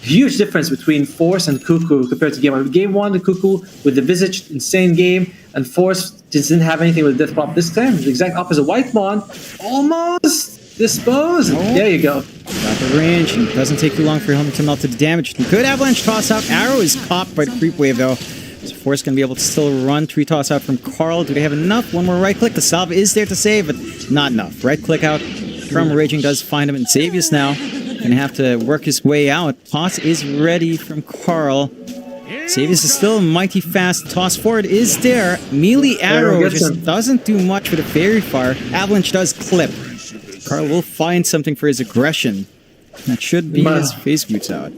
huge difference between Force and Cuckoo compared to Game 1. Game 1, the Cuckoo with the Visage, insane game, and Force just didn't have anything with Death Prop. This time, the exact opposite. Whitemon almost disposed. Oh. There you go. Got the range, and it doesn't take too long for him to melt to the damage. Good avalanche toss out. Arrow is popped by the creep wave, though. So Force going to be able to still run. 3 toss out from Carl. Do they have enough? One more right click. The salve is there to save, but not enough. Right click out from Raging does find him. And Xavius now going to have to work his way out. Toss is ready from Carl. Xavius is still mighty fast. Toss forward is there. Melee arrow just doesn't do much with a fairy fire. Avalanche does clip. Carl will find something for his aggression. That should be his phase boots out.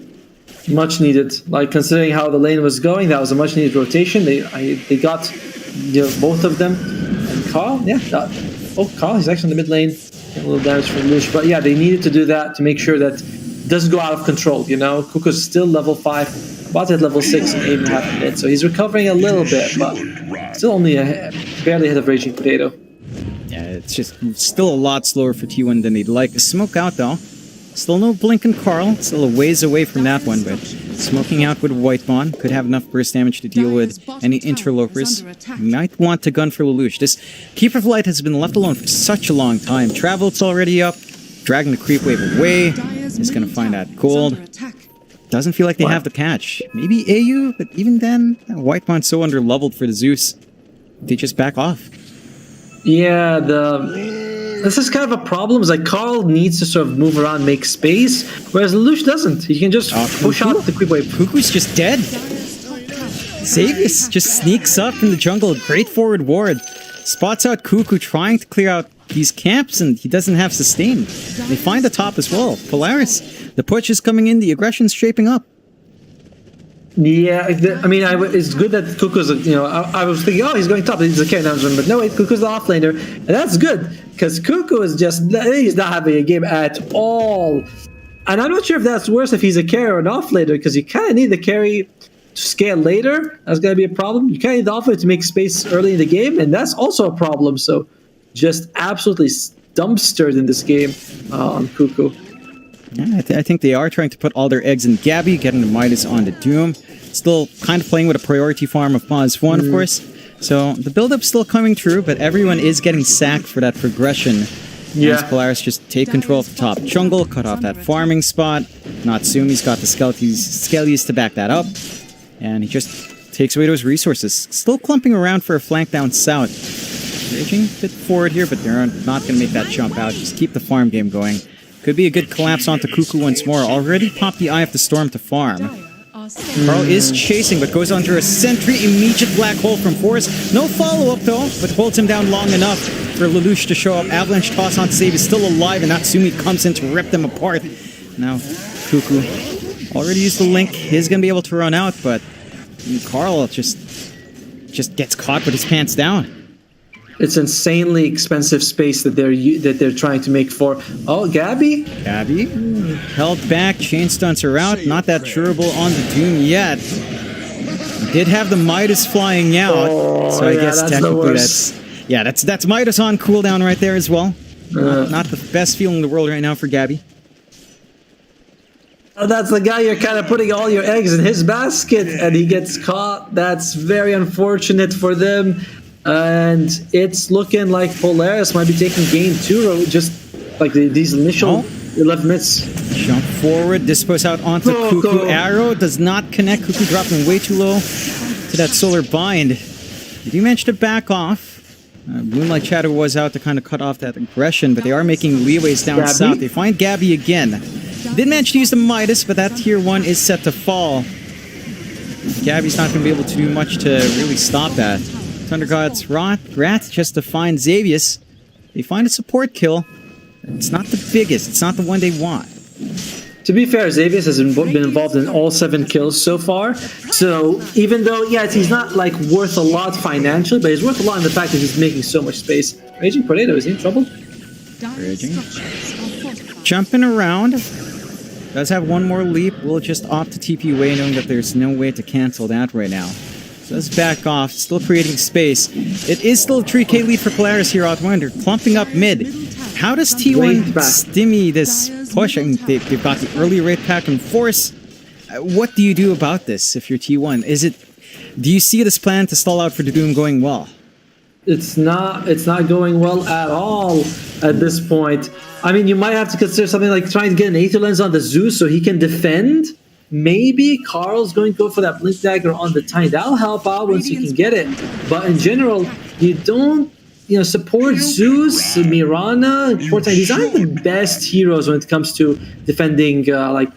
Much needed. Like, considering how the lane was going, that was a much needed rotation. They got, you know, both of them. And Carl, yeah. Carl, he's actually in the mid lane. Getting a little damage from Lush. But yeah, they needed to do that to make sure that it doesn't go out of control, you know? Kuko's still level 5, about at level 6 and 8.5 minutes. So he's recovering a little bit, but still only barely ahead of Raging Potato. Yeah, it's just still a lot slower for T1 than they'd like. A smoke out, though. Still no blink in Carl. Still a ways away from that one, but smoking out with Whitemon could have enough burst damage to deal with any interlopers. Might want to gun for Lelouch. This Keeper of Light has been left alone for such a long time. Travel's already up. Dragging the creep wave away. He's going to find that gold. Doesn't feel like they have the catch. Maybe AU, but even then, Whitemon's so under-leveled for the Zeus. They just back off. Yeah, this is kind of a problem. It's like Carl needs to sort of move around, make space, whereas Lelouch doesn't. He can just push out the creep wave. Cuckoo's just dead. Xavius just sneaks up in the jungle. Great forward ward. Spots out Cuckoo trying to clear out these camps, and he doesn't have sustain. They find the top as well. Polaris, the push is coming in. The aggression's shaping up. Yeah, I mean, it's good that Cuckoo's, you know, I was thinking, oh, he's going top, he's a carry down, but no, wait, Cuckoo's the offlaner, and that's good, because Cuckoo is just, he's not having a game at all. And I'm not sure if that's worse if he's a carry or an offlaner, because you kind of need the carry to scale later. That's going to be a problem. You kind of need the offlaner to make space early in the game, and that's also a problem. So just absolutely dumpstered in this game on Cuckoo. Yeah, I think they are trying to put all their eggs in Gabby, getting the Midas on the Doom. Still kind of playing with a priority farm of Pause 1, of course. So the build-up's still coming through, but everyone is getting sacked for that progression. Yeah. As Polaris just take control of the top jungle, cut off that farming spot. Natsumi's got the Skellies to back that up. And he just takes away those resources. Still clumping around for a flank down south. Raging a bit forward here, but they're not going to make that jump out. Just keep the farm game going. Could be a good collapse onto Cuckoo once more. Already popped the Eye of the Storm to farm. Carl is chasing, but goes under a sentry. Immediate black hole from Force. No follow-up, though, but holds him down long enough for Lelouch to show up. Avalanche toss on save is still alive, and Natsumi comes in to rip them apart. Now, Cuckoo already used the link. He's going to be able to run out, but Carl just gets caught with his pants down. It's insanely expensive space that they're trying to make for. Oh, Gabby? Gabby held back. Chain stunts are out. Not that durable on the Doom yet. Did have the Midas flying out, so I guess technically that's Midas on cooldown right there as well. Not the best feeling in the world right now for Gabby. Oh, that's the guy you're kind of putting all your eggs in his basket, and he gets caught. That's very unfortunate for them. And it's looking like Polaris might be taking game 2, just like these initial 11 minutes. Jump forward, dispose out onto Cuckoo. Arrow does not connect. Cuckoo dropping way too low to that solar bind. They do manage to back off. Moonlight Shadow was out to kind of cut off that aggression, but they are making leeways down south. They find Gabby again. Did manage to use the Midas, but that tier 1 is set to fall. Gabby's not going to be able to do much to really stop that. Thunder God's Rat just to find Xavius. They find a support kill. It's not the biggest. It's not the one they want. To be fair, Xavius has been involved in all 7 kills so far. So even though, he's not like worth a lot financially, but he's worth a lot in the fact that he's making so much space. Raging Potato, is he in trouble? Raging. Jumping around. Does have one more leap. We'll just opt to TP away, knowing that there's no way to cancel that right now. Does back off, still creating space. It is still a 3k lead for Polaris here out wide. They're clumping up mid. How does T1 stimmy this push? I mean, they've got the early raid pack in force. What do you do about this if you're T1? Do you see this plan to stall out for the Doom going well? It's not going well at all at this point. I mean, you might have to consider something like trying to get an Aether Lens on the Zeus so he can defend. Maybe Carl's going to go for that Blink Dagger on the Tiny. That'll help out once you can get it. But in general, you don't, support Zeus, Mirana, Fortnite. These aren't the best heroes when it comes to defending like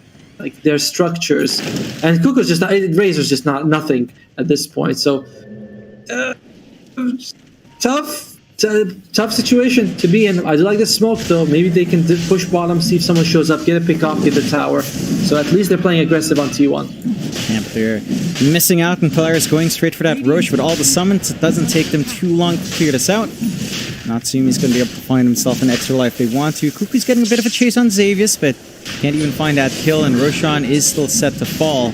their structures. And Kuko's just not, Razor's just not nothing at this point. So tough situation to be in. I do like the smoke though. Maybe they can push bottom, see if someone shows up, get a pick off, get the tower. So at least they're playing aggressive on T1. Yeah, but they're missing out, and Polaris going straight for that Roche with all the summons. It doesn't take them too long to clear this out. Natsumi's going to be able to find himself an extra life if they want to. Kuku's getting a bit of a chase on Xavius, but can't even find that kill, and Roshan is still set to fall.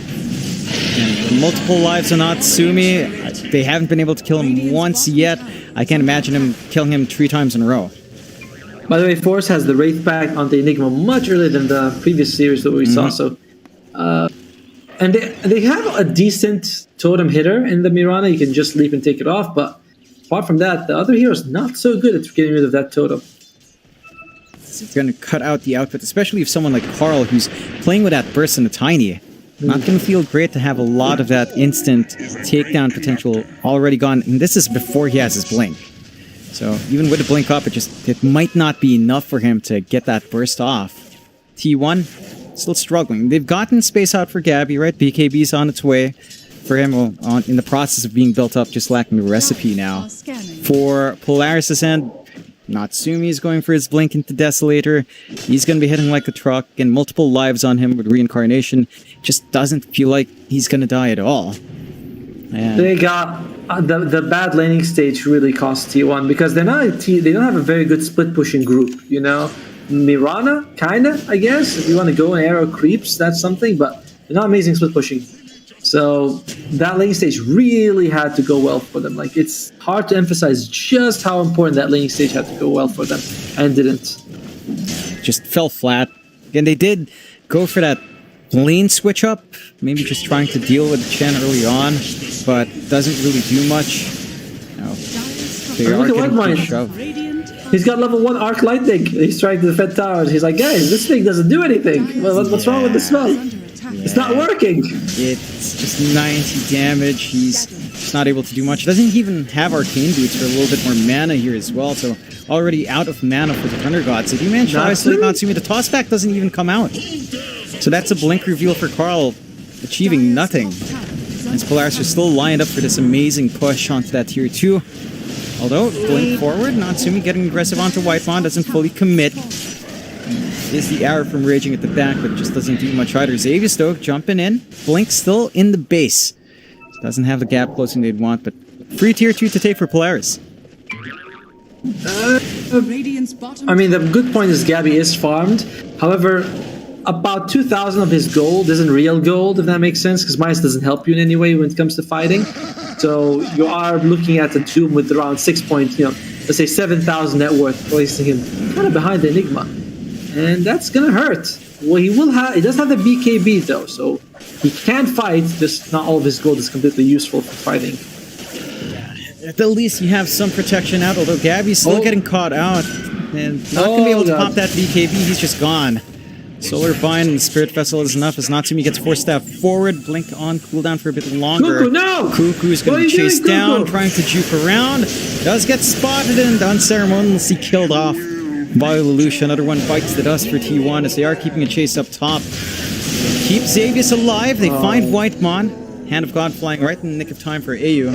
And multiple lives on Natsumi. They haven't been able to kill him once yet. I can't imagine him killing him 3 times in a row. By the way, Force has the Wraith pack on the Enigma much earlier than the previous series that we saw. So, and they have a decent totem hitter in the Mirana. You can just leap and take it off. But apart from that, the other hero's not so good at getting rid of that totem. It's going to cut out the output, especially if someone like Carl, who's playing with that burst in the Tiny. Not going to feel great to have a lot of that instant takedown potential already gone. And this is before he has his blink. So even with the blink up, it might not be enough for him to get that burst off. T1 still struggling. They've gotten space out for Gabby, right? BKB's on its way for him, in the process of being built up, just lacking the recipe now. For Polaris' end, Natsumi is going for his blink into Desolator. He's going to be hitting like a truck, and multiple lives on him with Reincarnation. Just doesn't feel like he's going to die at all. Man. They got the bad laning stage really cost T1 because they're not they don't have a very good split pushing group. Mirana, kinda, I guess. If you want to go and arrow creeps, that's something, but they're not amazing split pushing. So that laning stage really had to go well for them. Like, it's hard to emphasize just how important that laning stage had to go well for them, and didn't. Just fell flat. Again, they did go for that lane switch up, maybe just trying to deal with Chen early on, but doesn't really do much. They are getting pushed up. He's got level 1 arc lightning. He's trying to defend towers. He's like, guys, this thing doesn't do anything. What's wrong with the spell? It's not working. It's just 90 damage. He's just not able to do much. He doesn't even have Arcane Boots for a little bit more mana here as well, so already out of mana for the Thunder Gods. If you manage to isolate Natsumi, the tossback doesn't even come out. So that's a blink reveal for Carl, achieving nothing. As Polaris are still lined up for this amazing push onto that tier 2. Although, blink forward, Natsumi getting aggressive onto Whitemon, doesn't fully commit. Is the arrow from raging at the back, but it just doesn't do much either. Xavius though, jumping in. Blink still in the base. Doesn't have the gap closing they'd want, but free tier 2 to take for Polaris. I mean, the good point is Gabby is farmed. However, about 2,000 of his gold isn't real gold, if that makes sense, because Midas doesn't help you in any way when it comes to fighting. So you are looking at a Doom with around 6 points, let's say 7,000 net worth, placing him kind of behind the Enigma. And that's gonna hurt. Well, he does have the BKB though, so he can fight, just not all of his gold is completely useful for fighting. At the least you have some protection out, although Gabby's still getting caught out. And not gonna be able to pop that BKB, he's just gone. Solar Bind and Spirit Vessel is enough as Natsumi gets force staff forward, blink on cooldown for a bit longer. Cuckoo, no! Cuckoo's going to be chased down, trying to juke around. Does get spotted and unceremoniously killed off by Lelouch. Another one bites the dust for T1 as they are keeping a chase up top. Keep Xavius alive, they find Whitemon. Hand of God flying right in the nick of time for AU.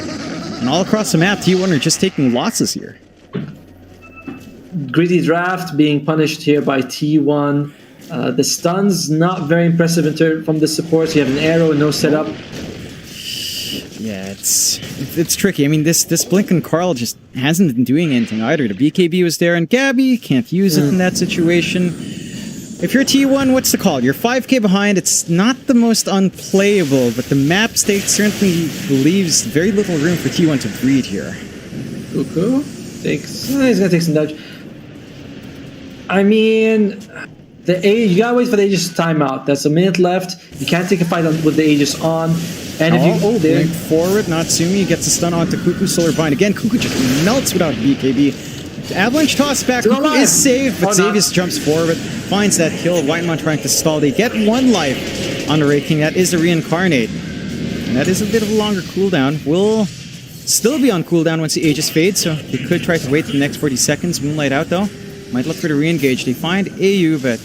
And all across the map, T1 are just taking losses here. Greedy Draft being punished here by T1. The stun's not very impressive from the supports. You have an arrow, no setup. Yeah, it's tricky. I mean, this Blink and Carl just hasn't been doing anything either. The BKB was there, and Gabby can't use it in that situation. If you're T1, what's the call? You're 5k behind. It's not the most unplayable, but the map state certainly leaves very little room for T1 to breed here. Cuckoo he's gonna take some damage. I mean, you gotta wait for the Aegis timeout. That's a minute left. You can't take a fight with the Aegis on. And if you going forward, Natsumi gets a stun onto Cuckoo. Solar Bind again. Cuckoo just melts without BKB. Avalanche toss back. Cuckoo is safe, but Xavius jumps forward, finds that kill. Whitemon trying to stall. They get 1 life on the Wraith King. That is a reincarnate. And that is a bit of a longer cooldown. Will still be on cooldown once the Aegis fades, so they could try to wait for the next 40 seconds. Moonlight out though. Might look for the re-engage. They find AU, but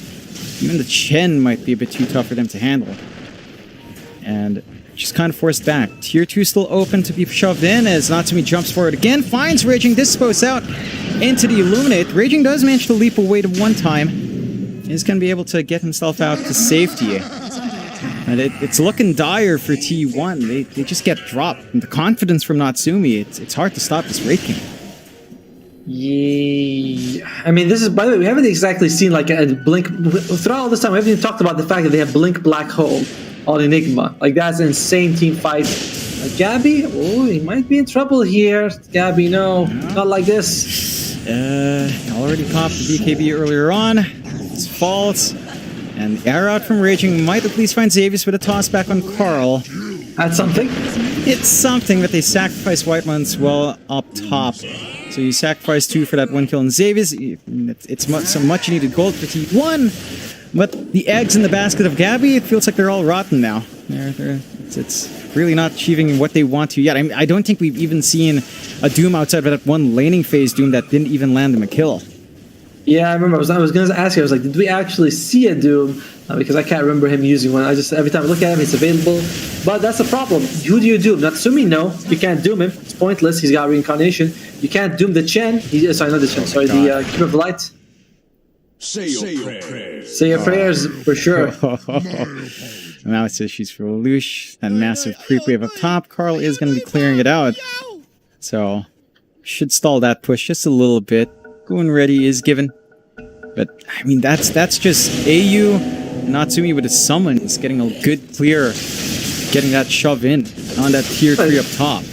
even the Chen might be a bit too tough for them to handle. And just kind of forced back. Tier 2 still open to be shoved in as Natsumi jumps forward again, finds Raging Dispost out into the Illuminate. Raging does manage to leap away to 1 time. He's going to be able to get himself out to safety. And it's looking dire for T1. They just get dropped. And the confidence from Natsumi, it's hard to stop this Wraith King. Yeah, I mean, this is, by the way, we haven't exactly seen like a blink throughout all this time. We haven't even talked about the fact that they have blink black hole on Enigma. Like, that's an insane team fight. Gabby, oh, he might be in trouble here. Gabby, no, not like this. Already popped the BKB earlier on. It's false. And the arrow out from Raging might at least find Xavius with a toss back on Carl. That's something. It's something, but they sacrifice Whitemon's well up top. So you sacrifice 2 for that 1 kill on Xavius. It's some much needed gold for T1. But the eggs in the basket of Gabby, it feels like they're all rotten now. It's really not achieving what they want to yet. I don't think we've even seen a Doom outside of that 1 laning phase Doom that didn't even land him a kill. Yeah, I remember. I was going to ask you. I was like, did we actually see a Doom? Because I can't remember him using one. I just, every time I look at him, it's available. But that's the problem. Who do you Doom? Natsumi, no. You can't Doom him. It's pointless. He's got Reincarnation. You can't Doom the Chen. Sorry, not the Chen. Sorry, the Keeper of the Light. Say your prayers. Say your prayers, for sure. Now it's issues for Lelouch. That massive creep wave up top. Carl is going to be clearing it out. So, should stall that push just a little bit. Going ready is given. But, I mean, that's just AU Natsumi with his summon is getting a good clear, getting that shove in on that tier 3 up top.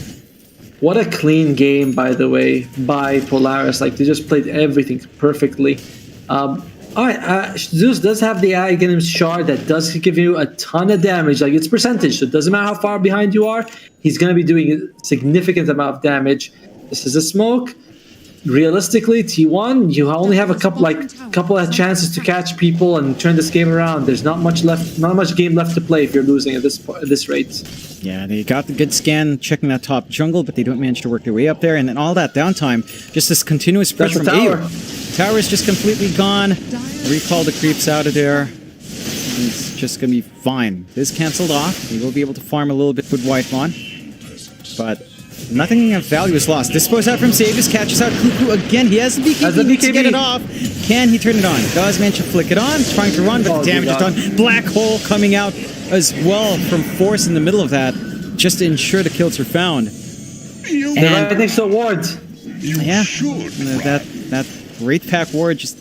What a clean game, by the way, by Polaris. Like, they just played everything perfectly. Alright, Zeus does have the Aghanim Shard that does give you a ton of damage. Like, it's percentage, so it doesn't matter how far behind you are. He's going to be doing a significant amount of damage. This is a smoke. Realistically, T1, you only have a couple of chances to catch people and turn this game around. There's not much game left to play if you're losing at this rate. Yeah, they got the good scan checking that top jungle, but they don't manage to work their way up there, and then all that downtime, just this continuous push from AU. The tower is just completely gone. Recall the creeps out of there. It's just gonna be fine. This cancelled off. They will be able to farm a little bit with Whitemon, but nothing of value is lost. Dispose out from Xavius, catches out Cuckoo again. He has the BKB to get it off. Can he turn it on? Does manage to flick it on, trying to run, but the damage is done. Black hole coming out as well from Force in the middle of that, just to ensure the kills are found. They're right next to wards. Yeah, that Wraith Pack ward just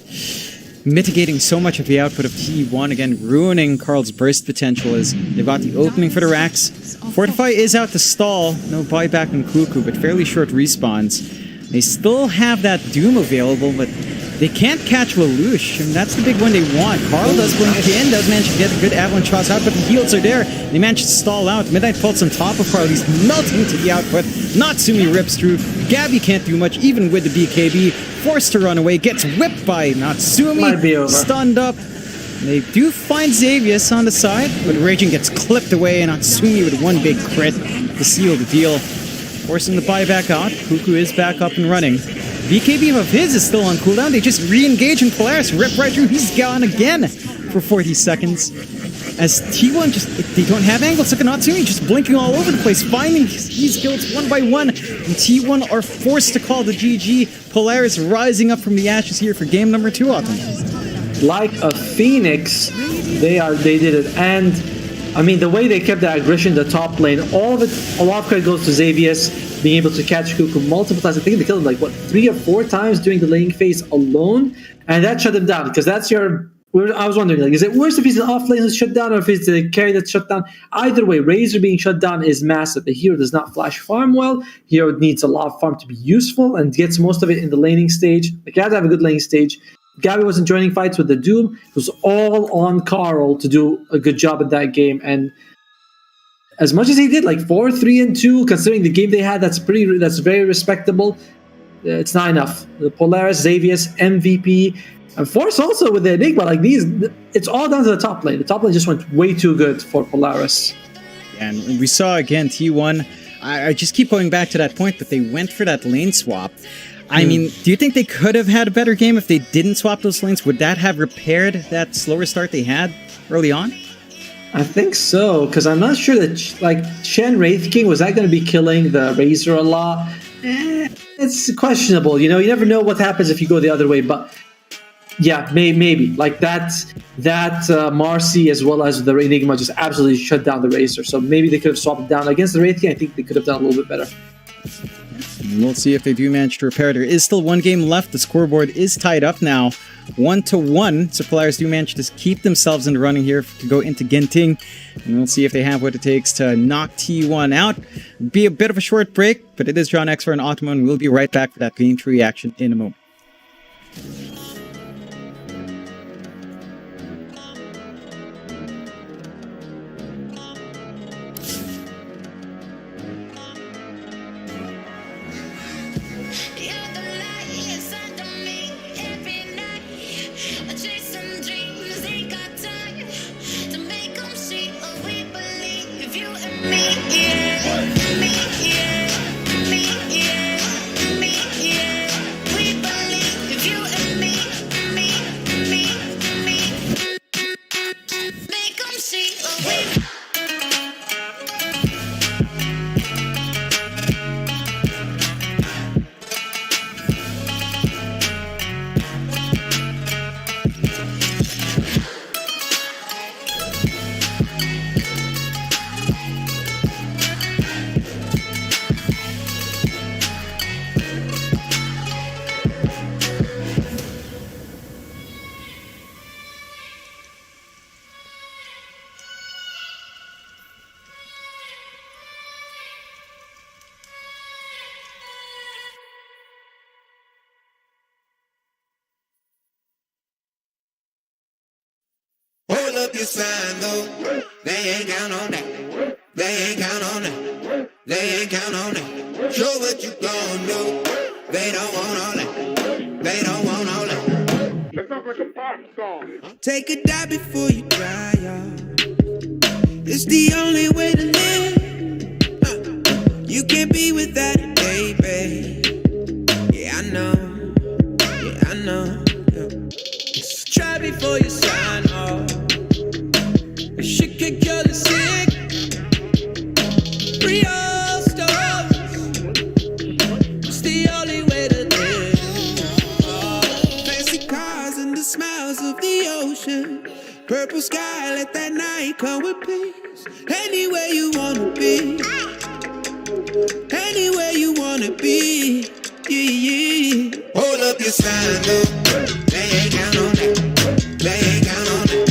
mitigating so much of the output of T1, again ruining Carl's burst potential as they've got the opening for the racks. Fortify is out to stall, no buyback on Cuckoo, but fairly short respawns. They still have that Doom available, but they can't catch Lelouch, and that's the big one they want. Carl does blink in, does manage to get a good avalanche toss out, but the heals are there. They manage to stall out. Midnight Pulse on top of Carl, he's melting to the output. Natsumi rips through. Gabby can't do much, even with the BKB. Forced to run away, gets whipped by Natsumi, stunned up. They do find Xavius on the side, but Raging gets clipped away, and Natsumi with 1 big crit to seal the deal. Forcing the buyback out. Cuckoo is back up and running. BKB of his is still on cooldown. They just re-engage in Polaris, rip right through. He's gone again for 40 seconds. As T1 they don't have angles. Look at Natsumi just blinking all over the place, finding these kills 1 by 1. And T1 are forced to call the GG. Polaris rising up from the ashes here for game number 2, Autumn. Like a phoenix, they did it. And I mean, the way they kept that aggression in the top lane, a lot of credit goes to Xavius being able to catch Cuckoo multiple times. I think they killed him like, what, 3 or 4 times during the laning phase alone? And that shut him down, because that's your I was wondering, like, is it worse if he's an off lane who's shut down, or if it's the carry that's shut down? Either way, Razor being shut down is massive. The hero does not flash farm well. Hero needs a lot of farm to be useful and gets most of it in the laning stage. Like, you have to have a good laning stage. Gabby wasn't joining fights with the Doom. It was all on Carl to do a good job at that game. And as much as he did, like 4-3-2, considering the game they had, that's very respectable. It's not enough. The Polaris, Xavius, MVP, and Force also with the Enigma. Like these, it's all down to the top lane. The top lane just went way too good for Polaris. And we saw again T1. I just keep going back to that point, but they went for that lane swap. I mean, do you think they could have had a better game if they didn't swap those lanes? Would that have repaired that slower start they had early on? I think so, because I'm not sure that like Shen Wraith King, was that going to be killing the Razor a lot? It's questionable. You know, you never know what happens if you go the other way. But yeah, maybe like that Marcy as well as the Enigma just absolutely shut down the Razor. So maybe they could have swapped it down against the Wraith King. I think they could have done a little bit better. We'll see if they do manage to repair. There is still one game left. The scoreboard is tied up now, 1-1. So Polaris do manage to keep themselves in the running here to go into Genting. And we'll see if they have what it takes to knock T1 out. Be a bit of a short break, but it is John X for an Optima, and we'll be right back for that game 3 reaction in a moment. Hold up your sign though, they ain't count on that. They ain't count on that. They ain't count on that. Show what you gon' do. They don't want all that. They don't want all that. That sounds like a pop song. Take a dive before you dry, y'all. It's the only way to live. You can't be without it, baby. Yeah, I know. Yeah, I know. Yeah. Try before you sign off. Shit can kill the sick. Real stuff. It's the only way to live. Fancy cars and the smiles of the ocean. Purple sky, let that night come with peace. Anywhere you wanna be. Anywhere you wanna be. Yeah, yeah. Hold up your sign, though. They ain't count on that. They ain't count on that.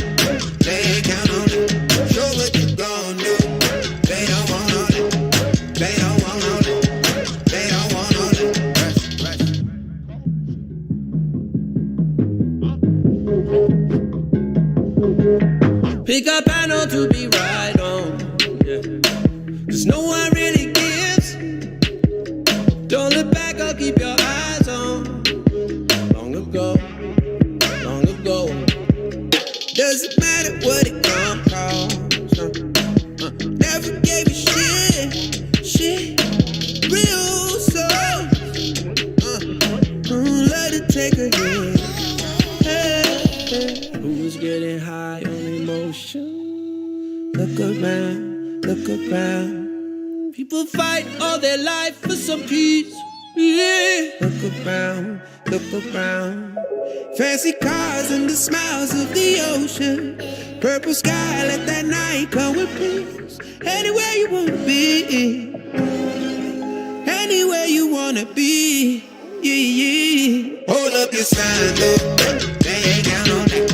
They ain't count on that. Show what you gon' do. They don't want all that. They don't want all that. They don't want all that. Pick up panel to be right on. Yeah. 'Cause no one really gives. Don't look back, I'll keep your eyes on. Long ago. Doesn't matter what it come from. Never gave you shit. Real soul. Let it take a hit. Hey. Who's getting high on emotion? Look around. People fight all their life for some peace. Yeah. Look around. Fancy cars and the smiles of the ocean. Purple sky, let that night come with peace. Anywhere you wanna be. Anywhere you wanna be. Yeah, yeah. Hold up your sign, though. They ain't count on that.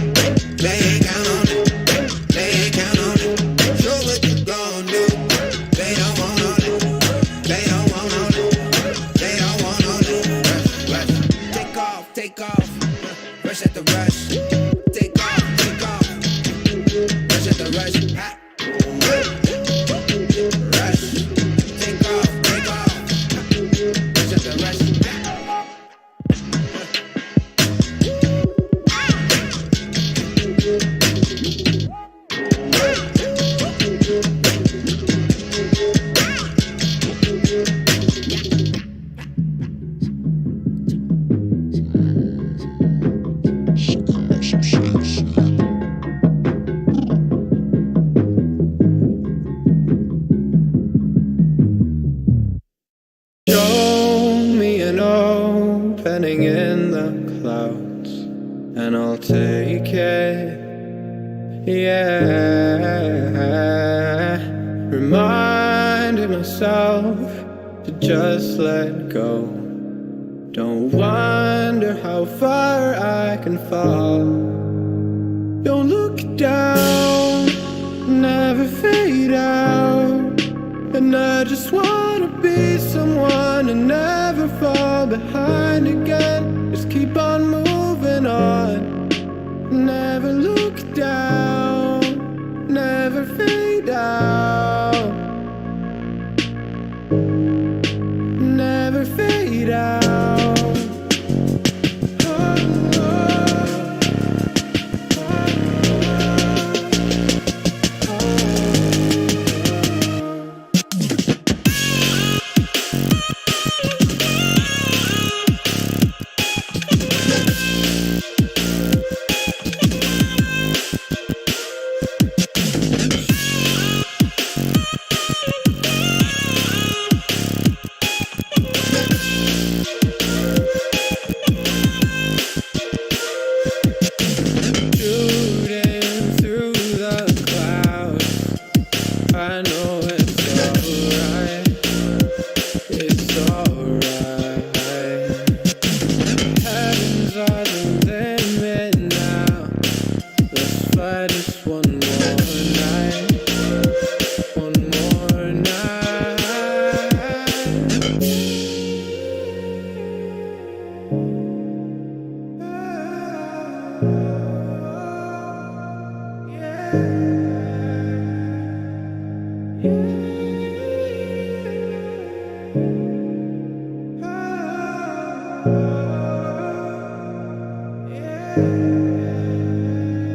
reminding myself to just let go. Don't wonder how far I can fall. Don't look down, never fade out. And I just wanna be someone and never fall behind again. Just keep on moving on. Never look down, never fade out. Never fade out.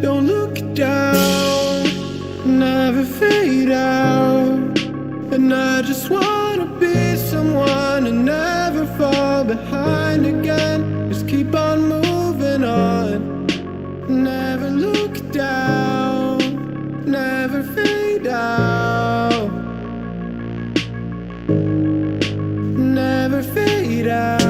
Don't look down, never fade out. And I just wanna be someone and never fall behind again. Just keep on moving on. Never look down, never fade out. Never fade out.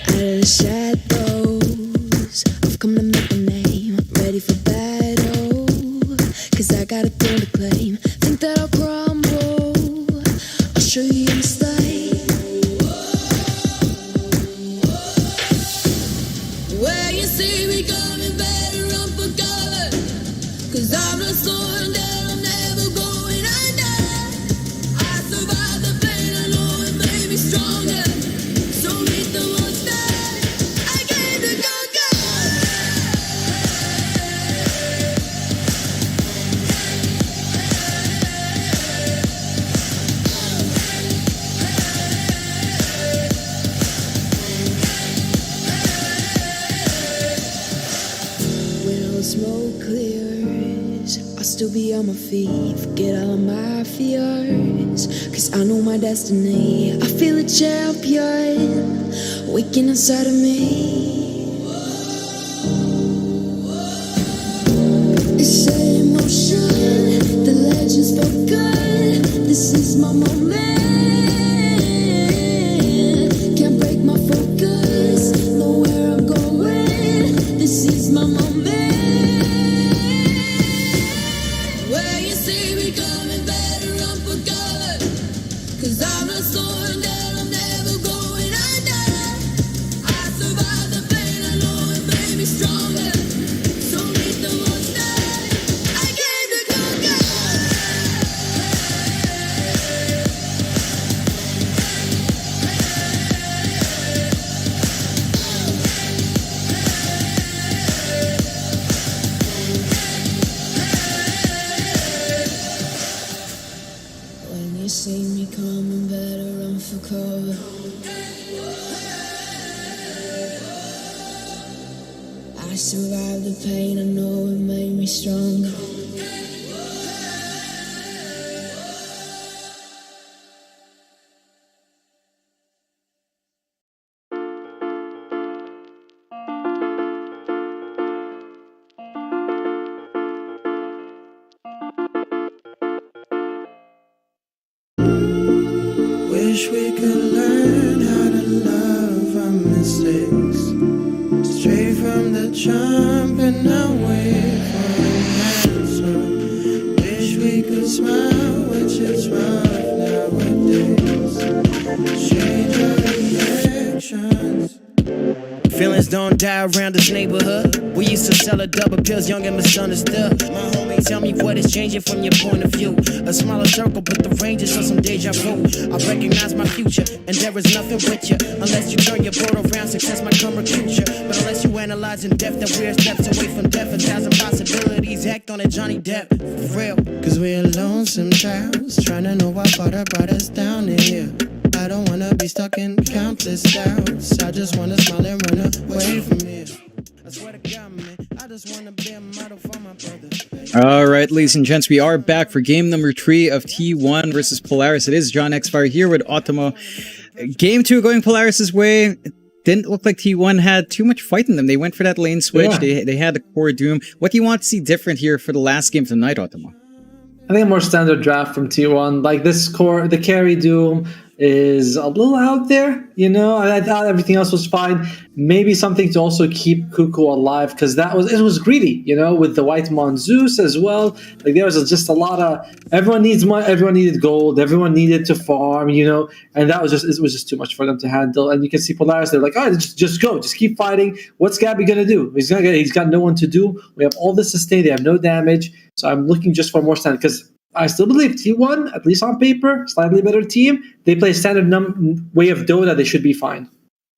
The shadows, I've come to make a name. Ready for battle, cause I got a thing to claim. Think that I'll crumble, I'll show you your mistake. Where you see me coming, better run for cover, cause I'm not slowing down, I'm never going under. I survived the pain, I know it made me stronger. So meet the monster I came to conquer. When all the smoke clears, I'll still be on my feet. Forget all of my fears, cause I know my destiny. I feel a champion waking inside of me. It's in motion, the legend's spoken. This is my moment. Can't break my focus, know where I'm going. This is my moment. Where you see me coming, better run for cover, cause I'm not slowing down, I'm never going under. I survived the pain, I know it made me stronger. cover. I survived the pain, I know it made me stronger. Wish we could learn how to love our mistakes. Straight from the jump and not wait for an answer. Wish we could smile, which is rough nowadays. Change our reactions. Feelings don't die around this neighborhood. We used to sell a double pills, young and misunderstood. My homie, tell me what is changing from your point of view. A smaller circle, but the range is on some deja vu. I recognize my future, and there is nothing with you. Unless you turn your boat around, success might come recruit you. But unless you analyze in depth, that we're steps away from death. 1,000 possibilities, act on it, Johnny Depp. For real. Cause we're lonesome childs, trying to know what father brought us down in here. I don't wanna be stuck in countless doubts. I just wanna smile and run away from here. I swear to God, man, I just wanna be a model for my brother. All right, ladies and gents, we are back for game number 3 of T1 versus Polaris. It is John Xfire here with Otomo. Game 2 going Polaris's way. It didn't look like T1 had too much fight in them. They went for that lane switch. Yeah. They had the core Doom. What do you want to see different here for the last game tonight, Otomo? I think a more standard draft from T1. Like this core, the carry Doom is a little out there, you know. I thought everything else was fine. Maybe something to also keep Cuckoo alive, because it was greedy, you know, with the White Monzeus as well. Like there was just a lot of everyone needs money, everyone needed gold, everyone needed to farm, you know, and it was just too much for them to handle. And you can see Polaris, they're like, oh, just go, just keep fighting. What's Gabby gonna do? He's got no one to do. We have all this sustain, they have no damage. So I'm looking just for more standard, because I still believe T1, at least on paper, slightly better team. They play standard way of Dota, they should be fine.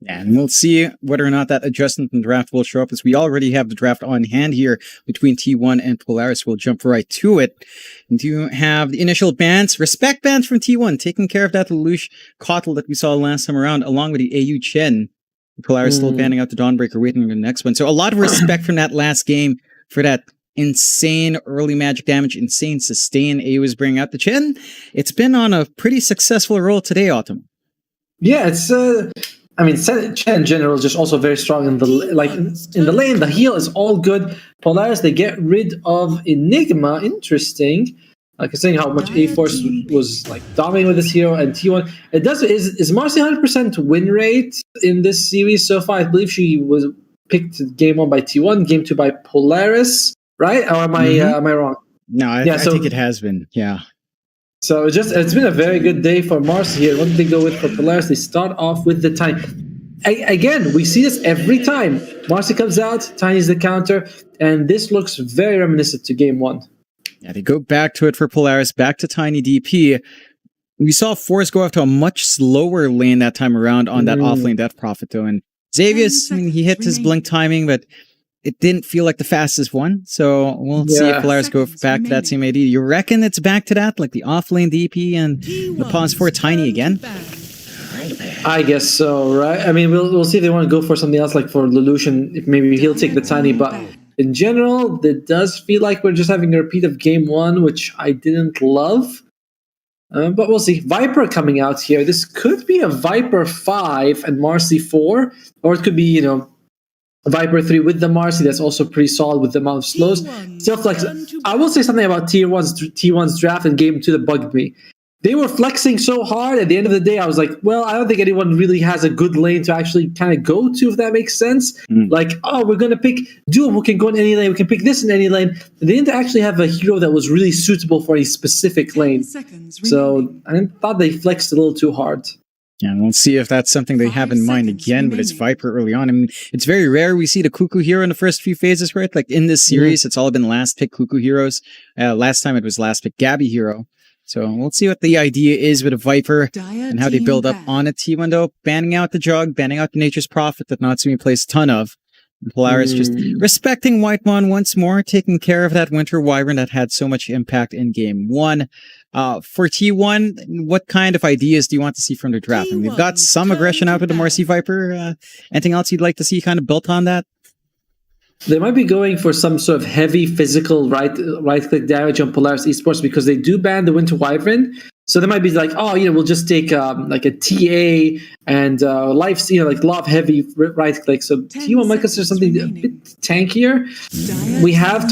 Yeah, and we'll see whether or not that adjustment in the draft will show up, as we already have the draft on hand here between T1 and Polaris. We'll jump right to it. And you have the initial bans, respect bans from T1, taking care of that Lelouch Kotl that we saw last time around, along with the AU Chen. Polaris still banning out the Dawnbreaker, waiting on the next one. So a lot of respect from that last game for that insane early magic damage, insane sustain AU is bringing out. The Chen, it's been on a pretty successful roll today, Autumn. Yeah, it's I mean, Chen in general is just also very strong in the lane. The heal is all good. Polaris, they get rid of Enigma. Interesting. Considering how much A-Force was like dominating with this hero, and T1. It does is Marcy 100% win rate in this series so far. I believe she was picked game 1 by T1, game 2 by Polaris. Right? Or am I wrong? No, I think it has been. Yeah. So it's been a very good day for Marcy here. What did they go with for Polaris? They start off with the Tiny. Again, we see this every time. Marcy comes out, Tiny's the counter, and this looks very reminiscent to game 1. Yeah, they go back to it for Polaris, back to Tiny DP. We saw Force go after a much slower lane that time around on that off-lane Death Prophet, though. And Xavius, I mean, he hit his blink timing, but it didn't feel like the fastest one, so we'll see if Polaris go back to that same AD. You reckon it's back to that, like the off-lane DP and the pause for Tiny again? I guess so, right? I mean, we'll see if they want to go for something else, like for Lelouch, if maybe he'll take the Tiny, but in general, it does feel like we're just having a repeat of game 1, which I didn't love. But we'll see. Viper coming out here. This could be a Viper 5 and Marcy 4, or it could be, you know, Viper 3 with the Marcy. That's also pretty solid with the amount of slows. Still flex. I will say something about T1's draft in game 2 that bugged me. They were flexing so hard. At the end of the day, I was like, well, I don't think anyone really has a good lane to actually kind of go to, if that makes sense. Like, oh, we're going to pick Doom, who can go in any lane. We can pick this in any lane. They didn't actually have a hero that was really suitable for a specific lane. So I thought they flexed a little too hard. Yeah, and we'll see if that's something they have in mind again with its Viper early on. I mean, it's very rare we see the Cuckoo hero in the first few phases, right? Like in this series, it's all been last pick Cuckoo heroes. Last time it was last pick Gabby hero. So we'll see what the idea is with a Viper and how they build up on a T1 though. Banning out the Jug, banning out the Nature's Prophet that Natsumi plays a ton of. Polaris just respecting Whitemon once more, taking care of that Winter Wyvern that had so much impact in game 1. For T1, what kind of ideas do you want to see from the draft? And we've got some aggression out with the Marcy Viper. Anything else you'd like to see kind of built on that? They might be going for some sort of heavy physical right-click damage on Polaris Esports because they do ban the Winter Wyvern. So they might be like, oh, we'll just take like a TA and life, like a lot of heavy right-click. So T1 might consider something a bit tankier. We have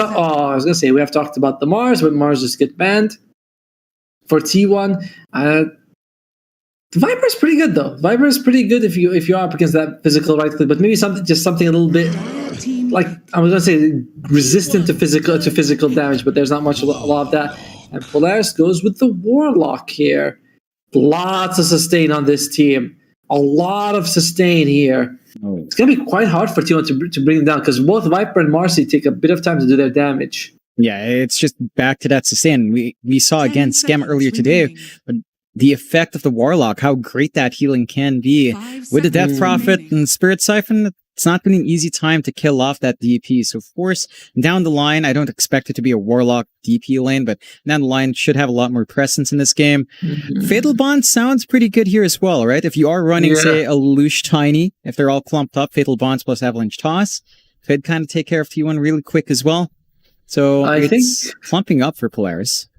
we have talked about the Mars, but Mars just get banned. For T1, the Viper is pretty good though. Viper is pretty good if you're up against that physical right click, but maybe something a little bit like I was gonna say resistant to physical damage, but there's not a lot of that. And Polaris goes with the Warlock here. Lots of sustain on this team. A lot of sustain here. It's gonna be quite hard for T1 to bring them down because both Viper and Marcy take a bit of time to do their damage. Yeah, it's just back to that sustain. We saw again Scam earlier today, but the effect of the Warlock, how great that healing can be. With the Death Prophet and Spirit Siphon, it's not been an easy time to kill off that DP. So of course, down the line, I don't expect it to be a Warlock DP lane, but down the line should have a lot more presence in this game. Fatal Bond sounds pretty good here as well, right? If you are running, say, a Lelouch Tiny, if they're all clumped up, Fatal Bonds plus Avalanche Toss, could kind of take care of T1 really quick as well. So I think clumping up for Polaris.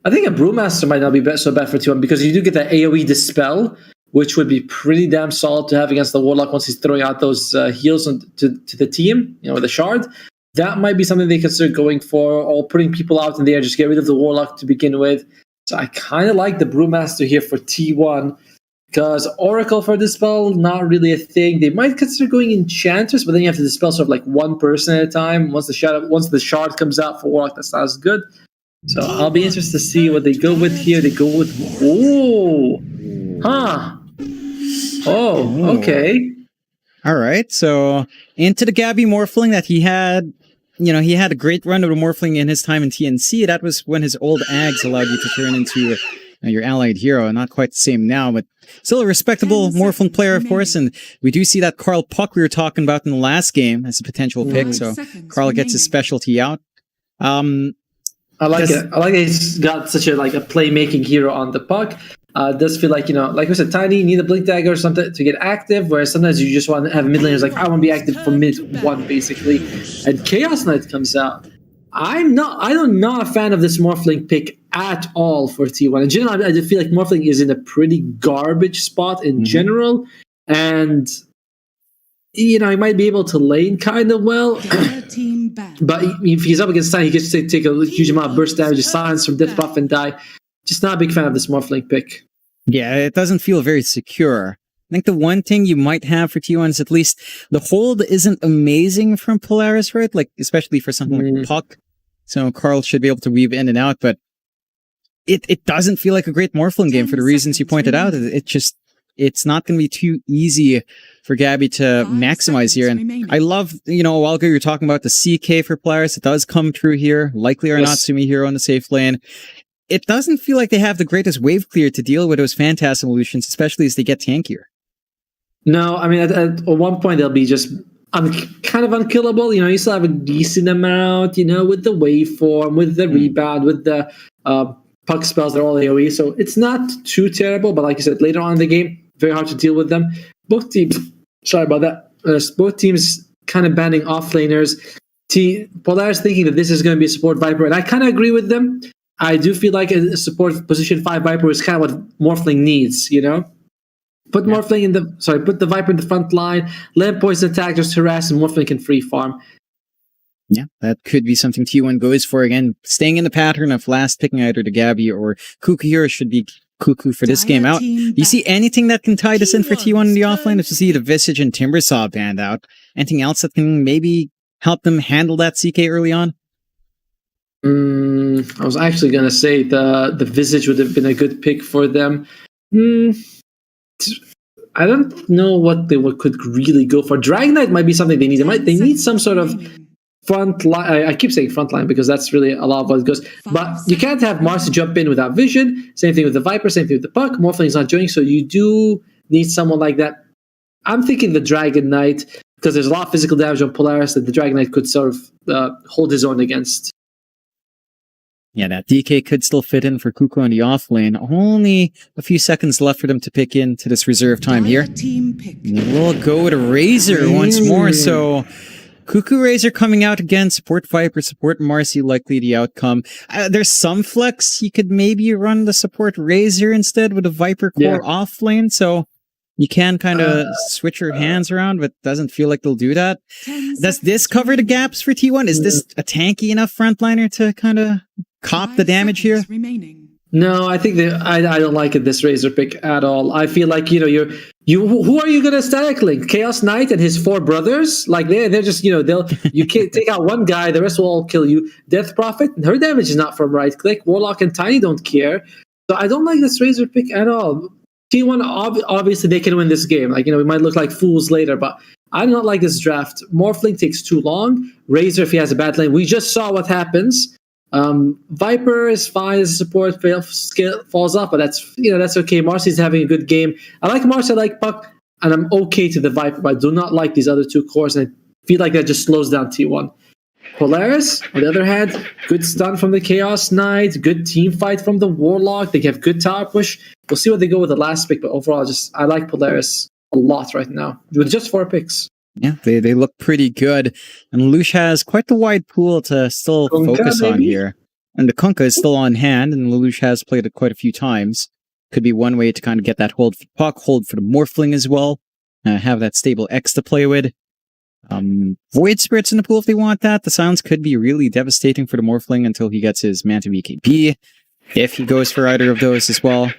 I think a Brewmaster might not be so bad for T1 because you do get that AoE Dispel, which would be pretty damn solid to have against the Warlock once he's throwing out those heals to the team, with a Shard. That might be something they consider going for, or putting people out in the air, just get rid of the Warlock to begin with. So I kind of like the Brewmaster here for T1 because Oracle for Dispel, not really a thing. They might consider going Enchantress, but then you have to Dispel sort of like one person at a time. Once the Shard comes out for Warlock, that's not as good. So I'll be interested to see what they go with here. They go with... okay. All right, so into the Gabby Morphling that he had... he had a great run of the Morphling in his time in TNC. That was when his old Ags allowed you to turn into your allied hero. Not quite the same now, but still a respectable Morphling player, of course. And we do see that Carl Puck we were talking about in the last game as a potential pick. So Carl gets his specialty out. I like it. I like that he's got such a playmaking hero on the puck. It does feel like, like we said, Tiny, you need a Blink Dagger or something to get active, whereas sometimes you just want to have a mid laner who's like, I want to be active for mid 1, basically. And Chaos Knight comes out. I'm not a fan of this Morphling pick at all for T1. In general, I feel like Morphling is in a pretty garbage spot in general, and he might be able to lane kind of well. But if he's up against Tiny, he gets to take a huge amount of burst damage, silence from Death Buff and die. Just not a big fan of this Morphling pick. Yeah, it doesn't feel very secure. I think the one thing you might have for T1 is at least the hold isn't amazing from Polaris, right? Like, especially for something like Puck. So Carl should be able to weave in and out, but it doesn't feel like a great Morphling game for the reasons you pointed out. It's not going to be too easy for Gabby to maximize here. And I love, a while ago you were talking about the CK for Polaris. It does come true here. Likely or not, Sumi hero on the safe lane. It doesn't feel like they have the greatest wave clear to deal with those Phantasm illusions, especially as they get tankier. No, I mean, at one point they'll be just kind of unkillable. You still have a decent amount, with the waveform, with the rebound, with the puck spells. They're all AoE, so it's not too terrible. But like you said, later on in the game, very hard to deal with them. Both teams, sorry about that. Both teams kind of banning offlaners. Polaris thinking that this is going to be a support Viper, and I kind of agree with them. I do feel like a support position 5 Viper is kind of what Morphling needs, Put Morphling put the Viper in the front line, let poison attack, just harass, and Morphling can free farm. Yeah, that could be something T1 goes for. Again, staying in the pattern of last picking either the Gabby or Cuckoo here should be Cuckoo for this game out. Do you see anything that can tie this in for T1 in the offlane? If you see the Visage and Timbersaw banned out, anything else that can maybe help them handle that CK early on? I was actually going to say the Visage would have been a good pick for them. I don't know what they could really go for. Dragon Knight might be something they need. They need some sort of front line. I keep saying front line because that's really a lot of what it goes. But you can't have Mars to jump in without vision. Same thing with the Viper, same thing with the Puck. Morphling is not doing, so you do need someone like that. I'm thinking the Dragon Knight, because there's a lot of physical damage on Polaris that the Dragon Knight could sort of hold his own against. Yeah, that DK could still fit in for Cuckoo on the off lane. Only a few seconds left for them to pick into this reserve time here. Team pick. And we'll go to Razor once more. So Cuckoo Razor coming out again. Support Viper, support Marcy, likely the outcome. There's some flex. You could maybe run the support Razor instead with a Viper core off lane. So you can kind of switch your hands around, but doesn't feel like they'll do that. Does this cover the gaps for T1? Is this a tanky enough frontliner to kind of cop the damage here? Remaining. No, I think I don't like it, this Razor pick at all. I feel like, you know, who are you gonna static link? Chaos Knight and his 4 brothers? Like they're just, you know, you can't take out one guy, the rest will all kill you. Death Prophet, her damage is not from right click. Warlock and Tiny don't care. So I don't like this Razor pick at all. T1, obviously they can win this game. Like, you know, we might look like fools later, but I do not like this draft. Morphling takes too long. Razor, if he has a bad lane, we just saw what happens. Viper is fine as a support, falls off, but that's okay. Marcy's having a good game. I like Marcy, I like Puck, and I'm okay to the Viper, but I do not like these other 2 cores, and I feel like that just slows down T1. Polaris, on the other hand, good stun from the Chaos Knight, good team fight from the Warlock. They have good tower push. We'll see what they go with the last pick, but overall, I like Polaris a lot right now with just 4 picks. Yeah, they look pretty good. And Lelouch has quite the wide pool to still focus on here. And the Kunkka is still on hand, and Lelouch has played it quite a few times. Could be one way to kind of get that hold for Puck, hold for the Morphling as well. Have that stable X to play with. Void Spirits in the pool if they want that. The Silence could be really devastating for the Morphling until he gets his Manta BKB, if he goes for either of those as well.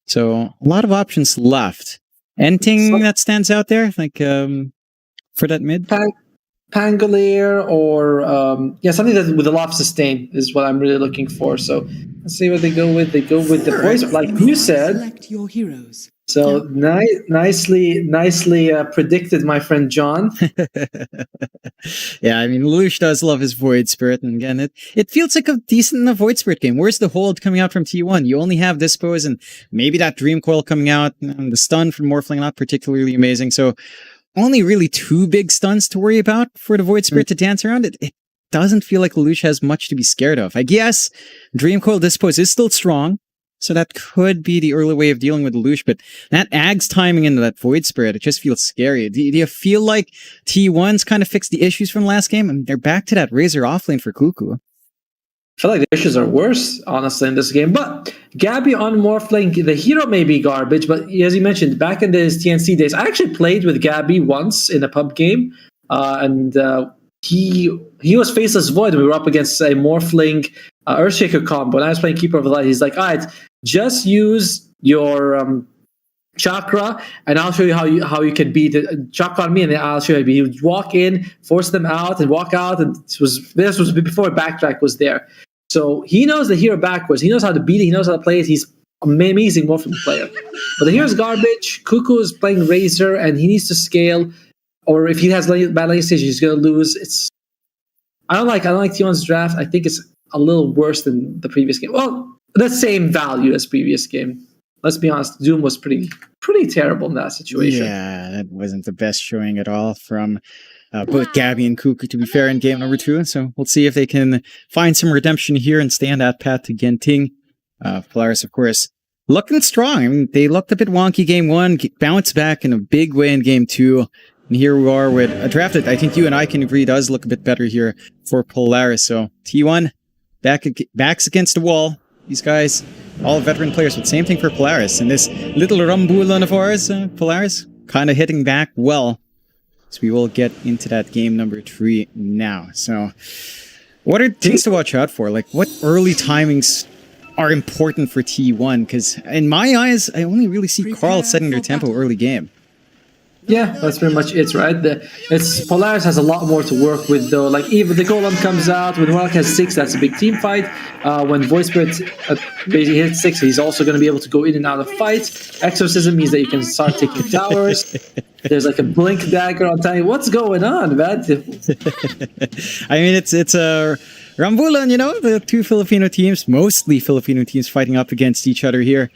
So, a lot of options left. Anything that stands out there? Like, for that mid? Pangolier or something that with a lot of sustain is what I'm really looking for. So let's see what they go with. They go with the voice, like you said. Select your heroes. So nicely predicted, my friend John. Yeah, I mean, Lelouch does love his Void Spirit, and again, it feels like a decent enough Void Spirit game. Where's the hold coming out from T1? You only have Dispose and maybe that Dream Coil coming out, and the stun from Morphling not particularly amazing. So only really 2 big stuns to worry about for the Void Spirit to dance around. It doesn't feel like Lelouch has much to be scared of. I guess Dream Coil Dispose is still strong, so that could be the early way of dealing with Lelouch, but that Ag's timing into that Void Spirit, it just feels scary. Do you feel like T1's kind of fixed the issues from last game, and they're back to that Razor offlane for Cuckoo? I feel like the issues are worse, honestly, in this game. But Gabby on Morphling, the hero may be garbage, but as you mentioned, back in the TNC days, I actually played with Gabby once in a pub game, and he was Faceless Void. We were up against a Morphling Earthshaker combo, and I was playing Keeper of the Light. He's like, all right, just use your chakra, and I'll show you how you can beat it. Chakra on me, and then I'll show you. He would walk in, force them out, and walk out. And this was before Backtrack was there. So he knows the hero backwards. He knows how to beat it. He knows how to play it. He's an amazing Morphling player. But the hero's garbage. Cuckoo is playing Razor, and he needs to scale. Or if he has bad lane stage, he's going to lose. I don't like T1's draft. I think it's a little worse than the previous game. Well, the same value as previous game. Let's be honest, Doom was pretty terrible in that situation. Yeah, that wasn't the best showing at all from both Gabby and Cuckoo, to be fair, in game number 2. So we'll see if they can find some redemption here and stay on that path to Genting. Polaris, of course, looking strong. I mean, they looked a bit wonky game 1, bounced back in a big way in game 2. And here we are with a draft that I think you and I can agree does look a bit better here for Polaris. So T1, backs against the wall. These guys, all veteran players, but same thing for Polaris. And this little Rambulan of ours, Polaris, kind of hitting back well. So we will get into that game number 3 now. So what are things to watch out for? Like, what early timings are important for T1? Because in my eyes, I only really see Carl setting their tempo early game. Yeah, that's pretty much it, right? Polaris has a lot more to work with, though. Like, even the Golem comes out, when Warlock has 6, that's a big team fight. When Void Spirit basically hits 6, he's also going to be able to go in and out of fights. Exorcism means that you can start taking towers. There's like a Blink Dagger on Tiny. What's going on, man? I mean, it's a Rambulan, you know, the 2 Filipino teams, mostly Filipino teams fighting up against each other here.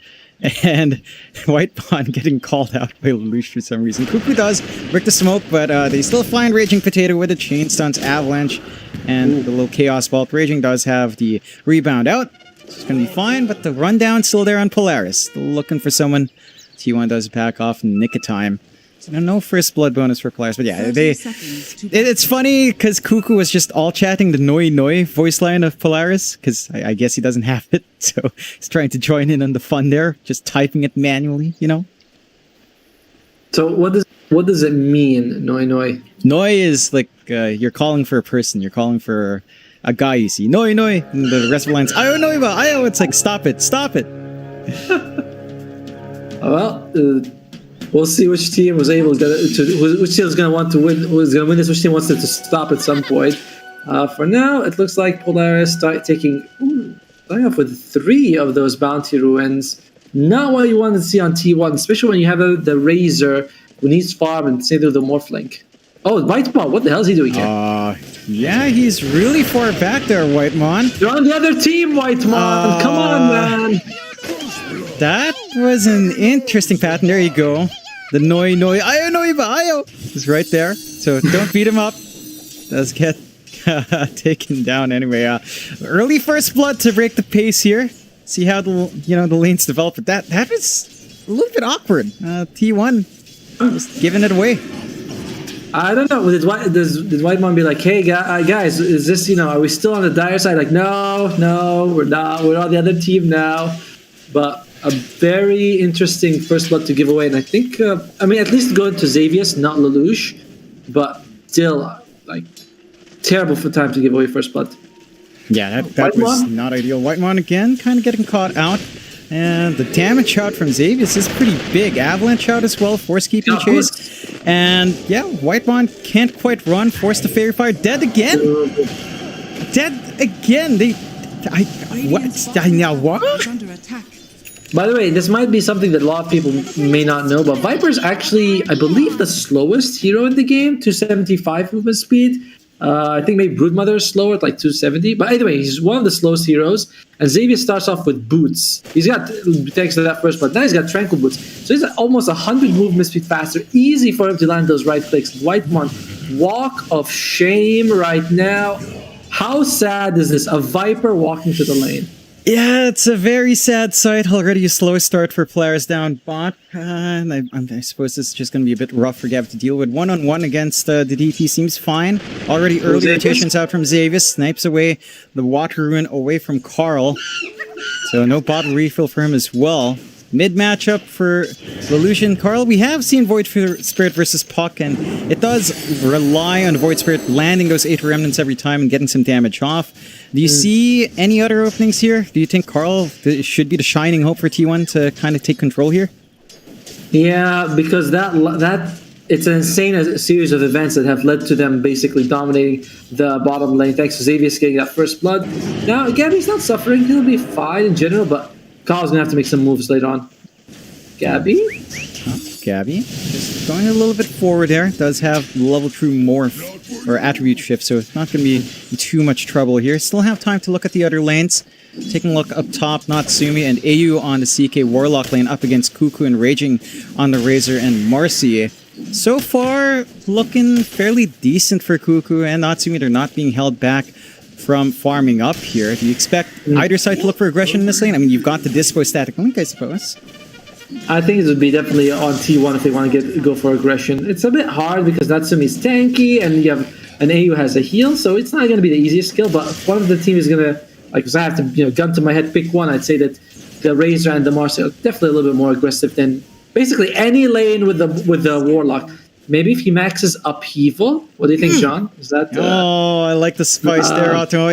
And White Pawn getting called out by Lelouch for some reason. Cuckoo does break the smoke, but they still find Raging Potato with a chain stunts, avalanche, and the little Chaos Bolt. Raging does have the rebound out. It's going to be fine, but the rundown's still there on Polaris. Still looking for someone. T1 does back off in the nick of time. So no first blood bonus for Polaris, but yeah, it's funny because Cuckoo was just all chatting the Noi Noi voice line of Polaris, because I guess he doesn't have it, so he's trying to join in on the fun there, just typing it manually, you know? So what does it mean, Noi Noi? Noi is like you're calling for a person, you're calling for a guy you see. Noi Noi, and the rest of the lines, Ayo Noiba, Ayo, it's like, stop it, stop it. Well, we'll see which team was able to which team is going to want to win. Who's going to win this? Which team wants it to stop at some point? For now, it looks like Polaris starting off with 3 of those bounty ruins. Not what you want to see on T1, especially when you have the Razor who needs farm and say they're the Morphlink. Oh, White Mon, what the hell is he doing here? Yeah, he's really far back there, White Mon. You're on the other team, White Mon. Come on, man. That was an interesting pattern. There you go. The Noi Noi Ayo Noiba Ayo is right there. So don't beat him up. Does get taken down anyway. Early first blood to break the pace here. See how the lanes develop. But that was a little bit awkward. T1 just giving it away. I don't know. Did White Mon be like, hey guys, is this, are we still on the dire side? Like, no, we're not. We're on the other team now. But a very interesting first blood to give away, and I think, at least going to Xavius, not Lelouch, but still, terrible for time to give away first blood. Yeah, that was not ideal. White Mon again, kind of getting caught out, and the damage shot from Xavius is pretty big. Avalanche shot as well, force keeping chase, and yeah, White Mon can't quite run, forced to Fairy Fire, dead again. What? By the way, this might be something that a lot of people may not know, but Viper's actually, I believe, the slowest hero in the game, 275 movement speed. I think maybe Broodmother is slower at 270. But anyway, he's one of the slowest heroes. And Xavier starts off with boots. He's got, thanks to that first, but now he's got tranquil boots. So he's at almost 100 movement speed faster. Easy for him to land those right clicks. White Mon, walk of shame right now. How sad is this? A Viper walking to the lane. Yeah, it's a very sad sight. Already a slow start for Polaris down bot. And I suppose this is just going to be a bit rough for Gav to deal with. One-on-one against the DT seems fine. Already early rotations out from Xavius. Snipes away the water rune away from Carl. So no bottle refill for him as well. Mid matchup for Lelouch and Carl. We have seen Void Spirit versus Puck, and it does rely on Void Spirit landing those 8 remnants every time and getting some damage off. Do you see any other openings here? Do you think Carl should be the shining hope for T1 to kind of take control here? Yeah, because that it's an insane series of events that have led to them basically dominating the bottom lane. Thanks to Xavius getting that first blood. Now, Gabby's not suffering. He'll be fine in general, but Carl's going to have to make some moves later on. Gabby? Gabby, just going a little bit forward there. Does have level 2 morph or attribute shift, so it's not going to be in too much trouble here. Still have time to look at the other lanes. Taking a look up top, Natsumi and AU on the CK Warlock lane up against Cuckoo and Raging on the Razor and Marcy. So far, looking fairly decent for Cuckoo and Natsumi. They're not being held back from farming up here. Do you expect either side to look for aggression in this lane? I mean, you've got the Dispo static link, I suppose. I think it would be definitely on T1 if they want to go for aggression. It's a bit hard because Natsumi's tanky and you have an AU has a heal, so it's not going to be the easiest skill. But if one of the team is going to, because I have to, gun to my head, pick one, I'd say that the Razor and the Mars are definitely a little bit more aggressive than basically any lane with the Warlock. Maybe if he maxes Upheaval. What do you think, John? Is that? Oh, I like the spice there, Otto.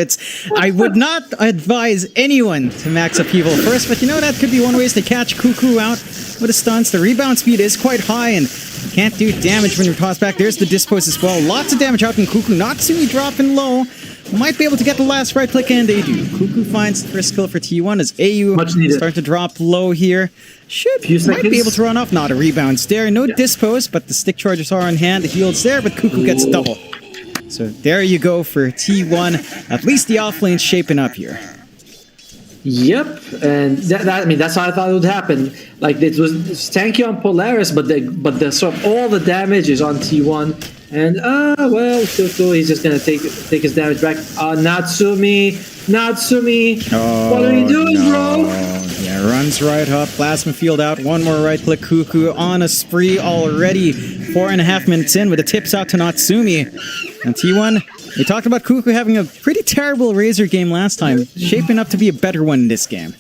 I would not advise anyone to max Upheaval first, but that could be one way to catch Cuckoo out with a stunts. The rebound speed is quite high, and you can't do damage when you're tossed back. There's the dispose as well. Lots of damage out from Cuckoo. Natsumi dropping low. Might be able to get the last right click, and they do. Cuckoo finds the first kill for T1 as AU start to drop low here. Might be able to run off. Not a rebound's there. No dispose, but the stick chargers are on hand. The heal's there, but Cuckoo gets double. So there you go for T1. At least the off lane's shaping up here. Yep, and I mean that's how I thought it would happen. Like it was tanky on Polaris, but the sort of all the damage is on T1, and well, he's just gonna take his damage back. Natsumi, what are you doing, bro? Yeah, runs right up, plasma field out, one more right click. Cuckoo on a spree already. 4.5 minutes in with the tips out to Natsumi, and T1. We talked about Cuckoo having a pretty terrible Razor game last time, shaping up to be a better one in this game.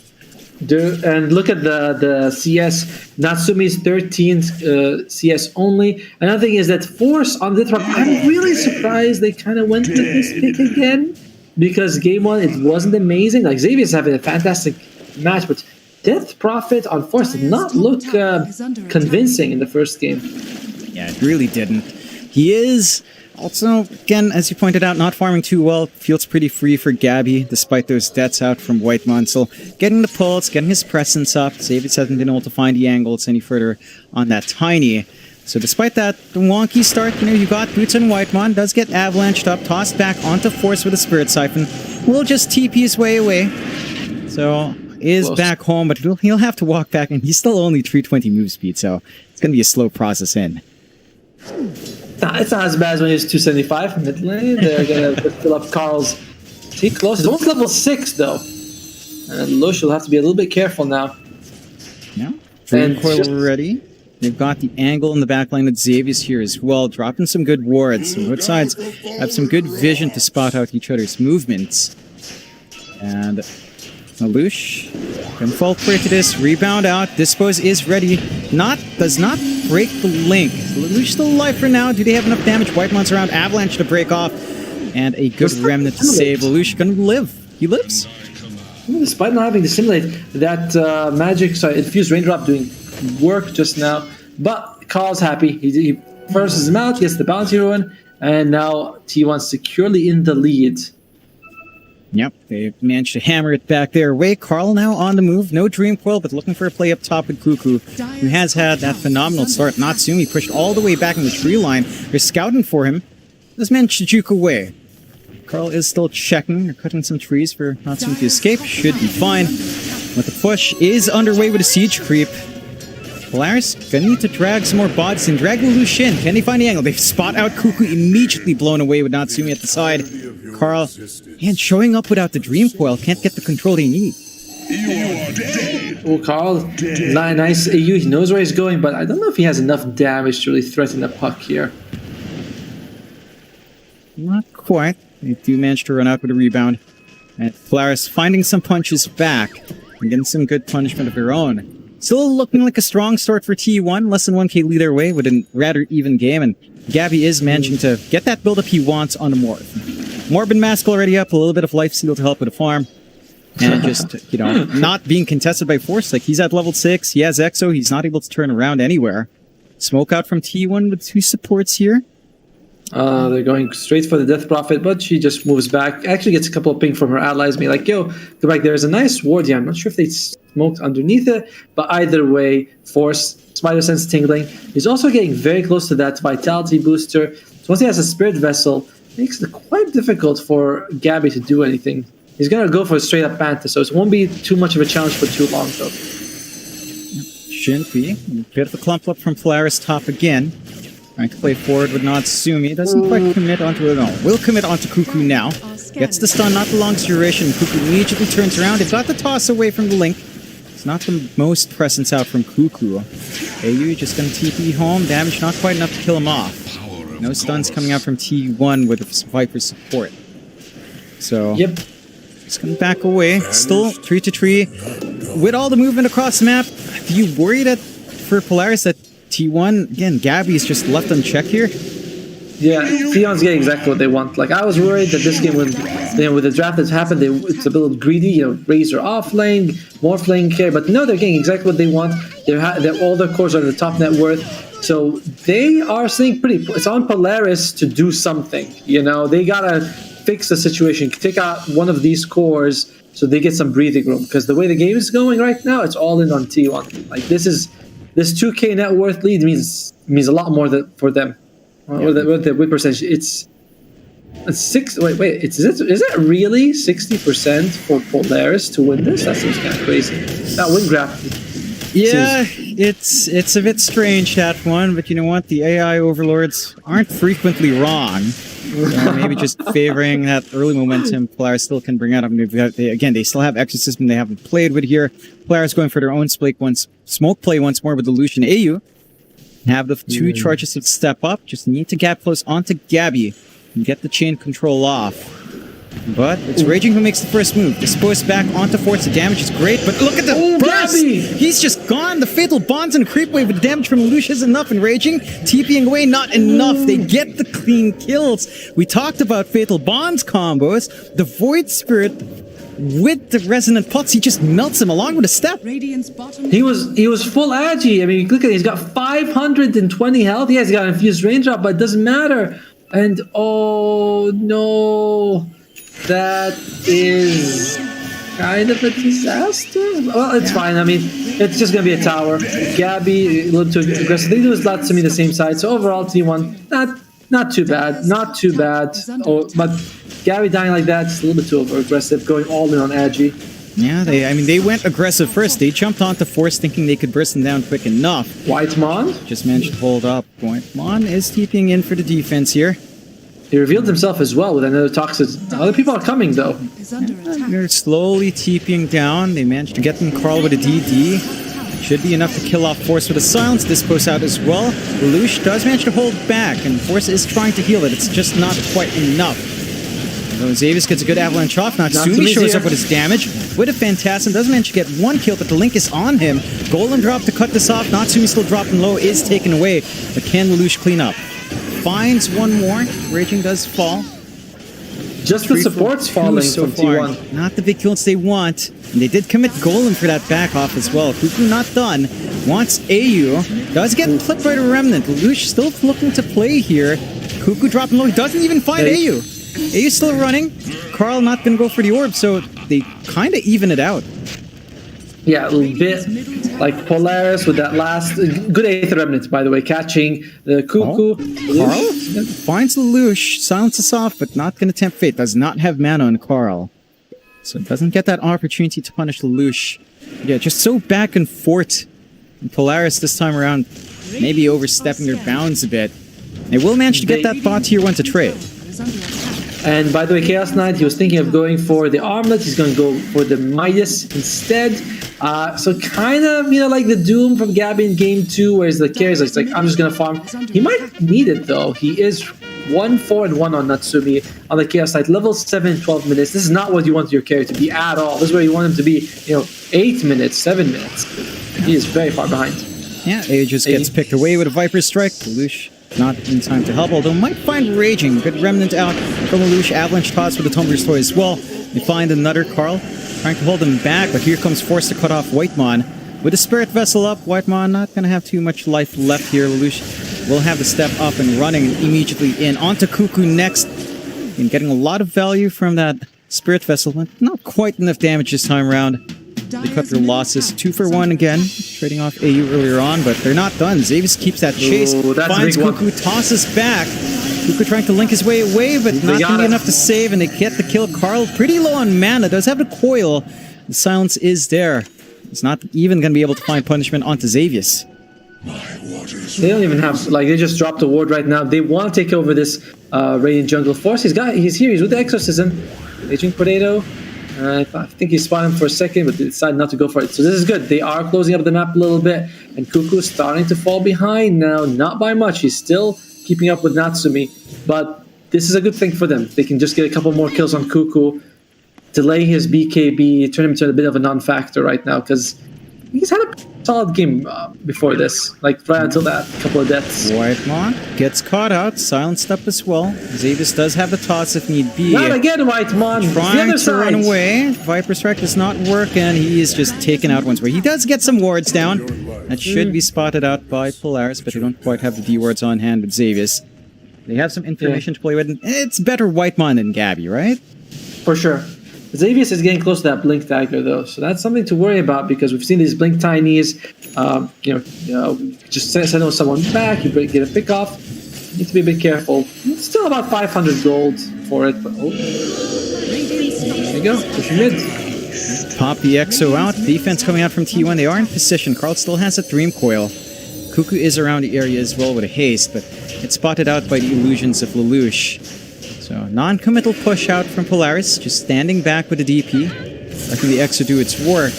Dude, and look at the CS. Natsumi's 13th CS only. Another thing is that Force on the top. I'm really surprised they kind of went with this pick again, because game 1 it wasn't amazing. Like Xavier's having a fantastic match, but Death Prophet on Force did not look convincing in the first game. Yeah, it really didn't. He is also, again, as you pointed out, not farming too well. Feels pretty free for Gabby, despite those deaths out from White Munsell. Getting the pulse, getting his presence up. Xavier hasn't been able to find the angles any further on that Tiny. So despite that wonky start, you got Boots and Whitemon. Does get avalanched up, tossed back onto Force with a Spirit Siphon. Will just TP his way away. So, is close. Back home, but he'll have to walk back, and he's still only 320 move speed, so it's going to be a slow process in. It's not as bad as when he was 275 mid lane. They're going to fill up Carl's T close. He's almost level 6, though. And Lush will have to be a little bit careful now. Yeah. Dream Coil already. They've got the angle in the backline with Xavier's here as well, dropping some good wards. So both sides have some good vision to spot out each other's movements. And Alush can fall prey to this. Rebound out. Dispose is ready. Does not break the link. So Alush still alive for now. Do they have enough damage? White Mon's around. Avalanche to break off. And a good remnant to save. Alush gonna live. He lives. Despite not having to simulate that infused raindrop doing work just now. But Carl's happy. He forces him out, gets the bounty ruin, and now T1 securely in the lead. Yep, they managed to hammer it back their way. Carl now on the move. No Dream Coil, but looking for a play up top with Cuckoo, who has had that phenomenal start. Natsumi pushed all the way back in the tree line. They're scouting for him. This man should juke away. Carl is still checking. They're cutting some trees for Natsumi to escape. Should be fine. But the push is underway with a siege creep. Polaris gonna need to drag some more bots and drag Lelouch in. Can they find the angle? They spot out Cuckoo, immediately blown away with Natsumi at the side. Carl, and showing up without the Dream Coil, can't get the control they need. Oh, Carl, nice AU. He knows where he's going, but I don't know if he has enough damage to really threaten the puck here. Not quite. They do manage to run out with a rebound. And Polaris finding some punches back and getting some good punishment of their own. Still looking like a strong start for T1. Less than 1k lead their way with a rather even game. And Gabby is managing to get that build-up he wants on the Morph. Morbid Mask already up. A little bit of Life Steal to help with the farm. And just, not being contested by Force. Like, he's at level 6. He has Exo. He's not able to turn around anywhere. Smoke out from T1 with 2 supports here. They're going straight for the Death Prophet, but she just moves back. Actually gets a couple of ping from her allies, being like, yo, go back. There's a nice ward here. I'm not sure if they smoked underneath it, but either way, Force, Spider Sense tingling. He's also getting very close to that Vitality booster. So once he has a Spirit Vessel, it makes it quite difficult for Gabby to do anything. He's going to go for a straight-up Panther, so it won't be too much of a challenge for too long, though. Shouldn't be. Bit of a clump up from Polaris top again. Trying to play forward with Natsumi. Doesn't quite commit onto it. No, will commit onto Cuckoo now. Gets the stun, not the longest duration. Cuckoo immediately turns around. They've got the toss away from the link. It's not the most presence out from Cuckoo. AU just going to TP home. Damage not quite enough to kill him off. No stuns coming out from T1 with Viper support. So, yep. Just going to back away. Still 3-3. With all the movement across the map, do you worry that for Polaris that T1, again, Gabby's just left unchecked here? Yeah, T1's getting exactly what they want. Like, I was worried that this game, with the draft that's happened, it's a little greedy, Razor off lane, more lane care, but no, they're getting exactly what they want. They're all their cores are the top net worth, so they are saying it's on Polaris to do something, they gotta fix the situation, take out one of these cores so they get some breathing room, because the way the game is going right now, it's all in on T1. Like, this 2k net worth lead means a lot more for them. With the win percentage, Is that really 60% for Polaris to win this? That seems kind of crazy. That win graph. Yeah, it's a bit strange, that one, but you know what? The AI overlords aren't frequently wrong. So maybe just favoring that early momentum Polaris still can bring out. I mean, they still have Exorcism they haven't played with here. Polaris going for their own smoke play once more with the Lucian AU. Have the two charges of step up. Just need to gap close onto Gabby and get the chain control off. But it's Raging who makes the first move. Disposed back onto Force. The damage is great, but look at the burst! Gabby! He's just gone. The Fatal Bonds and Creep Wave with the damage from Lelouch is enough, and Raging TPing away, not enough. They get the clean kills. We talked about Fatal Bonds combos. The Void Spirit with the Resonant Pots, he just melts him along with a step. He was full agi. I mean, look at it. He's got 520 health. Yeah, he's got an infused range up, but it doesn't matter. And oh no. That is kind of a disaster. Well, it's fine. I mean, it's just going to be a tower. Gabby, a little too aggressive. They lose lots to me the same side. So overall, T1, not too bad. Not too bad. Oh, but Gabby dying like that is a little bit too over aggressive, going all in on Agi. Yeah, they went aggressive first. They jumped onto Force thinking they could burst him down quick enough. White Mon? Just managed to hold up. White Mon is TPing in for the defense here. He revealed himself as well with another toxic. Other people are coming though. They're slowly TPing down. They managed to get them Carl with a DD. Should be enough to kill off Force with a silence. This post out as well. Lelouch does manage to hold back, and Force is trying to heal it. It's just not quite enough. So Xavius gets a good avalanche off. Natsumi shows up with his damage. With a Phantasm, does manage to get one kill, but the Link is on him. Golem drop to cut this off. Natsumi still dropping low, is taken away. But can Lelouch clean up? Finds one more. Raging does fall. Just the supports falling so from far. T1. Not the big kills they want. And they did commit Golem for that back off as well. Cuckoo not done. Wants AU. Does get clipped by the Remnant. Lelouch still looking to play here. Cuckoo dropping low. He doesn't even find AU. AU still running. Carl not going to go for the orb, so they kind of even it out. Yeah, a little bit like Polaris with that last good Aether Remnant, by the way, catching the Cuckoo. Carl finds Lelouch, silences off, but not going to tempt fate. Does not have mana on Carl, so doesn't get that opportunity to punish Lelouch. Yeah, just so back and forth. And Polaris this time around, maybe overstepping their bounds a bit. They will manage to get that bot tier 1 to trade. And by the way, Chaos Knight, he was thinking of going for the Armlet. He's going to go for the Midas instead. So kind of, like the Doom from Gabby in Game 2, where the carries like, I'm just going to farm. He might need it, though. He is 1-4-1 on Natsumi on the Chaos Knight. Level 7 in 12 minutes. This is not what you want your carry to be at all. This is where you want him to be, 8 minutes, 7 minutes. He is very far behind. Yeah, A just gets picked away with a Viper Strike. Lelouch not in time to help, although might find Raging. Good Remnant out from Lelouch. Avalanche toss with the Tumbler's Toy as well. They find another Carl, trying to hold him back, but here comes Force to cut off Whitemon. With a Spirit Vessel up, Whitemon not going to have too much life left here. Lelouch will have the step up and running immediately in. Onto Cuckoo next. And getting a lot of value from that Spirit Vessel, but not quite enough damage this time around. They cut their losses 2 for 1 again, trading off AU earlier on, but they're not done. Xavius keeps that chase, finds Cuckoo, tosses back. Cuckoo trying to link his way away, but not going to be enough to save, and they get the kill. Carl pretty low on mana, does have the coil. The silence is there. It's not even going to be able to find punishment onto Xavius. They don't even have, they just dropped a ward right now. They want to take over this Radiant Jungle Force. He's here, he's with the Exorcism. Aging Potato. I think he spotted him for a second, but they decided not to go for it. So this is good. They are closing up the map a little bit, and Cuckoo's starting to fall behind now. Not by much. He's still keeping up with Natsumi, but this is a good thing for them. They can just get a couple more kills on Cuckoo, delay his BKB, turn him into a bit of a non-factor right now, because he's had a solid game before this, right until that couple of deaths. Whitemon gets caught out, silenced up as well. Xavius does have the toss if need be. Not again, Whitemon. Trying to run away. Viper Strike does not work, and he is just taken out once more. He does get some wards down. That should be spotted out by Polaris, but they don't quite have the D wards on hand with Xavius. They have some information to play with. It's better Whitemon than Gabby, right? For sure. Xavius is getting close to that Blink Dagger, though, so that's something to worry about, because we've seen these Blink Tinies, just send someone back, you get a pick off. You need to be a bit careful. It's still about 500 gold. for it. But oh, there you go, pushing mid. Pop the EXO out. Defense coming out from T1. They are in position. Carl still has a Dream Coil. Cuckoo is around the area as well with a haste, but it's spotted out by the illusions of Lelouch. So, non-committal push out from Polaris, just standing back with the DP, letting the EXO do its work.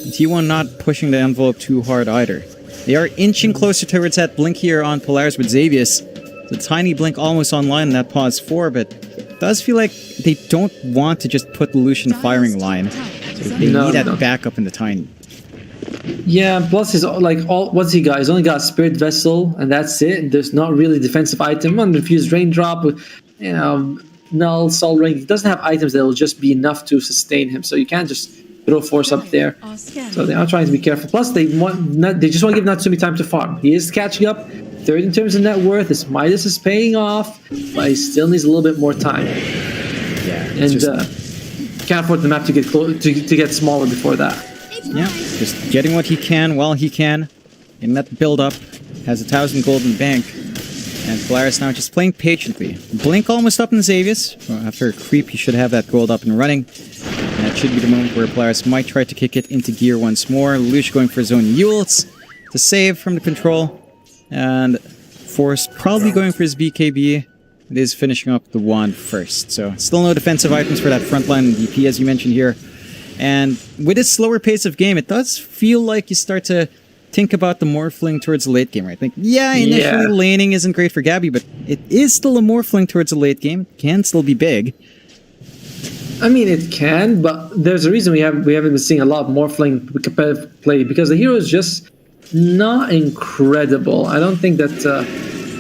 And T1 not pushing the envelope too hard either. They are inching closer towards that blink here on Polaris with Xavius. The tiny blink almost online in that pause 4, but it does feel like they don't want to just put Lelouch in the firing line. So they need that backup in the tiny. Yeah, plus he's like what's he got? He's only got Spirit Vessel, and that's it. There's not really defensive item. One Refused Raindrop, Null, Soul Ring. He doesn't have items that will just be enough to sustain him. So you can't just throw Force up there. So they are trying to be careful. Plus they just want to give Natsumi time to farm. He is catching up. Third in terms of net worth. His Midas is paying off, but he still needs a little bit more time. Yeah, and can't afford the map to get to get smaller before that. Yeah, just getting what he can while he can. In that build-up, has 1,000 gold in bank. And Polaris now just playing patiently. Blink almost up in Xavius. Well, after a creep, he should have that gold up and running. And that should be the moment where Polaris might try to kick it into gear once more. Lelouch going for his own Yules to save from the control. And Force probably going for his BKB. It is finishing up the wand first. So still no defensive items for that frontline DP as you mentioned here. And with this slower pace of game, it does feel like you start to think about the morphling towards the late game, right? Like, initially laning isn't great for Gabby, but it is still a morphling towards the late game. It can still be big. I mean, it can, but there's a reason we haven't been seeing a lot of morphling competitive play, because the hero is just not incredible. I don't think that,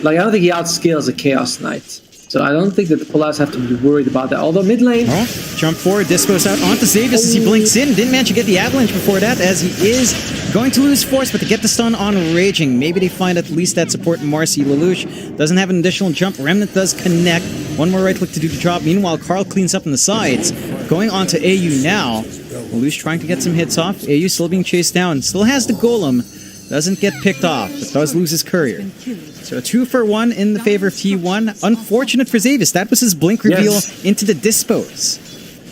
I don't think he outscales a Chaos Knight. So I don't think that the Polaris have to be worried about that. Although mid lane... Oh, jump forward, Disco's out onto Xavius as he blinks in. Didn't manage to get the avalanche before that, as he is going to lose Force, but to get the stun on Raging. Maybe they find at least that support in Marcy. Lelouch doesn't have an additional jump. Remnant does connect. One more right click to do the job. Meanwhile, Carl cleans up on the sides. Going on to AU now. Lelouch trying to get some hits off. AU still being chased down. Still has the Golem. Doesn't get picked off, but does lose his courier. So a 2-for-1 in the favor of T1. Unfortunate for Xavius. That was his blink reveal into the dispose.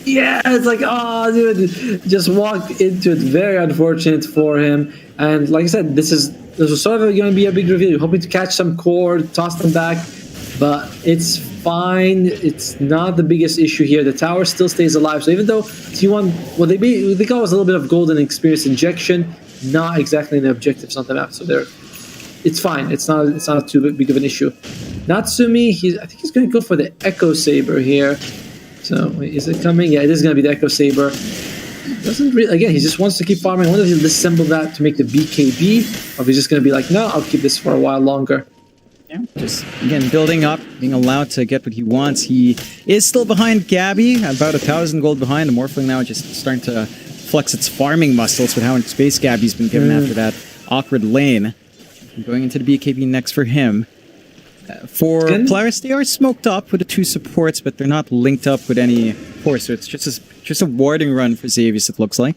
Yeah, it's like, oh, dude, just walked into it. Very unfortunate for him. And like I said, this was sort of going to be a big reveal. You're hoping to catch some core, toss them back, but it's fine. It's not the biggest issue here. The tower still stays alive. So even though T1, well, they got us a little bit of golden experience injection, not exactly the objectives on the map. So it's fine. It's not too big of an issue. Natsumi, I think he's going to go for the Echo Saber here. So wait, is it coming? Yeah, it is going to be the Echo Saber. Doesn't really. Again, he just wants to keep farming. I wonder if he'll disassemble that to make the BKB, or if he's just going to be like, no, I'll keep this for a while longer. Yeah, just again building up, being allowed to get what he wants. He is still behind Gabby, about 1,000 gold behind. The Morphling now just starting to flex its farming muscles with how much space Gabby's been given after that awkward lane. Going into the BKB next for him. For Polaris, they are smoked up with the 2 supports, but they're not linked up with any force. So it's just a warding run for Xavius, it looks like.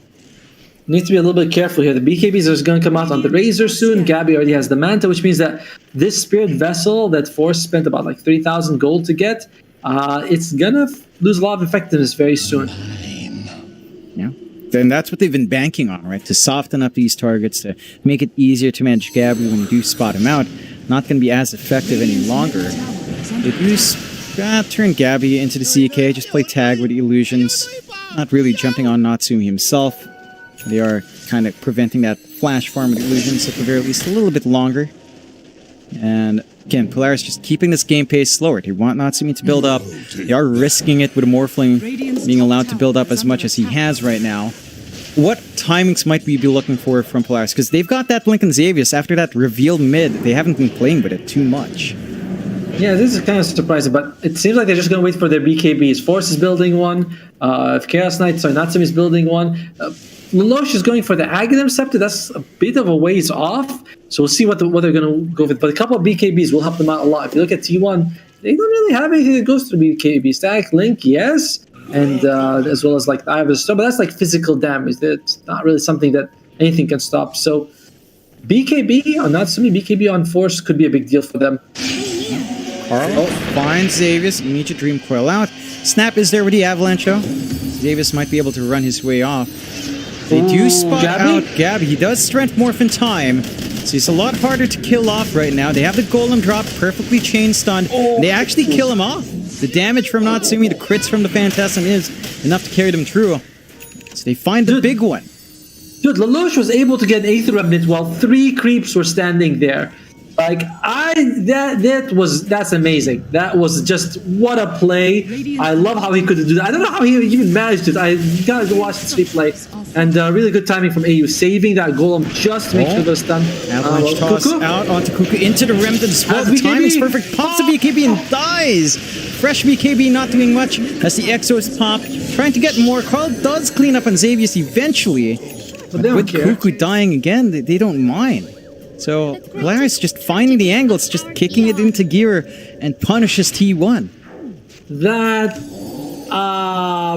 Need to be a little bit careful here. The BKBs are going to come out on the Razor soon. Gabby already has the Manta, which means that this Spirit Vessel that Force spent about like 3,000 gold to get, it's going to lose a lot of effectiveness very soon. Yeah. And that's what they've been banking on, right? To soften up these targets, to make it easier to manage Gabby when you do spot him out. Not going to be as effective any longer. They do turn Gabby into the CK, just play tag with the illusions. Not really jumping on Natsumi himself. They are kind of preventing that flash farm with illusions at the very least a little bit longer. And again, Polaris just keeping this game pace slower. They want Natsumi to build up. They are risking it with a Morphling being allowed to build up as much as he has right now. What timings might we be looking for from Polaris? Because they've got that Blink and Xavius after that revealed mid. They haven't been playing with it too much. Yeah, this is kind of surprising, but it seems like they're just going to wait for their BKBs. Force is building one. If Chaos Knight, Natsumi is building one. Lelouch is going for the Aghanim Scepter. That's a bit of a ways off. So we'll see what they're going to go with. But a couple of BKBs will help them out a lot. If you look at T1, they don't really have anything that goes through BKB. Stack, Link, yes. And as well as like the Eye of the Storm. But that's like physical damage. That's not really something that anything can stop. So BKB on Natsumi, BKB on Force could be a big deal for them. Carl finds Xavius, immediate Dream Coil out. Snap is there with the Avalanche though. Xavius might be able to run his way off. They do spot out Gabby. He does Strength Morph in time, so he's a lot harder to kill off right now. They have the Golem drop, perfectly chain stunned. They actually kill him off. The damage from Natsumi, the crits from the Phantasm is enough to carry them through. So they find the big one. Dude, Lelouch was able to get an Aether Remnant while 3 creeps were standing there. Like, that's amazing. That was just, what a play. I love how he could do that. I don't know how he even managed it. You gotta go watch the replay. And really good timing from AU, saving that Golem just to make sure they're stunned. Avalanche toss out onto Cuckoo, into the Remnant as well. The timing's perfect. Pops the BKB and dies. Fresh BKB not doing much as the Exos pop. Trying to get more. Carl does clean up on Xavius eventually. But with Cuckoo dying again, they don't mind. So Polaris just finding the angles, just kicking it into gear and punishes T1.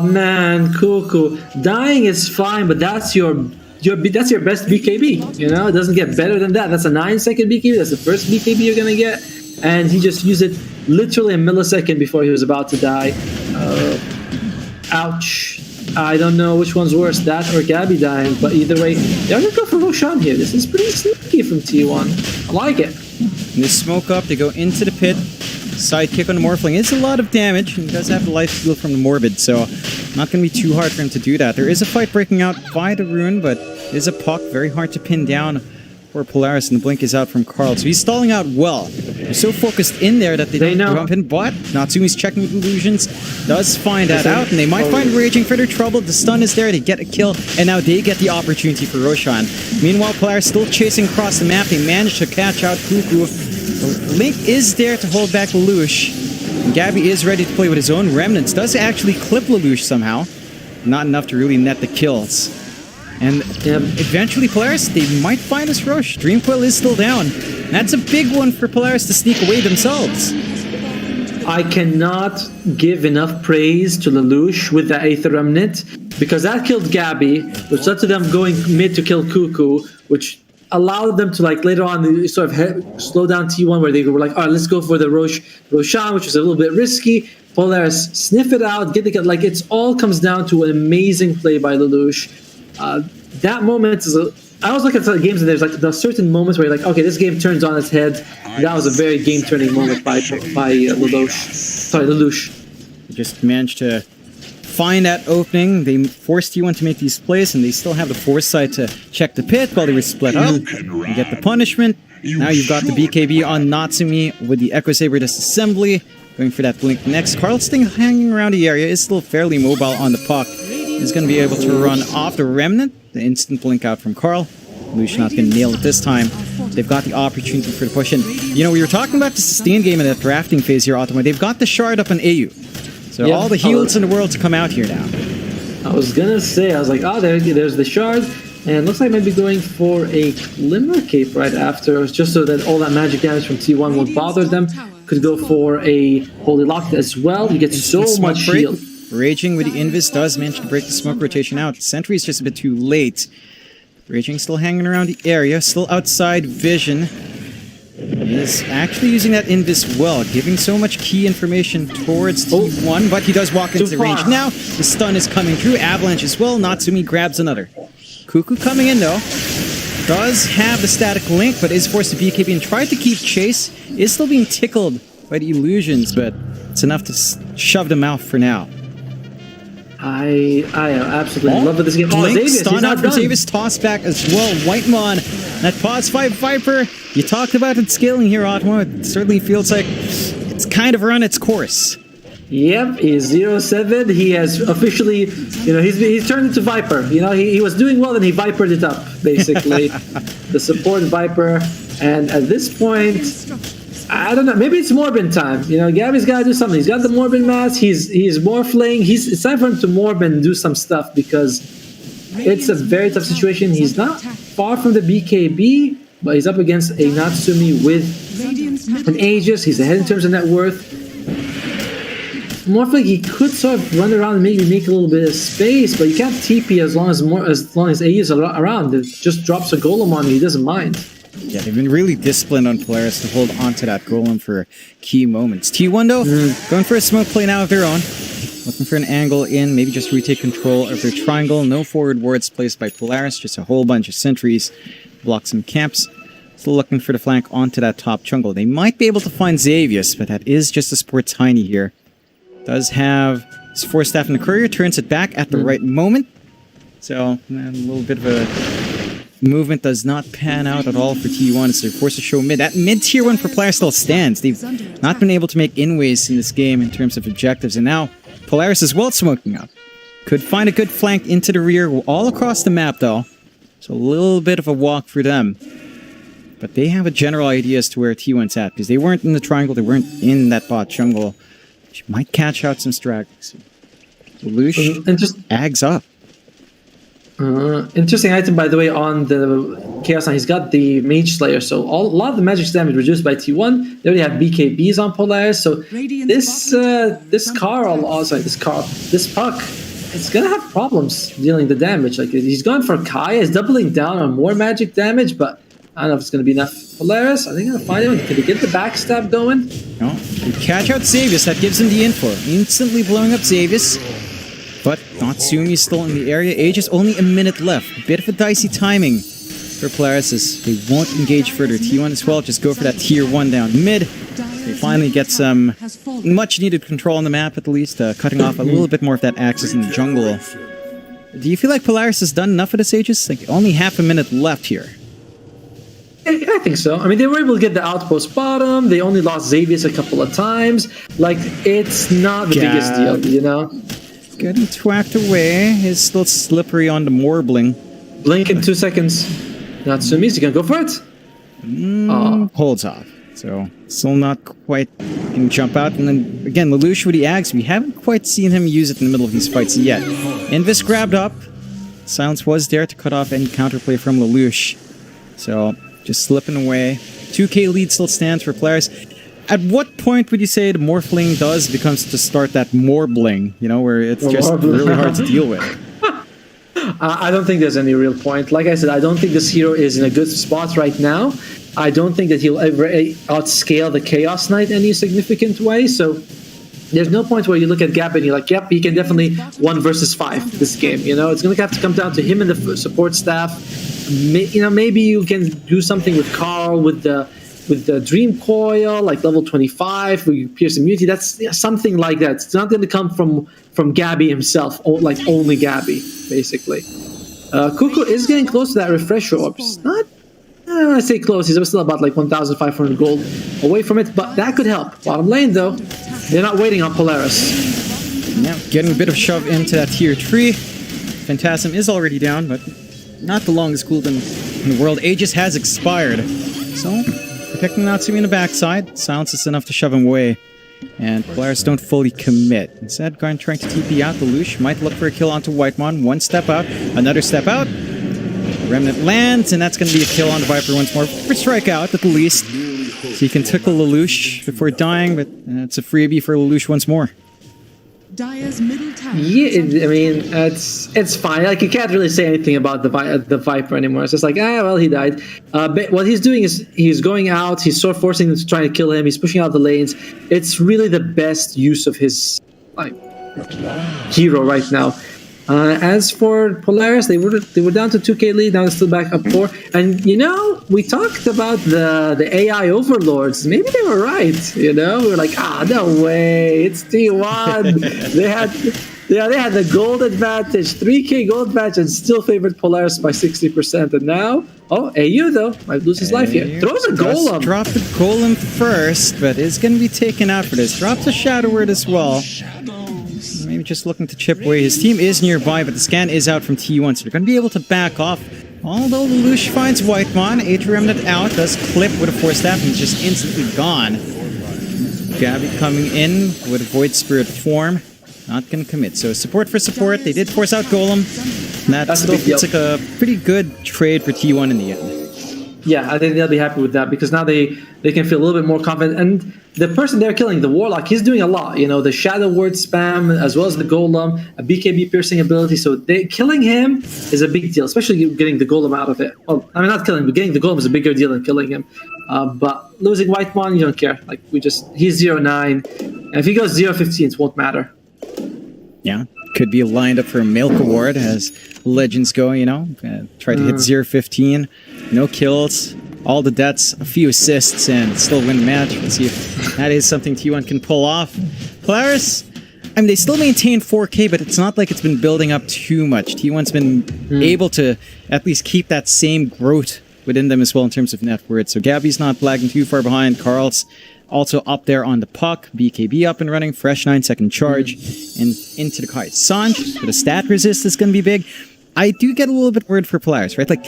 Man, Cuckoo. Dying is fine, but that's your best BKB. You know, it doesn't get better than that. That's a 9-second BKB. That's the first BKB you're gonna get, and he just used it literally a millisecond before he was about to die. Ouch. I don't know which one's worse, that or Gabby dying, but either way, they're gonna go for Roshan here. This is pretty sneaky from T1. I like it. And they smoke up, they go into the pit. Sidekick on the Morphling. It's a lot of damage, and he does have the life steal from the Morbid, so not going to be too hard for him to do that. There is a fight breaking out by the Rune, but it is a puck, very hard to pin down for Polaris, and the blink is out from Carl. So he's stalling out well. They're so focused in there that they don't bump in, but Natsumi's checking with illusions, does find that out, and they might find Raging for their trouble. The stun is there, they get a kill, and now they get the opportunity for Roshan. Meanwhile, Polaris still chasing across the map. They manage to catch out Cuckoo. Link is there to hold back Lelouch. Gabby is ready to play with his own remnants. Does actually clip Lelouch somehow. Not enough to really net the kills. And eventually Polaris, they might find this Roche. Dreamcoil is still down. That's a big one for Polaris to sneak away themselves. I cannot give enough praise to Lelouch with the Aether Remnant, because that killed Gabby, which led to them going mid to kill Cuckoo, which allowed them to, like, later on sort of slow down T1, where they were like, all right, let's go for the Roshan, which was a little bit risky. Polaris sniff it out, get the kill. Like, it's all comes down to an amazing play by Lelouch. That moment is I always look at the games and there's like the certain moments where you're like, okay, this game turns on its head. That was a very game-turning moment by Lelouch. Sorry, Lelouch. They just managed to find that opening. They forced T1 to make these plays, and they still have the foresight to check the pit while they were split up. You get the punishment. Now you've got the BKB on Natsumi with the Echo Saber disassembly. Going for that blink next. Carl's still hanging around the area, is still fairly mobile on the puck. He's going to be able to run off the Remnant. The instant blink out from Carl. Lelouch not going to nail it this time. They've got the opportunity for the push. And, you know, we were talking about the sustain game in that drafting phase here, Ottoman. They've got the shard up on AU. So all the heals in the world to come out here now. I was going to say, I was like, oh, there's the shard. And it looks like maybe going for a Glimmer Cape right after, just so that all that magic damage from T1 won't bother them. Could go for a Holy Lock as well. You get so much shield. Raging with the Invis does manage to break the smoke rotation out. Sentry is just a bit too late. Raging still hanging around the area, still outside vision. He is actually using that Invis well, giving so much key information towards T1, but he does walk into the range now. The stun is coming through. Avalanche as well. Natsumi grabs another. Cuckoo coming in though. Does have the static link, but is forced to BKB and tried to keep chase. Is still being tickled by the illusions, but it's enough to shove them out for now. I absolutely love this game. Blink, stun out for Xavius, toss back as well. Whitemon, that pause 5 Viper. You talked about it scaling here, Otmo. It certainly feels like it's kind of run its course. Yep, he's 0-7. He has officially, you know, he's turned into Viper. You know, he was doing well and he Vipered it up, basically. The support Viper. And at this point, I don't know, maybe it's Morbin time. You know, Gabby's got to do something. He's got the Morbin mask. He's morphling. It's time for him to Morbin and do some stuff, because it's a very tough situation. He's not far from the BKB, but he's up against a Natsumi with an Aegis. He's ahead in terms of net worth. Morphling, he could sort of run around and maybe make a little bit of space, but you can't TP as long as Aegis are around. It just drops a Golem on you. He doesn't mind. Yeah, they've been really disciplined on Polaris to hold onto that golem for key moments. T1 though, going for a smoke play now of their own. Looking for an angle in, maybe just retake control of their triangle. No forward wards placed by Polaris, just a whole bunch of sentries. Block some camps. Still looking for the flank onto that top jungle. They might be able to find Xavius, but that is just a support Tiny here. Does have his Force Staff in the Courier, turns it back at the right moment. So, a little bit of a movement does not pan out at all for T1 as they're forced to show mid. That mid tier 1 for Polaris still stands. They've not been able to make inways in this game in terms of objectives, and now Polaris is well smoking up. Could find a good flank into the rear all across the map though. So a little bit of a walk for them. But they have a general idea as to where T1's at, because they weren't in the triangle, they weren't in that bot jungle. She might catch out some stragglers. Lelouch ags up. Interesting item, by the way, on the Chaos Knight. He's got the Mage Slayer, so a lot of the magic damage reduced by T1. They already have BKBs on Polaris, so this Puck, it's gonna have problems dealing the damage. Like, he's going for Kaya, he's doubling down on more magic damage, but I don't know if it's gonna be enough. Polaris, are they gonna find him? Can they get the backstab going? No, they catch out Xavius. That gives him the info. Instantly blowing up Xavius. But Natsumi is still in the area. Aegis only a minute left. A bit of a dicey timing for Polaris as they won't engage further. T1 as well, just go for that tier 1 down mid. They finally get some much needed control on the map at least, cutting off a little bit more of that access in the jungle. Do you feel like Polaris has done enough of this, Aegis? Like, only half a minute left here. I think so. I mean, they were able to get the outpost bottom. They only lost Xavius a couple of times. Like, it's not the biggest deal, you know? Getting twacked away. Is still slippery on the Morbling. Blink in 2 seconds. Natsumi's gonna go for it. Holds off. So, still not quite can jump out. And then, again, Lelouch with the Axe. We haven't quite seen him use it in the middle of these fights yet. Invis grabbed up. Silence was there to cut off any counterplay from Lelouch. So, just slipping away. 2k lead still stands for Polaris. At what point would you say the Morphling becomes to start that Morbling, you know, where it's just really hard to deal with? I don't think there's any real point. Like I said, I don't think this hero is in a good spot right now. I don't think that he'll ever outscale the Chaos Knight in any significant way, so there's no point where you look at Gab and you're like, yep, he can definitely 1 versus 5 this game, you know? It's going to have to come down to him and the support staff. You know, maybe you can do something with Carl, with the Dream Coil, like level 25, where you pierce immunity. That's something like that. It's not going to come from Gabby himself, like only Gabby, basically. Kuko is getting close to that refresher orb. It's not, I don't want to say close. He's still about like 1,500 gold away from it, but that could help. Bottom lane, though, they're not waiting on Polaris. Yeah, getting a bit of shove into that tier 3. Phantasm is already down, but not the longest cooldown in the world. Aegis has expired, so protecting Natsumi in the backside. Silence is enough to shove him away. And Polaris don't fully commit. Instead, trying to TP out. Lelouch might look for a kill onto Whitemon. 1 step out, another step out. Remnant lands, and that's going to be a kill on the Viper once more. For strikeout, at the least. So you can tickle Lelouch before dying, but it's a freebie for Lelouch once more. Dire's middle tower. Yeah, I mean, it's fine. Like, you can't really say anything about the Viper anymore. It's just like, well, he died. But what he's doing is he's going out. He's sort of forcing them to try to kill him. He's pushing out the lanes. It's really the best use of his hero right now. As for Polaris, they were down to 2k lead. Now they're still back up 4. And you know, we talked about the AI overlords. Maybe they were right. You know, we were like, no way, it's T1. they had the gold advantage, 3k gold advantage, and still favored Polaris by 60%. And now, AU though might lose his life here. Throws a golem. Drop the golem first, but it's going to be taken out for this. Drops a Shadow Word as well. Maybe just looking to chip away. His team is nearby, but the scan is out from T1, so they're going to be able to back off. Although Lelouch finds Whitemon, Age Remnant out, does clip with a Force Staff, and he's just instantly gone. Gabby coming in with a Void Spirit form. Not going to commit. So support for support. They did force out Golem. And that still feels like a pretty good trade for T1 in the end. Yeah, I think they'll be happy with that because now they can feel a little bit more confident. And the person they're killing, the Warlock, he's doing a lot. You know, the Shadow Word spam as well as the Golem, a BKB piercing ability. So killing him is a big deal, especially getting the Golem out of it. Well, I mean, not killing, but getting the Golem is a bigger deal than killing him. But losing Whitemon, you don't care. Like, he's 0-9. And if he goes 0-15, it won't matter. Yeah, could be lined up for a Milk Award as legends go, you know. Try to hit 0-15, no kills, all the deaths, a few assists, and still win the match. Let's see if that is something T1 can pull off. Polaris, I mean, they still maintain 4K, but it's not like it's been building up too much. T1's been able to at least keep that same growth within them as well in terms of net worth. So Gabby's not lagging too far behind. Carl's also up there on the puck. BKB up and running. Fresh 9-second charge. And into the Kai Sanj. But the stat resist is going to be big. I do get a little bit worried for Polaris, right? Like,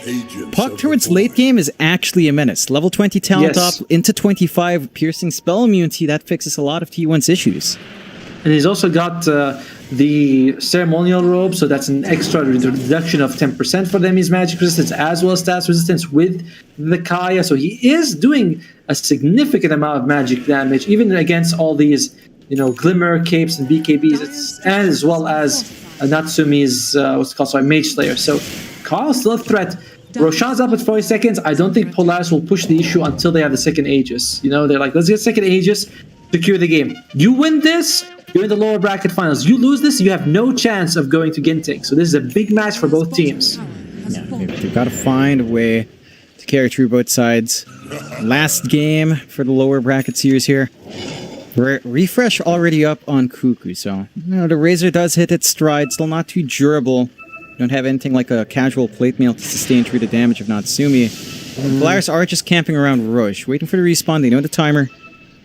puck towards late game is actually a menace. Level 20 talent up into 25 piercing spell immunity. That fixes a lot of T1's issues. And he's also got the ceremonial robe, so that's an extra reduction of 10% for them. His magic resistance as well as stats resistance with the Kaya. So he is doing a significant amount of magic damage, even against all these, you know, Glimmer, Capes, and BKBs, as well as Natsumi's, Mage Slayer. So Carl's still a threat. Roshan's up at 40 seconds. I don't think Polaris will push the issue until they have the second Aegis. You know, they're like, let's get second Aegis, secure the game. You win this, you're in the lower bracket finals. You lose this, you have no chance of going to Ginting. So this is a big match for both teams. Yeah, they've got to find a way to carry through both sides. Last game for the lower bracket series here. Refresh already up on Cuckoo, so you know, the Razor does hit its stride, still not too durable. Don't have anything like a casual plate mail to sustain through the damage of Natsumi. Polaris are just camping around Rush, waiting for the respawn. They know the timer,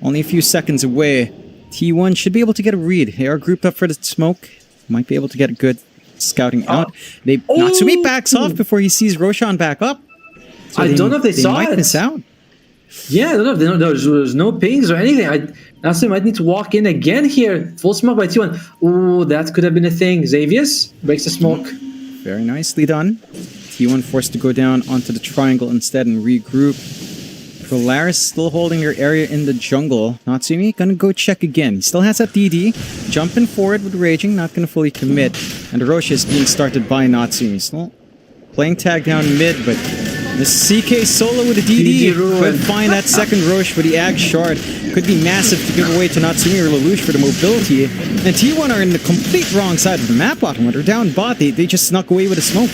only a few seconds away. T1 should be able to get a read. They are grouped up for the smoke, might be able to get a good scouting out. Natsumi backs off before he sees Roshan back up. So I don't know if they saw might it. miss out. Yeah, I don't know if they know. There's no pings or anything. Natsumi might need to walk in again here. Full smoke by T1. Ooh, that could have been a thing. Xavius breaks the smoke. Very nicely done. T1 forced to go down onto the triangle instead and regroup. Polaris still holding their area in the jungle. Natsumi gonna go check again. He still has that DD. Jumping forward with Raging, not gonna fully commit. And the Rosh is being started by Natsumi. Still playing tag down mid, but the CK solo with a DD could find that second Rosh for the Ag Shard. Could be massive to give away to Natsumi or Lelouch for the mobility. And T1 are in the complete wrong side of the map bottom. When they're down bot, they just snuck away with a smoke.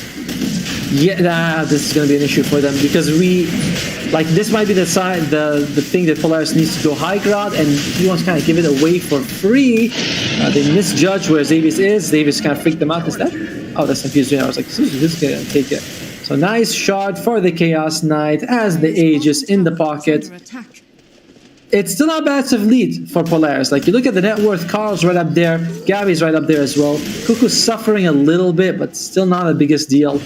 Yeah, this is going to be an issue for them because this might be the side, the thing that Polaris needs to go high ground, and he wants to kind of give it away for free. They misjudge where Xavius is. Xavius kind of freaked them out. Is that? Oh, that's confusing. I was like, this is going to take it. So nice shard for the Chaos Knight as the Aegis in the pocket. It's still not a massive lead for Polaris. Like, you look at the net worth, Carl's right up there, Gabby's right up there as well. Cuckoo's suffering a little bit, but still not the biggest deal.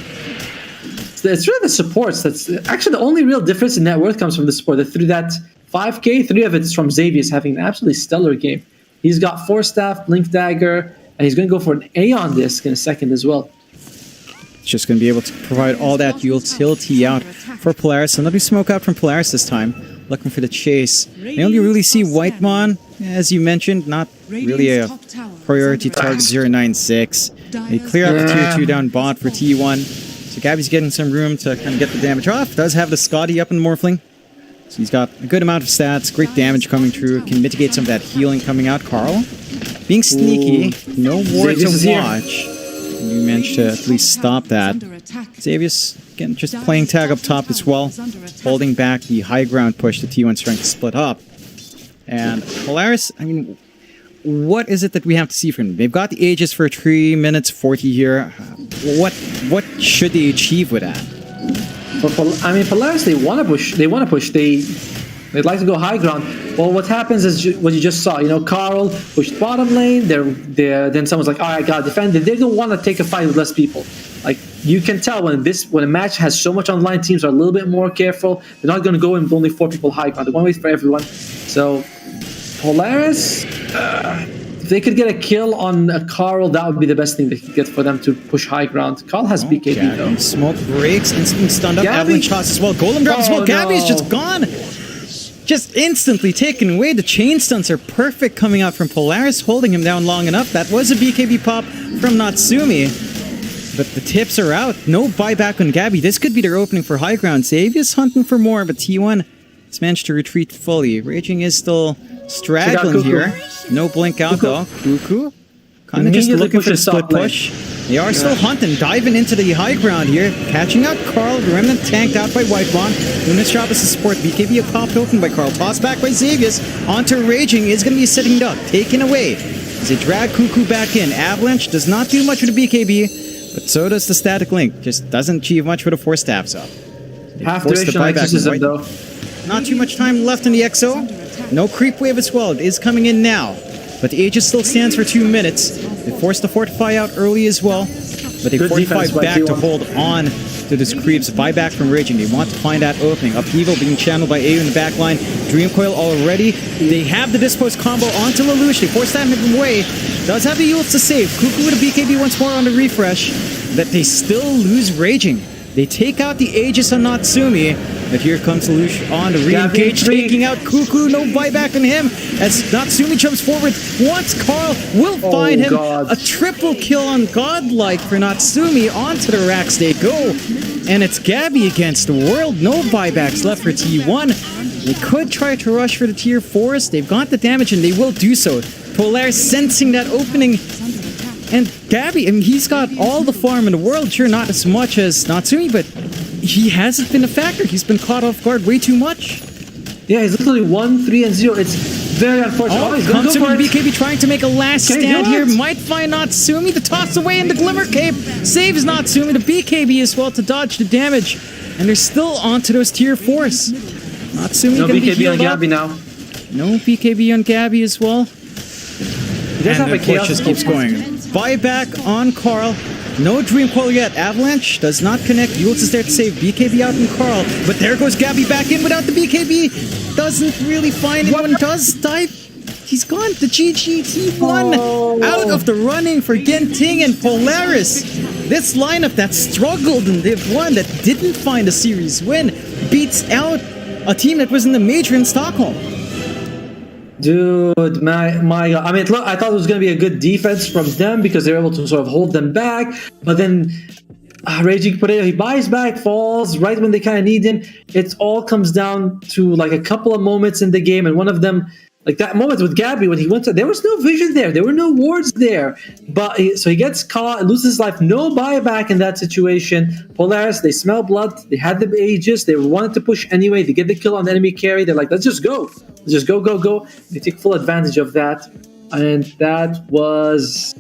It's really the supports that's actually the only real difference in net worth comes from the support. Through that 5K, 3 of it's from Xavius having an absolutely stellar game. He's got 4 staff, Blink Dagger, and he's going to go for an Aeon Disc in a second as well. Just going to be able to provide all that utility out for Polaris. Another smoke out from Polaris this time. Looking for the chase. They only really see Whitemon, as you mentioned, not really a priority target 096. They clear out the tier 2 down bot for T1. So Gabby's getting some room to kind of get the damage off. Does have the Scotty up in Morphling. So he's got a good amount of stats, great damage coming through. Can mitigate some of that healing coming out. Carl being sneaky. No ward to watch. You managed to at least stop that. Xavius, again, just playing tag up top as well. Holding back the high ground push that T1's trying to split up. And Polaris, I mean, what is it that we have to see from them? They've got the Aegis for 3 minutes 40 here. What should they achieve with that? I mean, Polaris, they want to push. They'd like to go high ground. Well, what happens is what you just saw. You know, Carl pushed bottom lane. Then someone's like, all right, gotta defend it. They don't want to take a fight with less people. Like, you can tell when a match has so much online, teams are a little bit more careful. They're not going to go in with only 4 people high ground. They want to wait for everyone. So Polaris, if they could get a kill on a Carl, that would be the best thing they could get for them to push high ground. Carl has BKB though. Smoke breaks, instantly stunned up, Gabby? avalanche toss as well. Golem grab as well. Oh, Gabby's no. just gone. Just instantly taken away. The chain stunts are perfect coming out from Polaris, holding him down long enough. That was a BKB pop from Natsumi. But the tips are out. No buyback on Gabby. This could be their opening for high ground. Xavius hunting for more, but T1 has managed to retreat fully. Raging is still straggling here. No blink out though. Cuckoo kind of just Immediately looking for the pushes top split lane. push. They are still hunting, diving into the high ground here. Catching out Carl. The Remnant tanked out by Whitebond. Luna's job is to support. BKB popped open by Carl. Tossed back by Xavius. Onto Raging is going to be a sitting duck. Taken away as they drag Cuckoo back in. Avalanche does not do much with the BKB, but so does the static link. Just doesn't achieve much with a 4 stabs up. Half Force the duration buyback exorcism on though. Not too much time left in the XO. No creep wave as well. It is coming in now. But the Aegis still stands for 2 minutes. They forced the Fortify out early as well. But they Good Fortify defense by back to T1. hold on to this creeps. Buyback from Raging. They want to find that opening. Upheaval being channeled by AU in the back line. Dream Coil already. They have the Dispose combo onto Lelouch. They force that him away. Does have the ults to save. Cuckoo with a BKB once more on the refresh. But they still lose Raging. They take out the Aegis on Natsumi, but here comes Lelouch on to re-engage, taking out Cuckoo. No buyback on him as Natsumi jumps forward. Once Carl will find him. God. A triple kill on Godlike for Natsumi. Onto the racks they go. And it's Gabby against the world. No buybacks left for T1. They could try to rush for the tier 4s. They've got the damage and they will do so. Polaris sensing that opening. And Gabby, I mean, he's got all the farm in the world. Sure, not as much as Natsumi, but he hasn't been a factor. He's been caught off guard way too much. Yeah, he's literally 1, 3, and 0. It's very unfortunate. Oh, he's gonna comes go in for it. BKB trying to make a last Can he stand do here. it? Might find Natsumi. The toss away and the Glimmer Cape saves Natsumi. The BKB as well to dodge the damage. And they're still onto those tier 4s. Natsumi No gonna be BKB healed on Gabby up. now. No BKB on Gabby as well. He does And have a the push chaos. just keeps going. Buyback on Carl. No Dream Coil yet. Avalanche does not connect. Yules is there to save BKB out on Carl. But there goes Gabby back in without the BKB. Doesn't really find anyone. Does dive. He's gone. The GGT1 out of the running for Genting and Polaris. This lineup that struggled in Div 1, that didn't find a series win, beats out a team that was in the major in Stockholm. Dude, my God. I mean, look, I thought it was going to be a good defense from them because they were able to sort of hold them back. But then Raging Potato, he buys back, falls right when they kind of need him. It all comes down to like a couple of moments in the game. And one of them, like that moment with Gabby when he went to, there was no vision there. There were no wards there. So he gets caught and loses his life. No buyback in that situation. Polaris, they smell blood. They had the Aegis. They wanted to push anyway. They get the kill on the enemy carry. They're like, let's just go. Let's just go, go, go. They take full advantage of that. And that was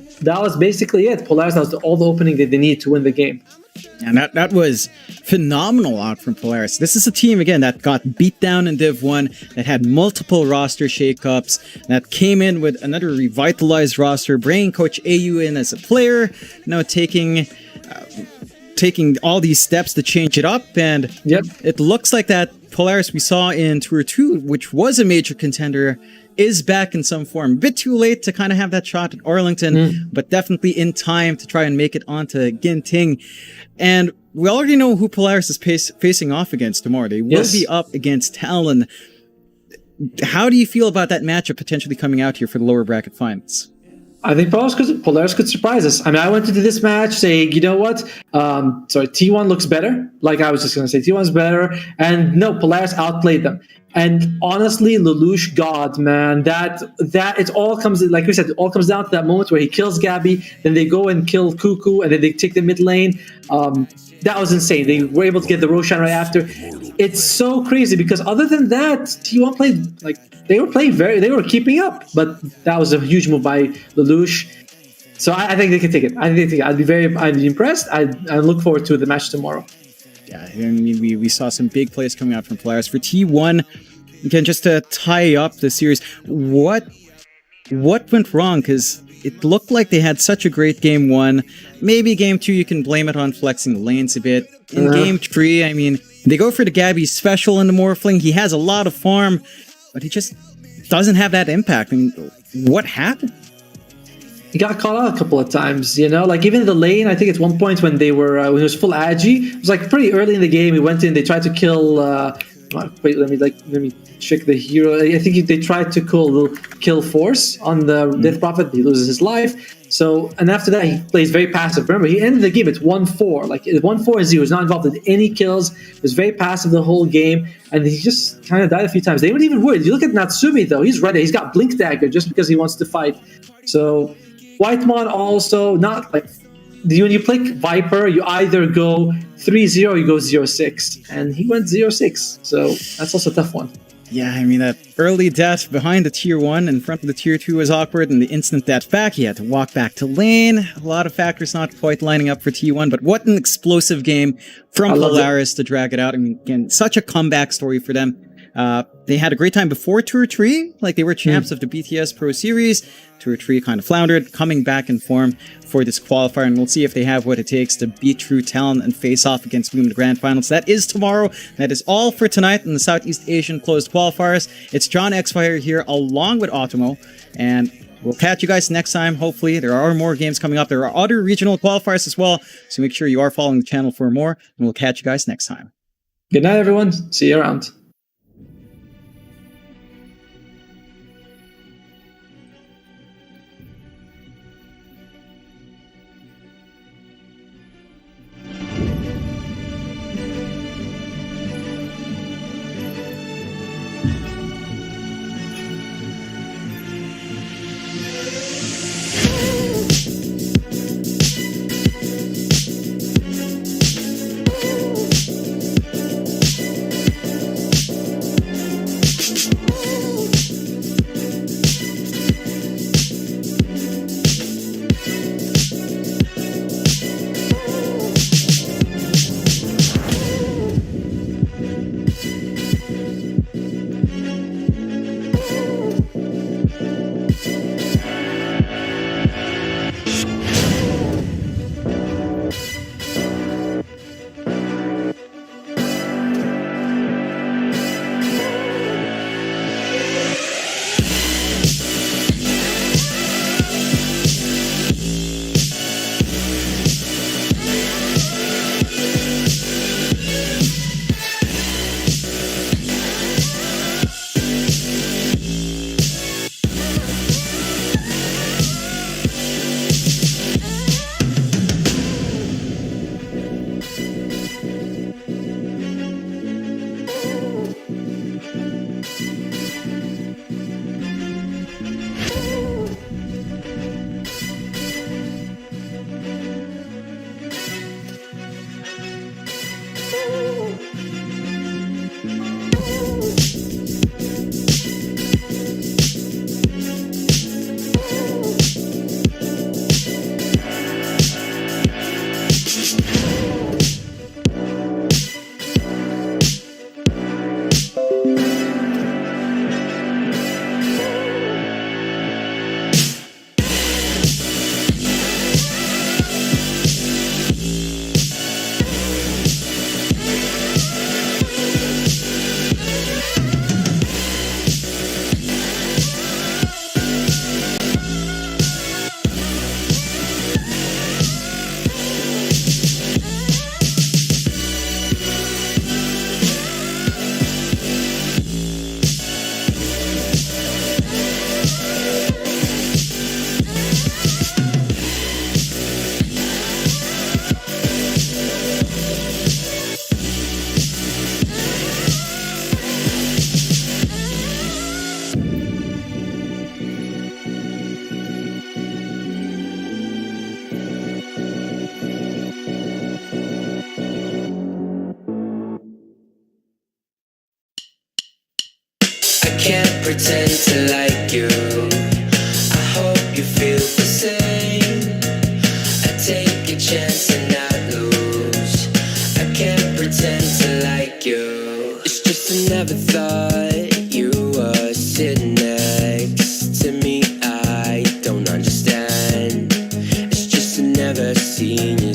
basically it. Polaris, that was all the opening that they needed to win the game. And that was phenomenal out from Polaris. This is a team, again, that got beat down in Div 1, that had multiple roster shakeups, that came in with another revitalized roster, bringing Coach AU in as a player, now taking all these steps to change it up. And Yep. it looks like that Polaris we saw in Tour 2, which was a major contender, is back in some form. A bit too late to kind of have that shot at Arlington, but definitely in time to try and make it onto Ginting. And we already know who Polaris is facing off against tomorrow. They will Yes. be up against Talon. How do you feel about that matchup potentially coming out here for the lower bracket finals? I think Polaris could surprise us. I mean, I went into this match saying, you know what? T1 looks better. Like I was just going to say, T1's better. And no, Polaris outplayed them. And honestly, Lelouch, God, man, that it all comes, like we said, it all comes down to that moment where he kills Gabby, then they go and kill Cuckoo, and then they take the mid lane. That was insane. They were able to get the Roshan right after. It's so crazy because other than that, T1 played like they were keeping up, but that was a huge move by Lelouch. So I think they can take it. I'd be impressed. I look forward to the match tomorrow. Yeah, I mean, we saw some big plays coming out from Polaris. For T1, again, just to tie up the series, what went wrong? Because it looked like they had such a great game 1. Maybe game 2, you can blame it on flexing the lanes a bit. In game 3, I mean, they go for the Gabby special in the Morphling. He has a lot of farm, but he just doesn't have that impact. I mean, what happened? he got caught out a couple of times, you know, like even in the lane. I think at one point when they were when it was full agi, it was like pretty early in the game. He went in, they tried to kill. Wait, let me check the hero. I think they tried to kill Force on the Death Prophet. He loses his life. So, and after that, he plays very passive. Remember, he ended the game at 1-4, like 1-4-0. He was not involved in any kills. He was very passive the whole game, and he just kind of died a few times. They weren't even worried. You look at Natsumi though; he's ready. He's got Blink Dagger just because he wants to fight. So, Whitemon also not like when you play Viper, you either go 3-0 or you go 0-6, and he went 0-6. So that's also a tough one. Yeah, I mean, that early death behind the tier 1 in front of the tier 2 was awkward, and the instant death back, he had to walk back to lane. A lot of factors not quite lining up for T1, but what an explosive game from Polaris to drag it out. I mean, again, such a comeback story for them. They had a great time before Tour 3, like they were champs of the BTS Pro Series. Tour 3 kind of floundered, coming back in form for this qualifier, and we'll see if they have what it takes to beat true talent and face off against Bloom in the Grand Finals. That is tomorrow. That is all for tonight in the Southeast Asian closed qualifiers. It's John Xfire here along with Automo, and we'll catch you guys next time. Hopefully, there are more games coming up. There are other regional qualifiers as well, so make sure you are following the channel for more, and we'll catch you guys next time. Good night, everyone. See you around. Can't pretend to like you. I hope you feel the same. I take a chance and not lose. I can't pretend to like you. It's just I never thought you were sitting next to me. I don't understand. It's just I never seen you